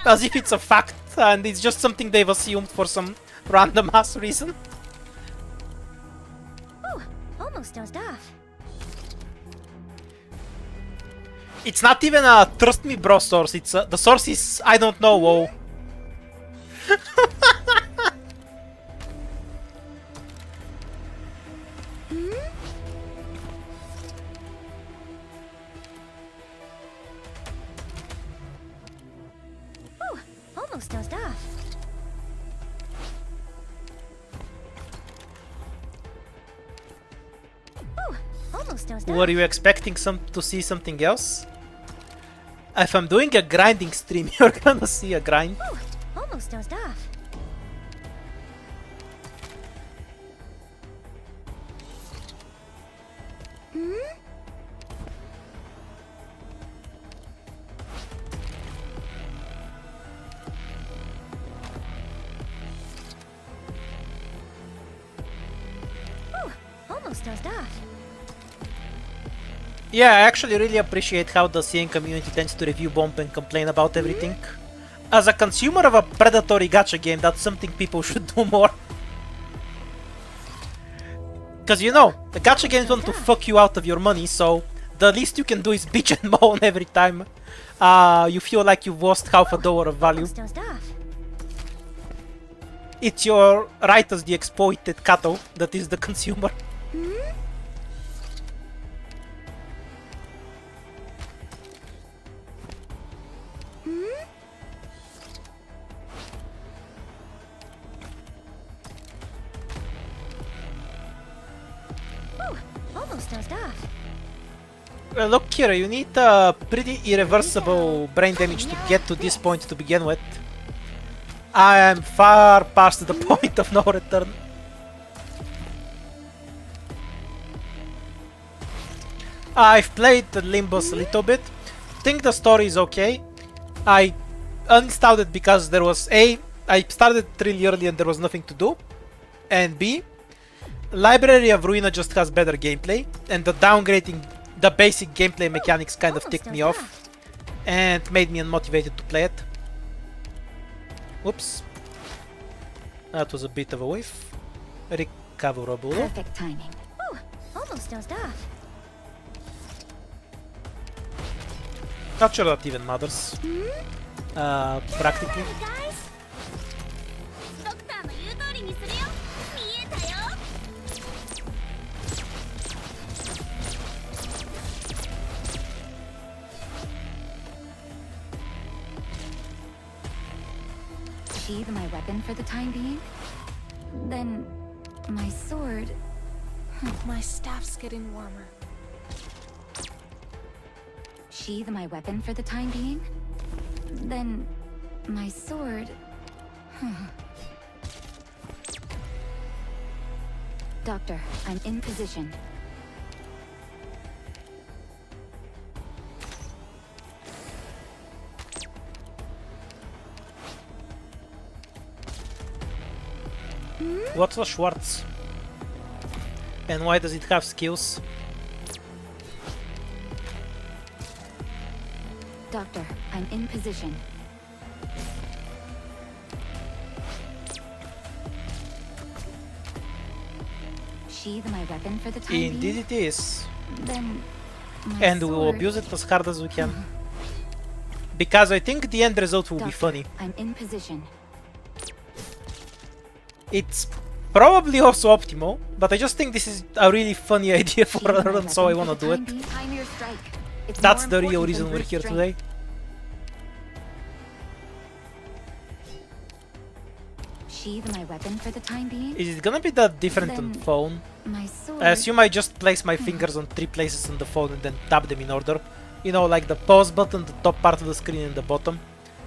As if it's a fact and it's just something they've assumed for some random ass reason. Ooh, almost dozed off. It's not even a trust me bro source, it's the source is I don't know, whoa. Ooh, almost dozed off. Ooh, almost dozed off. Were you expecting to see something else? If I'm doing a grinding stream, you're gonna see a grind. Ooh, almost dozed off. Ooh, almost dozed off. Yeah, I actually really appreciate how the CN community tends to review bomb and complain about everything. As a consumer of a predatory gacha game, that's something people should do more. Cause you know, the gacha games want to fuck you out of your money, so the least you can do is bitch and moan every time you feel like you've lost half a dollar of value. Almost dozed off. It's your right as the exploited cattle that is the consumer. Ooh, almost dozed off. Look, Kira, you need pretty irreversible brain damage to get to this point to begin with. I am far past the point of no return. I've played the Limbus a little bit. Think the story is okay. I uninstalled it because there was A, I started really early and there was nothing to do. And B, Library of Ruina just has better gameplay, and the downgrading the basic gameplay mechanics kind of ticked me off and made me unmotivated to play it. Whoops. That was a bit of a whiff. Recoverable. Perfect timing. Ooh, almost dozed off. Not sure that even matters. Practically. guys ドクターの言う通りにするよ。見えたよ。 Sheathe my weapon for the time being? Then my sword. My staff's getting warmer. Sheathe my weapon for the time being? Then my sword... Doctor, I'm in position. What's a Schwartz? And why does it have skills? Doctor, I'm in position. Sheathe my weapon for the time being? Indeed it is. Then my And we will sword- abuse it as hard as we can. Because I think the end result will be Doctor, funny. I'm in position. It's probably also optimal, but I just think this is a really funny idea for Sheathe a my run, so I weapon wanna for do the it. time being. Time your strike. It's That's more the real important reason than we're brute here strength. today. Sheathe my weapon for the time being? Is it gonna be that different on Then- phone? My sword... I assume I just place my fingers on 3 places on the phone and then tap them in order. You know, like the pause button, the top part of the screen and the bottom.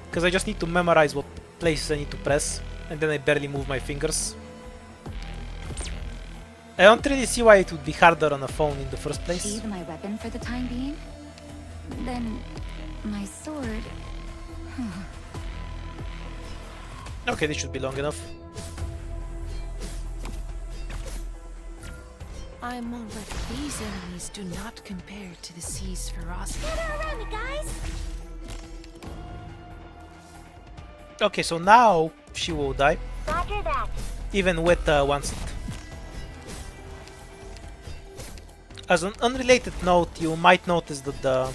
Because I just need to memorize what places I need to press, and then I barely move my fingers. I don't really see why it would be harder on a phone in the first place. Sheathe my weapon for the time being? Then my sword... Okay, this should be long enough. I'm already. These enemies do not compare to the sea's ferocity. Gather around me, guys! Okay, so now she will die, Roger that. even with one set. As an unrelated note, you might notice that the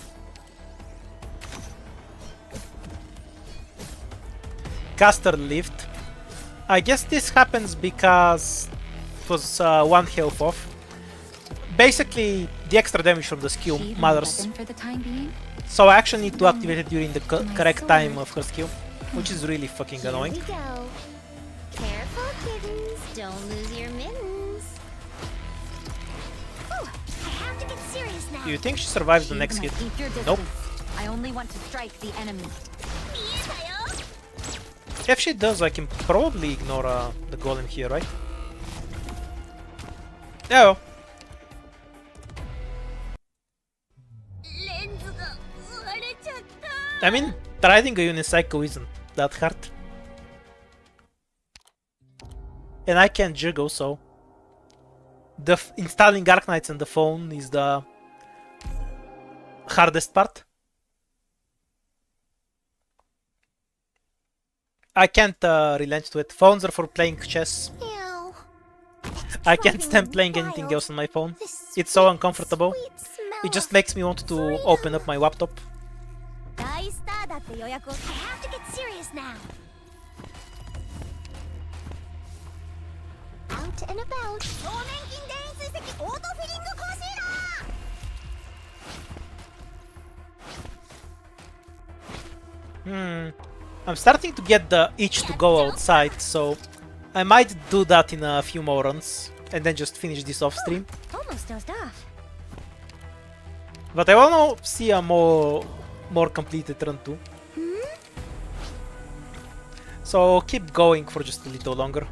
caster lived. I guess this happens because it was 1 health off. Basically, the extra damage from the skill Sheathe my matters. weapon for the time being? So I actually need to activate it during the My correct time sword. of her skill, which is really fucking Here annoying. we go. Careful, kittens. Don't lose your mittens. Ooh, I have to get serious now. Do you think she survives the Sheathe next my- hit? Keep your Nope. distance. I only want to strike the enemy. 見えたよ If she does, I can probably ignore the golem here, right? Yeah. レンズが割れちゃった I mean, riding a unicycle isn't that hard. And I can jiggle, so... Installing Arknights on the phone is the hardest part. I can't relent to it. Phones are for playing chess. Ew. I can't stand Driving playing me anything wild. else on my phone. This It's so sweet, uncomfortable. sweet smell It just of makes me want to open up my laptop. 大スターだって予約を I have to get serious now. Out and about. 表面筋電位追跡オートフィリングコンシーラー I'm starting to get the itch to go outside, so I might do that in a few more runs and then just finish this off stream. Almost dozed off. But I wanna see a more completed run too. So keep going for just a little longer.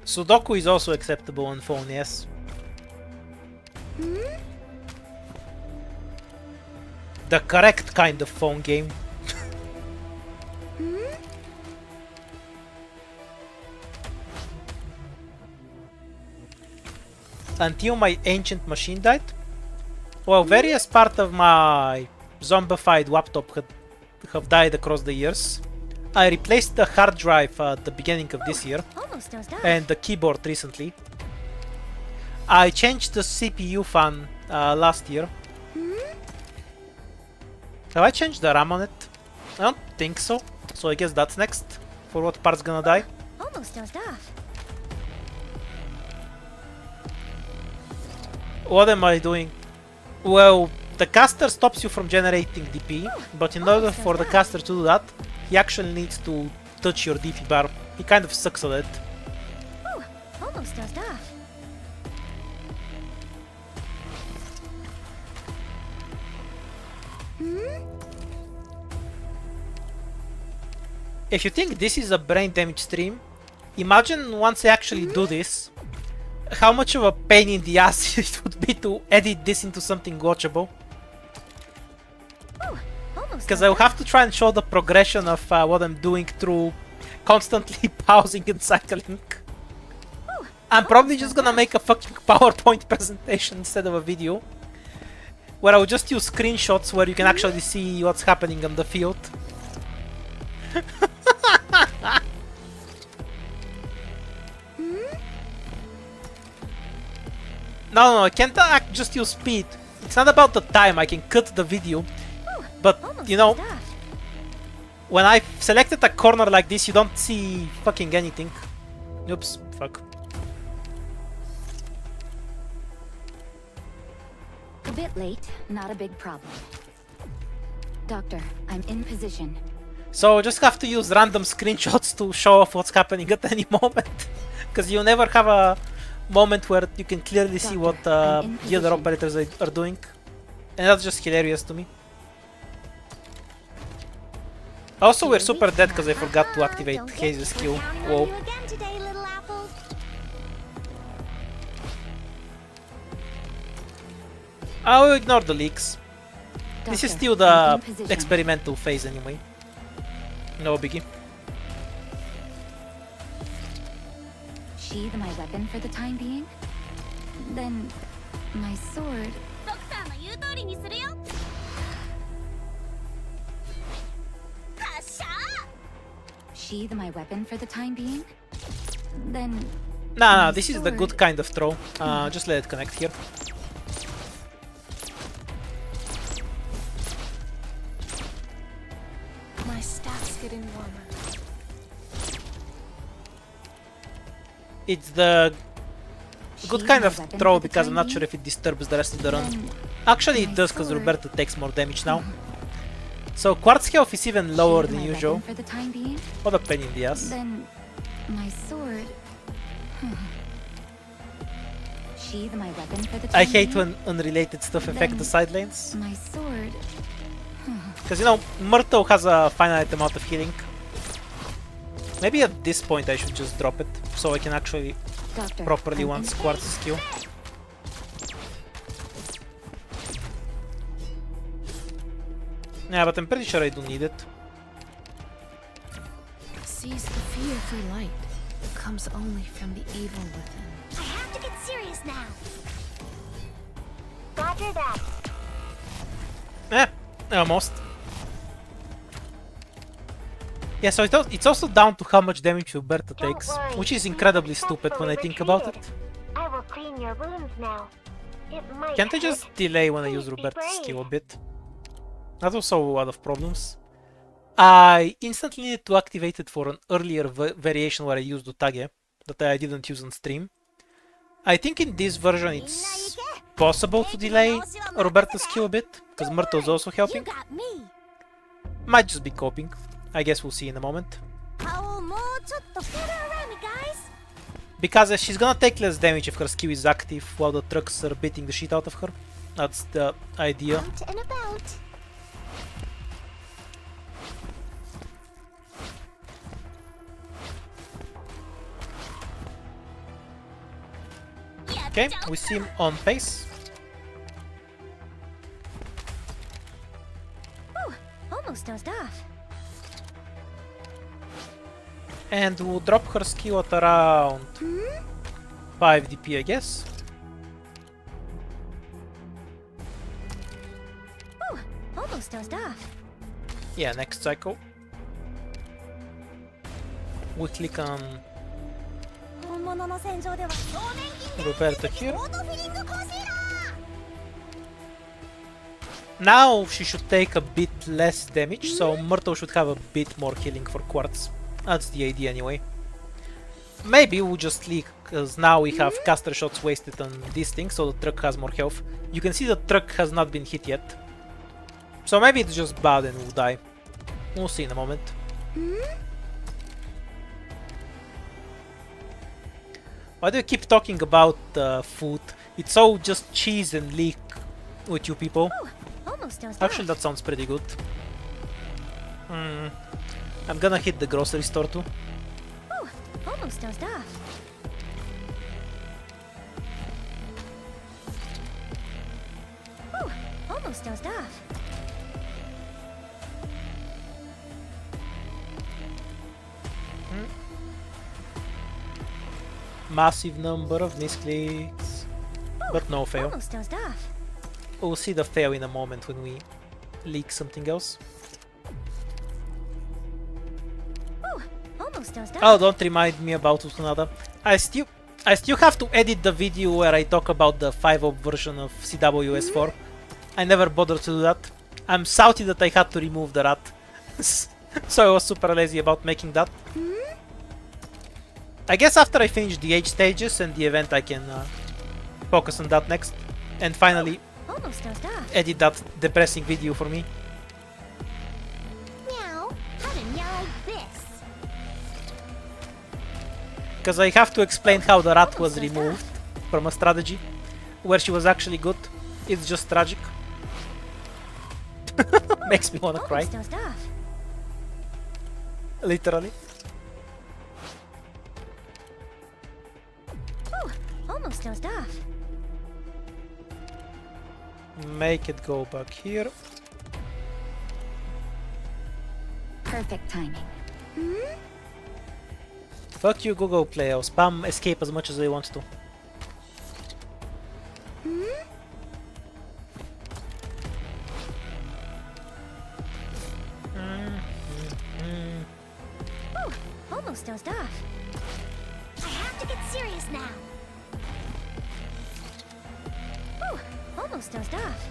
Sudoku is also acceptable on phone, yes. The correct kind of phone game. Until my ancient machine died? Well, various parts of my zombified laptop have died across the years. I replaced the hard drive at the beginning of this year Almost dozed off. and the keyboard recently. I changed the CPU fan last year. Have I changed the RAM on it? I don't think so. So I guess that's next. For what part's gonna die? Almost dozed off. What am I doing? Well, the caster stops you from generating DP, but in order for the caster to do that, he actually needs to touch your DP bar. He kind of sucks at it. Ooh, almost dozed off. If you think this is a brain damage stream, imagine once I actually do this, how much of a pain in the ass it would be to edit this into something watchable. Because I'll have to try and show the progression of what I'm doing through constantly pausing and cycling. I'm probably just gonna make a fucking PowerPoint presentation instead of a video, where I'll just use screenshots where you can actually see what's happening on the field. No, I can't just use speed. It's not about the time, I can cut the video. But, you know, when I selected a corner like this, you don't see fucking anything. Oops, fuck. A bit late, not a big problem. Doctor, I'm in position. So just have to use random screenshots to show off what's happening at any moment. Because you never have a moment where you can clearly see what the other operators are doing. And that's just hilarious to me. Also, we're super dead because I forgot to activate Haze's skill. Whoa. I'll ignore the leaks. This is still the experimental phase anyway. No biggie. Sheathe my weapon for the time being? Then my sword. Sheathe my weapon for the time being? Then. Nah, this is the good kind of throw. Just let it connect here. My staff's getting warmer. It's the good kind of throw because I'm not sure if it disturbs the rest of the run. Actually it does because Roberto takes more damage now. So Quartz health is even lower than usual. What a pain in the ass. Then my sword. Sheathe my weapon for the time I hate being? when unrelated stuff affect the side lanes. My sword. Because you know, Myrtle has a finite amount of healing. Maybe at this point I should just drop it, so I can actually Doctor, properly I'm one in- Quartz's skill. Yeah, but I'm pretty sure I do need it. Sees the fear for light comes only from the evil within. I have to get serious now. Roger that. Almost. Yeah, so it's also down to how much damage Roberto Don't takes, worry, which is you incredibly stupid when I successfully think about it. retreated. I will clean your wounds now. It might Can't I just hurt. delay when I Please use be Roberto's brave. skill a bit? That will solve a lot of problems. I instantly need to activate it for an earlier variation where I used Utage, that I didn't use on stream. I think in this version it's possible to delay Roberto's skill a bit, because Myrtle's also You helping. got me. Might just be coping. I guess we'll see in a moment. Because she's gonna take less damage if her skill is active while the trucks are beating the shit out of her. That's the idea. Out and about. Okay, we seem on pace. Almost dozed off. And we'll drop her skill at around 5 DP, I guess. Almost dozed off. Yeah, next cycle. We click on 本物の戦場では少年金 Roberto here. オートフィリングコンシーラー Now she should take a bit less damage, so Myrtle should have a bit more healing for Quartz. That's the idea anyway. Maybe we'll just leak, because now we have caster shots wasted on this thing, so the truck has more health. You can see the truck has not been hit yet. So maybe it's just bad and we'll die. We'll see in a moment. Why do you keep talking about food? It's all just cheese and leek with you people. Almost Almost dozed Actually, off. that sounds pretty good. I'm gonna hit the grocery store too. Ooh, almost dozed off. Ooh, almost dozed off. Massive number of misclicks, but no fail. Almost dozed off. We'll see the fail in a moment when we leak something else. Ooh, almost dozed off. Oh, don't remind me about Usunada. I still have to edit the video where I talk about the 5.0 version of CWS4. I never bothered to do that. I'm salty that I had to remove the rat. So I was super lazy about making that. I guess after I finish the age stages and the event I can focus on that next. And finally Almost dozed off. edit that depressing video for me. Meow. How to meow like this? Because I have to explain how the rat was removed from a strategy where she was actually good. It's just tragic. Makes me wanna cry, Almost dozed off. literally. Ooh, almost dozed off. Make it go back here. Perfect timing. Fuck you, Google Play. I'll spam escape as much as I want to. Ooh, almost dozed off. I have to get serious now. Ooh, almost dozed off.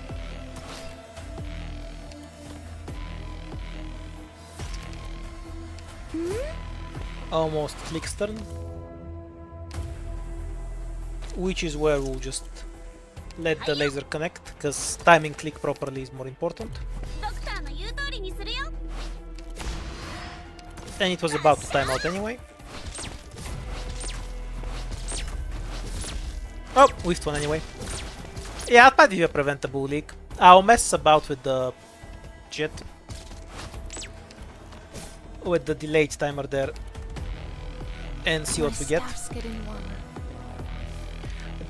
Almost Click's turn. Which is where we'll just let the laser connect, because timing Click properly is more important. ドクターの言う通りにするよ。 And it was about to time out anyway. Oh, whiffed one anyway. Yeah, it might be a preventable leak. I'll mess about with the jet. With the delayed timer there. And see what we get. Staff's getting warmer.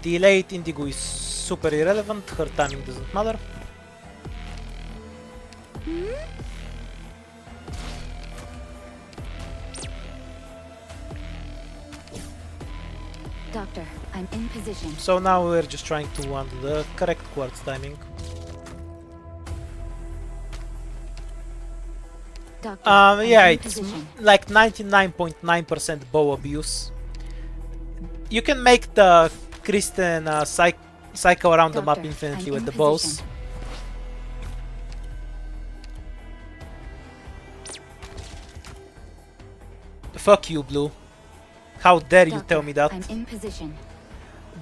Delayed Indigo is super irrelevant, her timing doesn't matter. Doctor, I'm in position. So now we're just trying to undo the correct quartz timing. Doctor, I'm Yeah, in it's position. like 99.9% bow abuse. You can make the Kristen cycle around the map Doctor, infinitely I'm with in the bows. position. Fuck you, Blue. How dare you Doctor, tell me that? I'm in position.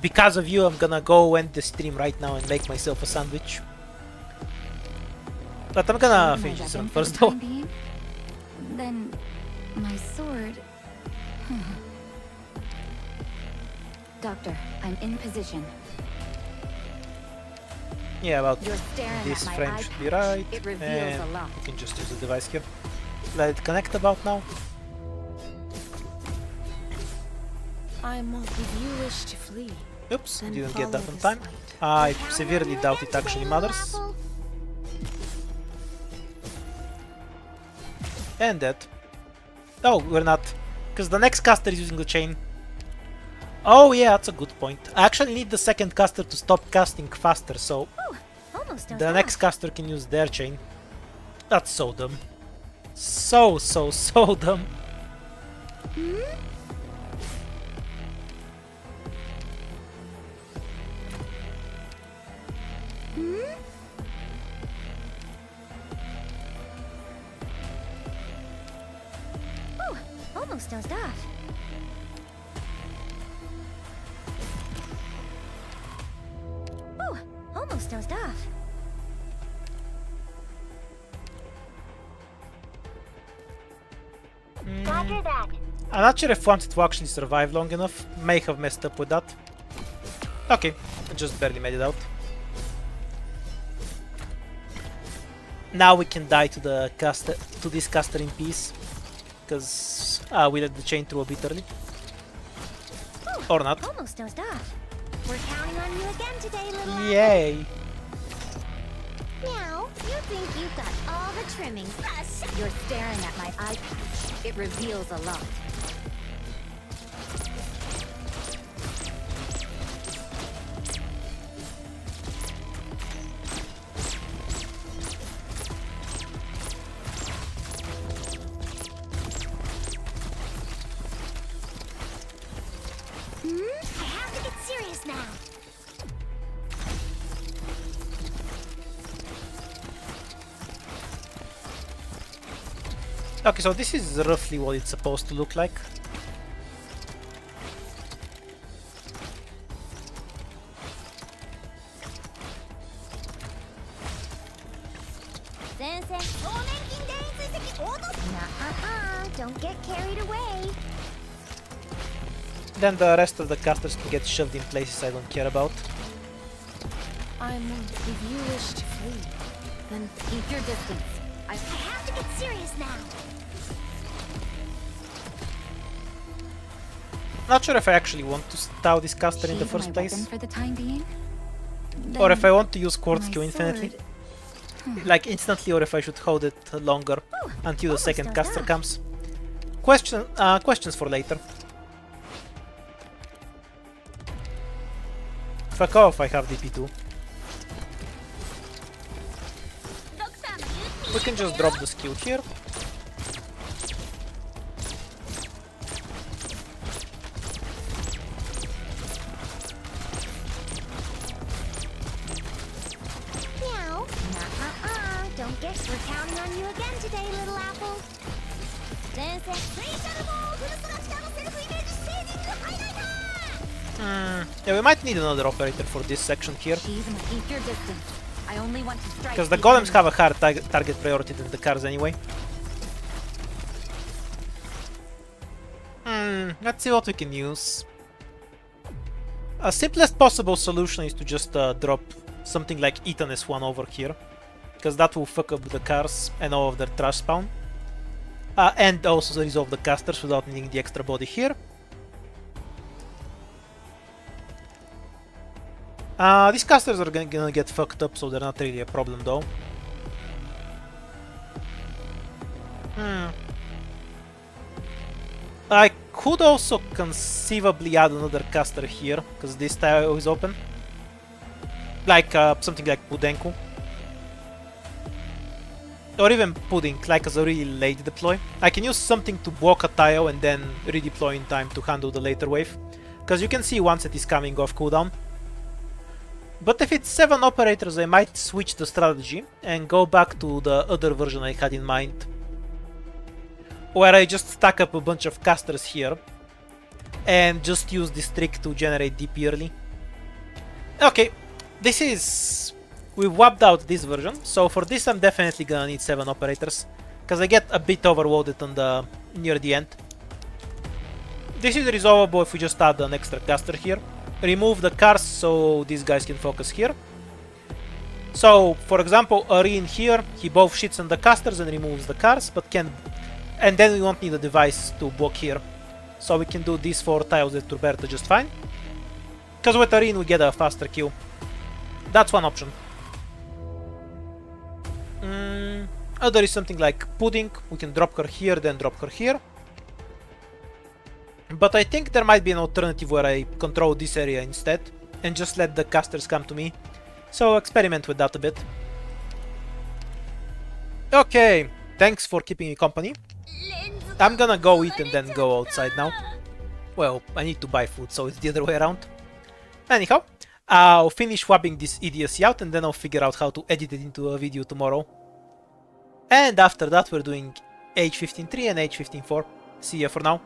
Because of you, I'm gonna go end the stream right now and make myself a sandwich. But I'm gonna Hold my finish this weapon one for the first though. time being. Then my sword. Doctor, I'm in position. Yeah, about You're staring this at my frame eye should be patch. right. It reveals And a lot. we can just use the device here. Let it connect about now. I'm off. If you wish to flee, Oops, then didn't get that follow on this time. light. I severely doubt it actually matters. And that. Oh, we're not. Because the next caster is using the chain. Oh yeah, that's a good point. I actually need the second caster to stop casting faster, so Ooh, almost dozed the off. next caster can use their chain. That's so dumb. So dumb. Ooh, almost dozed off. Ooh, almost dozed off. Roger that. I'm not sure if I wanted to actually survive long enough. May have messed up with that. Okay, I just barely made it out. Now we can die to the caster, to this caster in peace, because we let the chain through a bit early. Or not. Almost dozed off. We're counting on you again today, little Yay! Meow, you think you've got all the trimmings. You're staring at my eye patch. It reveals a lot. I have to get serious now. Okay, so this is roughly what it's supposed to look like. Sensei, 少年金電追跡オート Don't get carried away. Then the rest of the casters can get shoved in places I don't care about. If you wish to flee, then Keep your distance. I have to get serious now. Not sure if I actually want to stow this caster in the Sheathe first my place, weapon for the time being. or if Then I want to use Quartz my Q infinitely, sword. like instantly, or if I should hold it longer until the almost second done caster that. comes. Questions for later. Fuck off, I have DP2. We can just drop the skill here. Meow. Don't get. We're counting on you again today, little apple. Sensei, free shuttle ball. フルスラ北のセルフイメージステージングハイライター Yeah, we might need another operator for this section here, Sheathe and keep your distance. I only want to strike because the the golems enemy. have a higher target priority than the cars anyway. Let's see what we can use. A simplest possible solution is to just drop something like Ethan S1 over here, because that will fuck up the cars and all of their trash spawn. And also resolve the casters without needing the extra body here. These casters are gonna get fucked up, so they're not really a problem though. I could also conceivably add another caster here, because this tile is open. Like something like Pudenku. Or even Pudding, like as a really late deploy. I can use something to block a tile and then redeploy in time to handle the later wave. Because you can see once it is coming off cooldown. But if it's 7 operators, I might switch the strategy and go back to the other version I had in mind, where I just stack up a bunch of casters here and just use this trick to generate DP early. Okay, this is... we've wiped out this version, so for this I'm definitely gonna need 7 operators, because I get a bit overloaded on the near the end. This is resolvable if we just add an extra caster here. Remove the cars so these guys can focus here. So, for example, Arin here, he both shits on the casters and removes the cars, but can... and then we won't need a device to block here. So we can do these 4 tiles with Turberta just fine. Because with Arin we get a faster kill. That's one option. Other is something like Pudding. We can drop her here, then drop her here. But I think there might be an alternative where I control this area instead and just let the casters come to me. So experiment with that a bit. Okay, thanks for keeping me company. I'm gonna go eat and then go outside now. Well, I need to buy food, so it's the other way around. Anyhow, I'll finish swapping this idiocy out and then I'll figure out how to edit it into a video tomorrow. And after that we're doing H15.3 and H15.4. See ya for now.